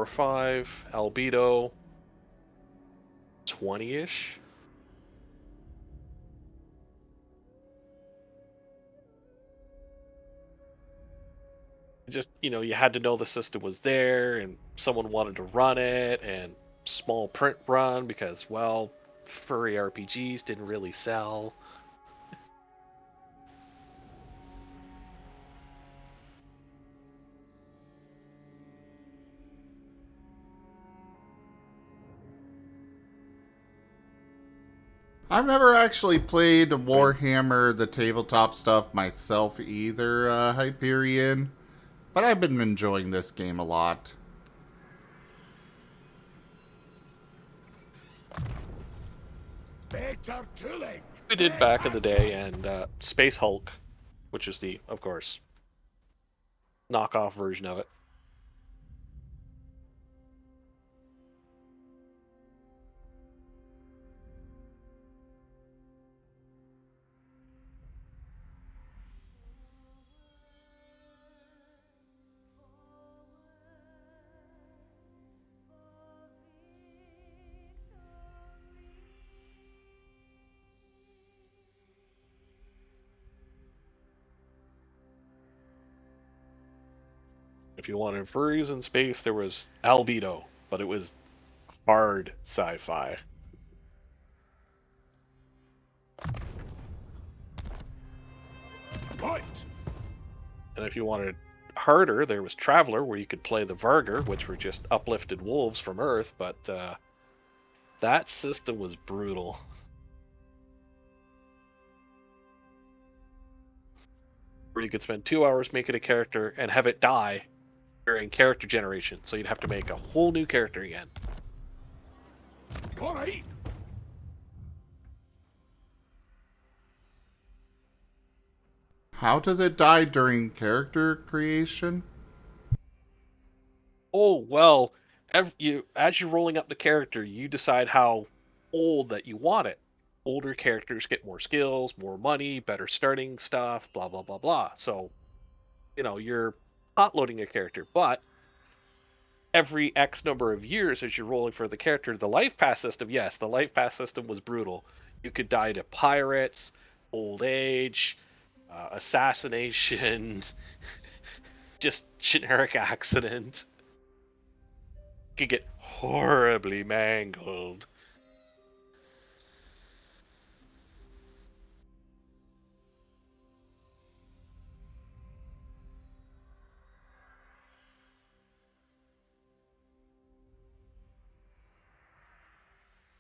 or 5. Albedo, 20-ish. Just, you know, you had to know the system was there and someone wanted to run it, and small print run because, well, furry RPGs didn't really sell. I've never actually played Warhammer, the tabletop stuff myself either, Hyperion. But I've been enjoying this game a lot. Better tooling. We did back in the day, and Space Hulk, which is the, of course, knockoff version of it. If you wanted furries in space, there was Albedo, but it was hard sci-fi. Right. And if you wanted harder, there was Traveler, where you could play the Vargur, which were just uplifted wolves from Earth, but that system was brutal. Where you could spend 2 hours making a character and have it die during character generation, so you'd have to make a whole new character again. All right. How does it die during character creation? Oh, well, as you're rolling up the character, you decide how old that you want it. Older characters get more skills, more money, better starting stuff, blah, blah, blah, blah. So, you're hot loading a character, but every X number of years as you're rolling for the character, the life path system, yes, the life path system was brutal. You could die to pirates, old age, assassination, just generic accident. Could get horribly mangled.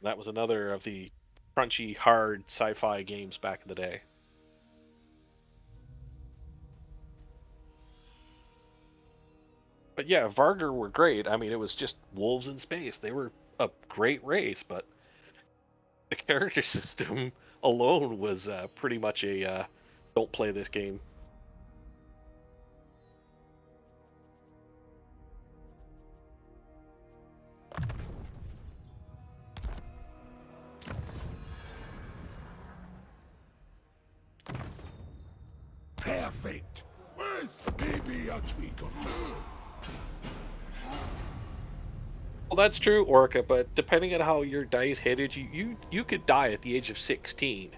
That was another of the crunchy, hard sci-fi games back in the day. But yeah, Vargur were great. I mean, it was just wolves in space. They were a great race, but the character system alone was pretty much a don't play this game. Perfect. With maybe a tweak or two. Well, that's true, Orca, but depending on how your dice hit you could die at the age of 16.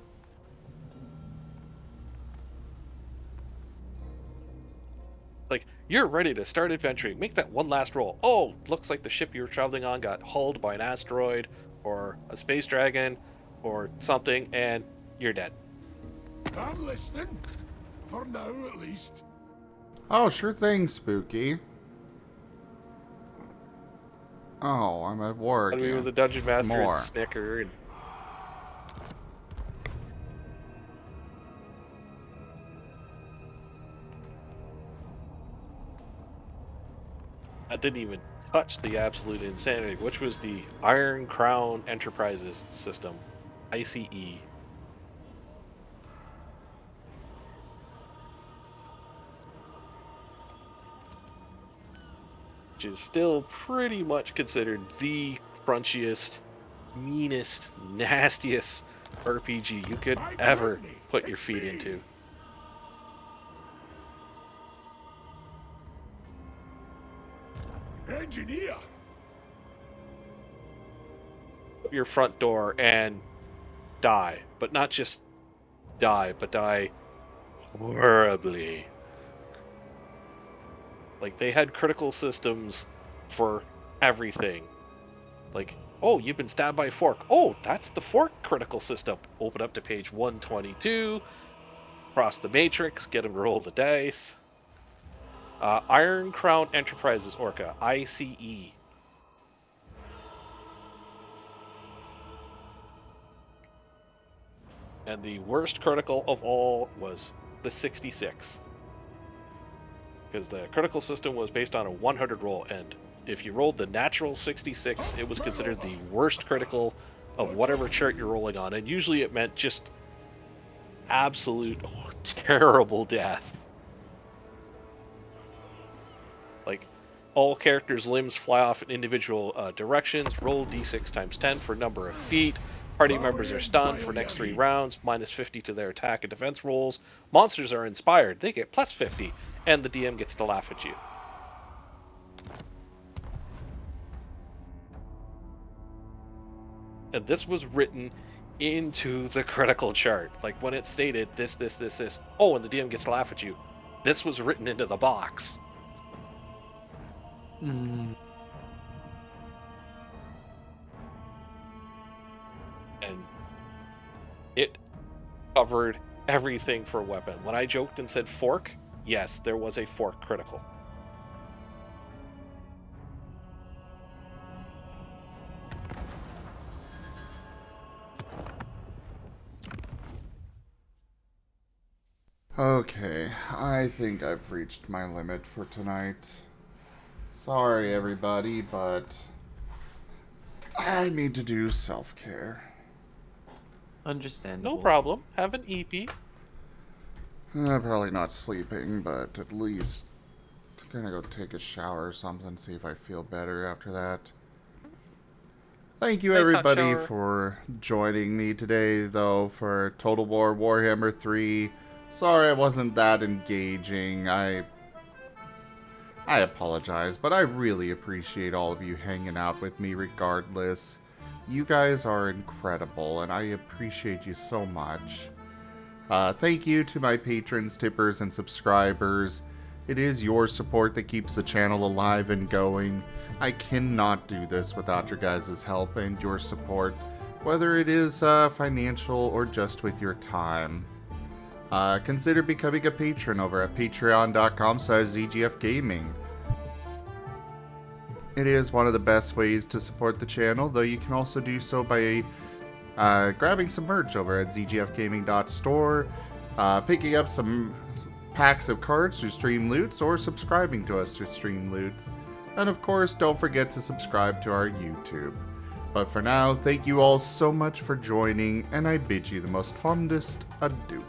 It's like, you're ready to start adventuring. Make that one last roll. Oh, looks like the ship you were traveling on got hulled by an asteroid, or a space dragon, or something, and you're dead. I'm listening. For now, at least. Oh, sure thing, Spooky. Oh, I'm at war again. We were the Dungeon Master More. and Snicker. And... I didn't even touch the absolute insanity, which was the Iron Crown Enterprises system, ICE. Which is still pretty much considered the crunchiest, meanest, nastiest RPG you could ever put your feet into. Engineer. Your front door and die, but not just die, but die horribly. Like, they had critical systems for everything. Like, Oh, you've been stabbed by a fork. Oh, that's the fork critical system. Open up to page 122. Cross the matrix. Get him to roll the dice. Iron Crown Enterprises Orca, ICE. And the worst critical of all was the 66. Because the critical system was based on a 100 roll, and if you rolled the natural 66, it was considered the worst critical of whatever chart you're rolling on, and usually it meant just absolute terrible death. Like, all characters' limbs fly off in individual directions. Roll d6 times 10 for number of feet. Party members are stunned for next 3 rounds, minus 50 to their attack and defense rolls. Monsters are inspired. They get plus 50, and the DM gets to laugh at you. And this was written into the critical chart. Like, when it stated this. Oh, and the DM gets to laugh at you. This was written into the box. And it covered everything for a weapon. When I joked and said fork, yes, there was a fork critical. Okay, I think I've reached my limit for tonight. Sorry, everybody, but I need to do self-care. Understandable. No problem. Have an EP. Probably not sleeping, but at least gonna go take a shower or something, see if I feel better after that. Thank you, Nice hot everybody, shower. for joining me today, though, for Total War Warhammer 3. Sorry I wasn't that engaging. I apologize, but I really appreciate all of you hanging out with me regardless. You guys are incredible, and I appreciate you so much. Thank you to my patrons, tippers, and subscribers. It is your support that keeps the channel alive and going. I cannot do this without your guys' help and your support, whether it is financial or just with your time. Consider becoming a patron over at patreon.com/ZGFgaming. It is one of the best ways to support the channel, though you can also do so by grabbing some merch over at zgfgaming.store, picking up some packs of cards through Stream Loots, or subscribing to us through Stream Loots. And of course, don't forget to subscribe to our YouTube. But for now, thank you all so much for joining, and I bid you the most fondest adieu.